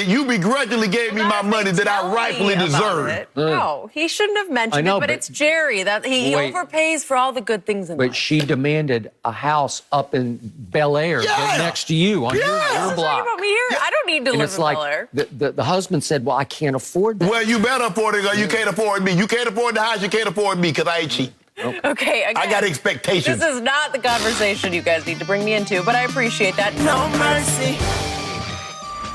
You begrudgingly gave me my money that I rightfully deserved. No, he shouldn't have mentioned it, but it's Jerry. That he overpays for all the good things in life. But she demanded a house up in Bel Air next to you on your block. About me here. I don't need to live in Bel Air. The husband said, well, I can't afford that. Well, you better afford it, or you can't afford me. You can't afford the house, you can't afford me, because I ain't cheap. Okay, again, I got expectations. This is not the conversation you guys need to bring me into, but I appreciate that. No mercy.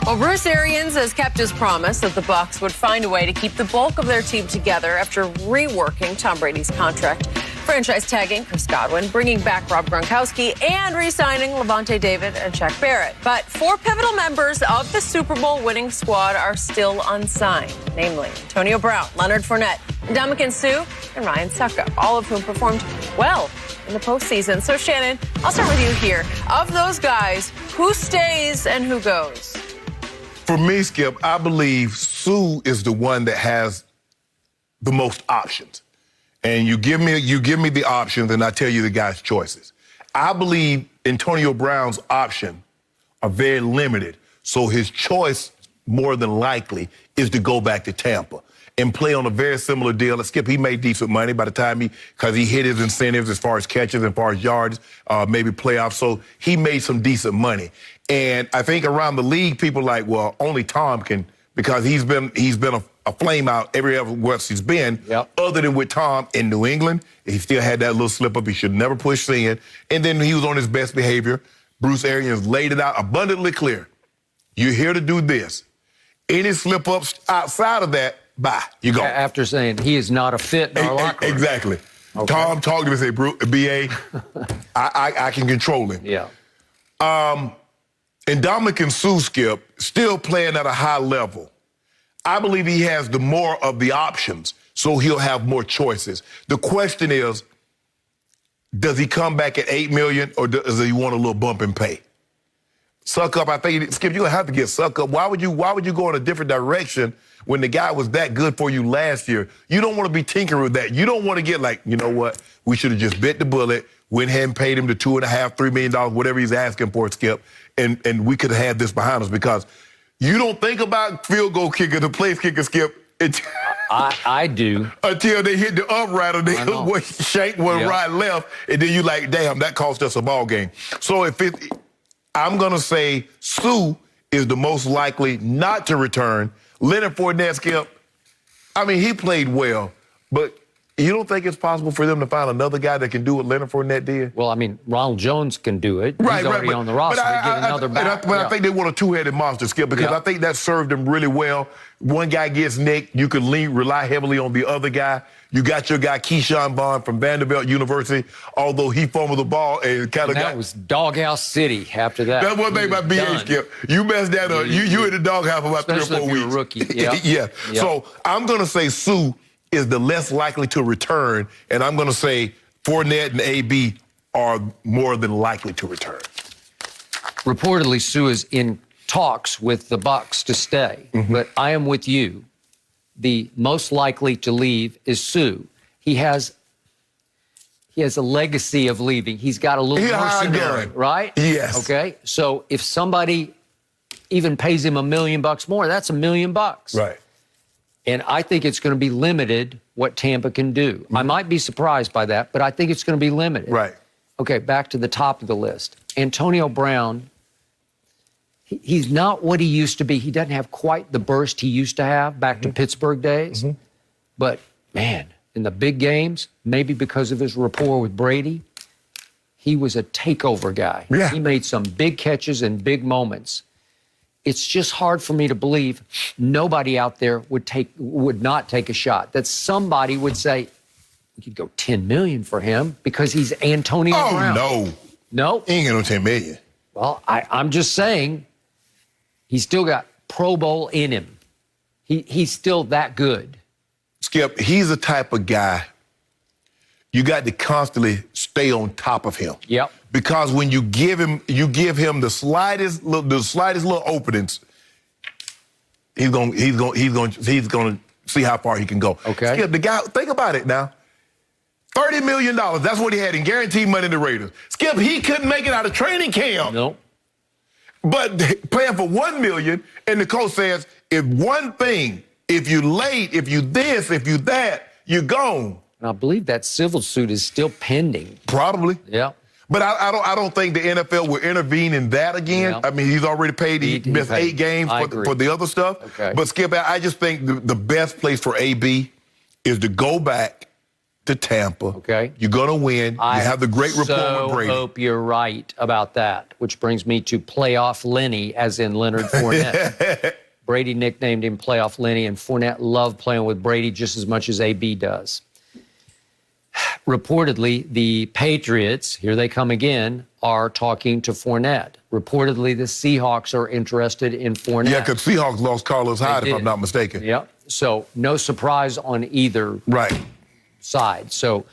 Well, Bruce Arians has kept his promise that the Bucs would find a way to keep the bulk of their team together after reworking Tom Brady's contract, franchise tagging Chris Godwin, bringing back Rob Gronkowski, and re-signing Lavonte David and Shaq Barrett. But 4 pivotal members of the Super Bowl winning squad are still unsigned, namely Antonio Brown, Leonard Fournette, Ndamukong Suh, and Ryan Suckup, all of whom performed well in the postseason. So, Shannon, I'll start with you here. Of those guys, who stays and who goes? For me, Skip, I believe Suh is the one that has the most options. And you give me the options, and I tell you the guy's choices. I believe Antonio Brown's options are very limited. So his choice, more than likely, is to go back to Tampa and play on a very similar deal. Skip, he made decent money by the time because he hit his incentives as far as catches, as far as yards, maybe playoffs. So he made some decent money. And I think around the league, people are like, well, only Tom can, because he's been a flame out everywhere he's been, other than with Tom in New England. He still had that little slip up he should never push in. And then he was on his best behavior. Bruce Arians laid it out abundantly clear. You're here to do this. Any slip ups outside of that, bye, you go. After saying he is not a fit in our locker room. Exactly. Okay. Tom talked to me and said, BA, I can control him. Yeah. And Ndamukong Suh, Skip, still playing at a high level. I believe he has the more of the options, so he'll have more choices. The question is, does he come back at $8 million, or does he want a little bump in pay? Suckup, I think, Skip, you're going to have to get Suckup. Why would you go in a different direction when the guy was that good for you last year? You don't want to be tinkering with that. You don't want to get like, you know what, we should have just bit the bullet, went ahead and paid him the $2.5, $3 million, whatever he's asking for, Skip, and we could have had this behind us, because You don't think about field goal kicker, the place kicker, Skip, I do. Until they hit the upright or they shank one right left, and then you like, damn, that cost us a ball game. So I'm going to say Sue is the most likely not to return. Leonard Fournette, Skip, I mean, he played well, but you don't think it's possible for them to find another guy that can do what Leonard Fournette did? Well, I mean, Ronald Jones can do it. He's already on the roster. But get another back. I think they want a two-headed monster, Skip, because I think that served them really well. One guy gets nicked, you can rely heavily on the other guy. You got your guy Keyshawn Vaughn from Vanderbilt University, although he fumbled the ball and kind of got... That was Doghouse City after that. That's one thing about BA, Skip. You messed that up. You in the doghouse for about 3 or 4 weeks. Especially if you're a rookie. Yeah. So I'm going to say Sue is the less likely to return, and I'm going to say Fournette and AB are more than likely to return. Reportedly, Sue is in talks with the Bucs to stay, but I am with you. The most likely to leave is Sue. He has a legacy of leaving. He's got a little mercenary, right? Yes. Okay. So if somebody even pays him $1 million more, that's $1 million. Right. And I think it's going to be limited what Tampa can do. I might be surprised by that, but I think it's going to be limited. Right. Okay, back to the top of the list. Antonio Brown, he's not what he used to be. He doesn't have quite the burst he used to have back to Pittsburgh days. But, man, in the big games, maybe because of his rapport with Brady, he was a takeover guy. Yeah. He made some big catches and big moments. It's just hard for me to believe nobody out there would not take a shot. That somebody would say, we could go $10 million for him because he's Antonio Brown. Oh, no. He ain't got no $10 million. Well, I'm just saying he's still got Pro Bowl in him. He's still that good. Skip, he's the type of guy you got to constantly stay on top of him. Yep. Because when you give him the slightest little openings, he's going to see how far he can go. Okay. Skip, the guy, think about it now. $30 million, that's what he had in guaranteed money in the Raiders. Skip, he couldn't make it out of training camp. Nope. But playing for $1 million, and the coach says, if you late, if you this, if you that, you're gone. And I believe that civil suit is still pending. Probably. Yeah. But I don't think the NFL will intervene in that again. Yeah. I mean, he's already paid. He missed 8 games for the other stuff. Okay. But, Skip, I just think the best place for AB is to go back to Tampa. Okay. You're going to win. You have the great rapport with Brady. I hope you're right about that, which brings me to Playoff Lenny, as in Leonard Fournette. Brady nicknamed him Playoff Lenny, and Fournette loved playing with Brady just as much as AB does. Reportedly, the Patriots, here they come again, are talking to Fournette. Reportedly, the Seahawks are interested in Fournette. Yeah, because Seahawks lost Carlos Hyde, if I'm not mistaken. Yep. So no surprise on either side. So,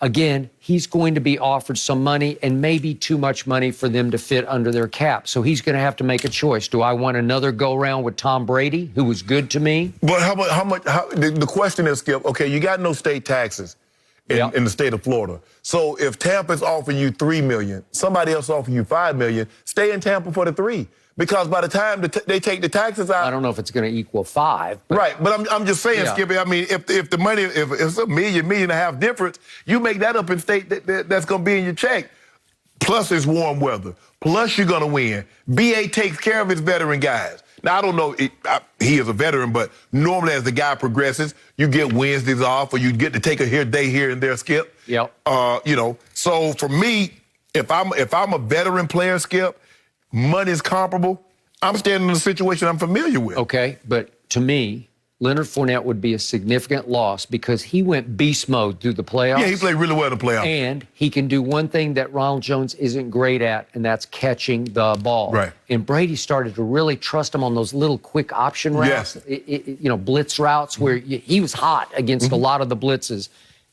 again, he's going to be offered some money and maybe too much money for them to fit under their cap. So he's going to have to make a choice. Do I want another go-round with Tom Brady, who was good to me? But how much? The question is, Skip, okay, you got no state taxes in the state of Florida. So if Tampa's offering you $3 million, somebody else offering you $5 million, stay in Tampa for the $3 million. Because by the time they take the taxes out, I don't know if it's going to equal 5. But right, but I'm just saying, Skippy. I mean, if the money, if it's $1 million and a half difference, you make that up in state that's going to be in your check. Plus, it's warm weather. Plus, you're going to win. BA takes care of his veteran guys. Now, I don't know, he is a veteran, but normally as the guy progresses, you get Wednesdays off or you get to take a day here and there, Skip. Yep. So for me, if I'm a veteran player, Skip, money's comparable, I'm standing in a situation I'm familiar with. Okay, but to me, Leonard Fournette would be a significant loss because he went beast mode through the playoffs. Yeah, he played really well in the playoffs. And he can do one thing that Ronald Jones isn't great at, and that's catching the ball. Right. And Brady started to really trust him on those little quick option routes, blitz routes, where he was hot against a lot of the blitzes.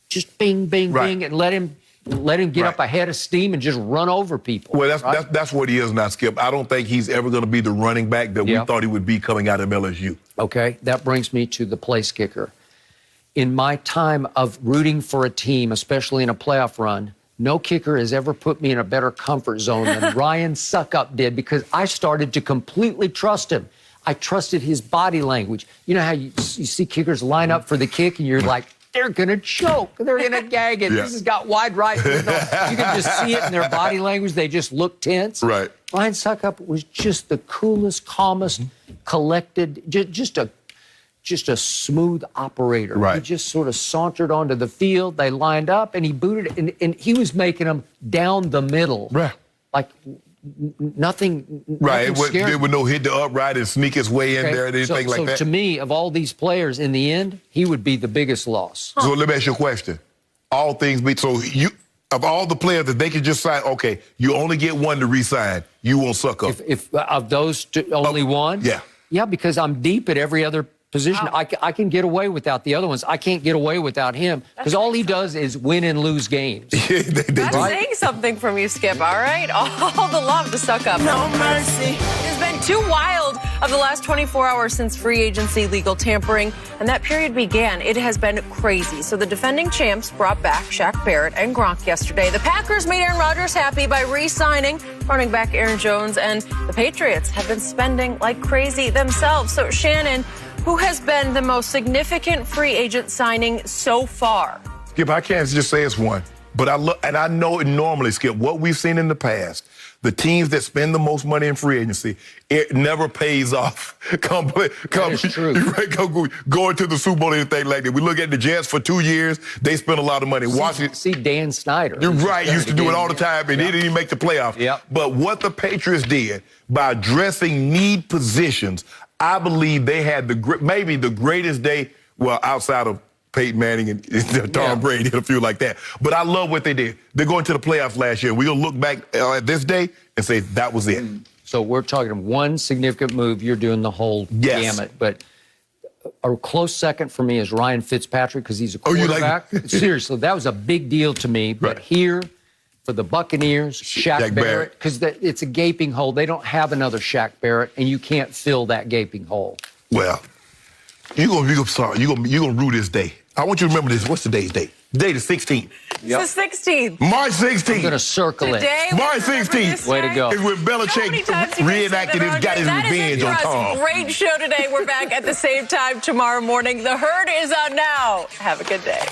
Just bing, bing, bing, and let him get up ahead of steam and just run over people. Well, that's what he is now, Skip. I don't think he's ever going to be the running back that we thought he would be coming out of LSU. Okay, that brings me to the place kicker. In my time of rooting for a team, especially in a playoff run, no kicker has ever put me in a better comfort zone than Ryan Suckup did because I started to completely trust him. I trusted his body language. You know how you see kickers line up for the kick and you're like, they're going to choke. They're going to gag it. Yeah. This has got wide right. You can just see it in their body language. They just look tense. Right. Ryan Suckup was just the coolest, calmest, collected, just a smooth operator. Right. He just sort of sauntered onto the field. They lined up, and he booted it, and he was making them down the middle. Right. Like nothing. Right. Nothing scary. There would no hit the upright and sneak his way in there and anything like that. So to me, of all these players, in the end, he would be the biggest loss. So let me ask you a question. All things be so of all the players that they could just sign, okay, you only get one to re-sign. You won't suck up. If of those only one? Yeah. Yeah, because I'm deep at every other position. Wow. I can get away without the other ones. I can't get away without him because all he does is win and lose games. That's saying something from you, Skip, all right? All the love to suck up. No mercy. It has been too wild of the last 24 hours since free agency legal tampering, and that period began. It has been crazy. So the defending champs brought back Shaq, Barrett, and Gronk yesterday. The Packers made Aaron Rodgers happy by re-signing running back Aaron Jones, and the Patriots have been spending like crazy themselves. So, Shannon, who has been the most significant free agent signing so far? Skip, I can't just say it's one, but I know it normally, Skip, what we've seen in the past, the teams that spend the most money in free agency, it never pays off. Going to the Super Bowl or anything like that. We look at the Jets for 2 years, they spent a lot of money. See Dan Snyder. You're right, used to do it all the time, and he didn't even make the playoffs. Yep. But what the Patriots did by addressing need positions, I believe they had maybe the greatest day, well, outside of Peyton Manning and Tom Brady and a few like that. But I love what they did. They're going to the playoffs last year. We're going to look back at this day and say that was it. So we're talking one significant move. You're doing the whole gamut. But a close second for me is Ryan Fitzpatrick because he's a quarterback. Seriously, that was a big deal to me. But here, for the Buccaneers, Shaq Barrett, because it's a gaping hole. They don't have another Shaq Barrett, and you can't fill that gaping hole. Well, you're gonna rue this day. I want you to remember this. What's today's date? Today the 16th. It's the 16th. March 16th. I'm going to circle Today, it. March 16th. Way to go. Is when Belichick reenacted his, got his revenge on Tom. Great show today. We're back at the same time tomorrow morning. The Herd is on now. Have a good day.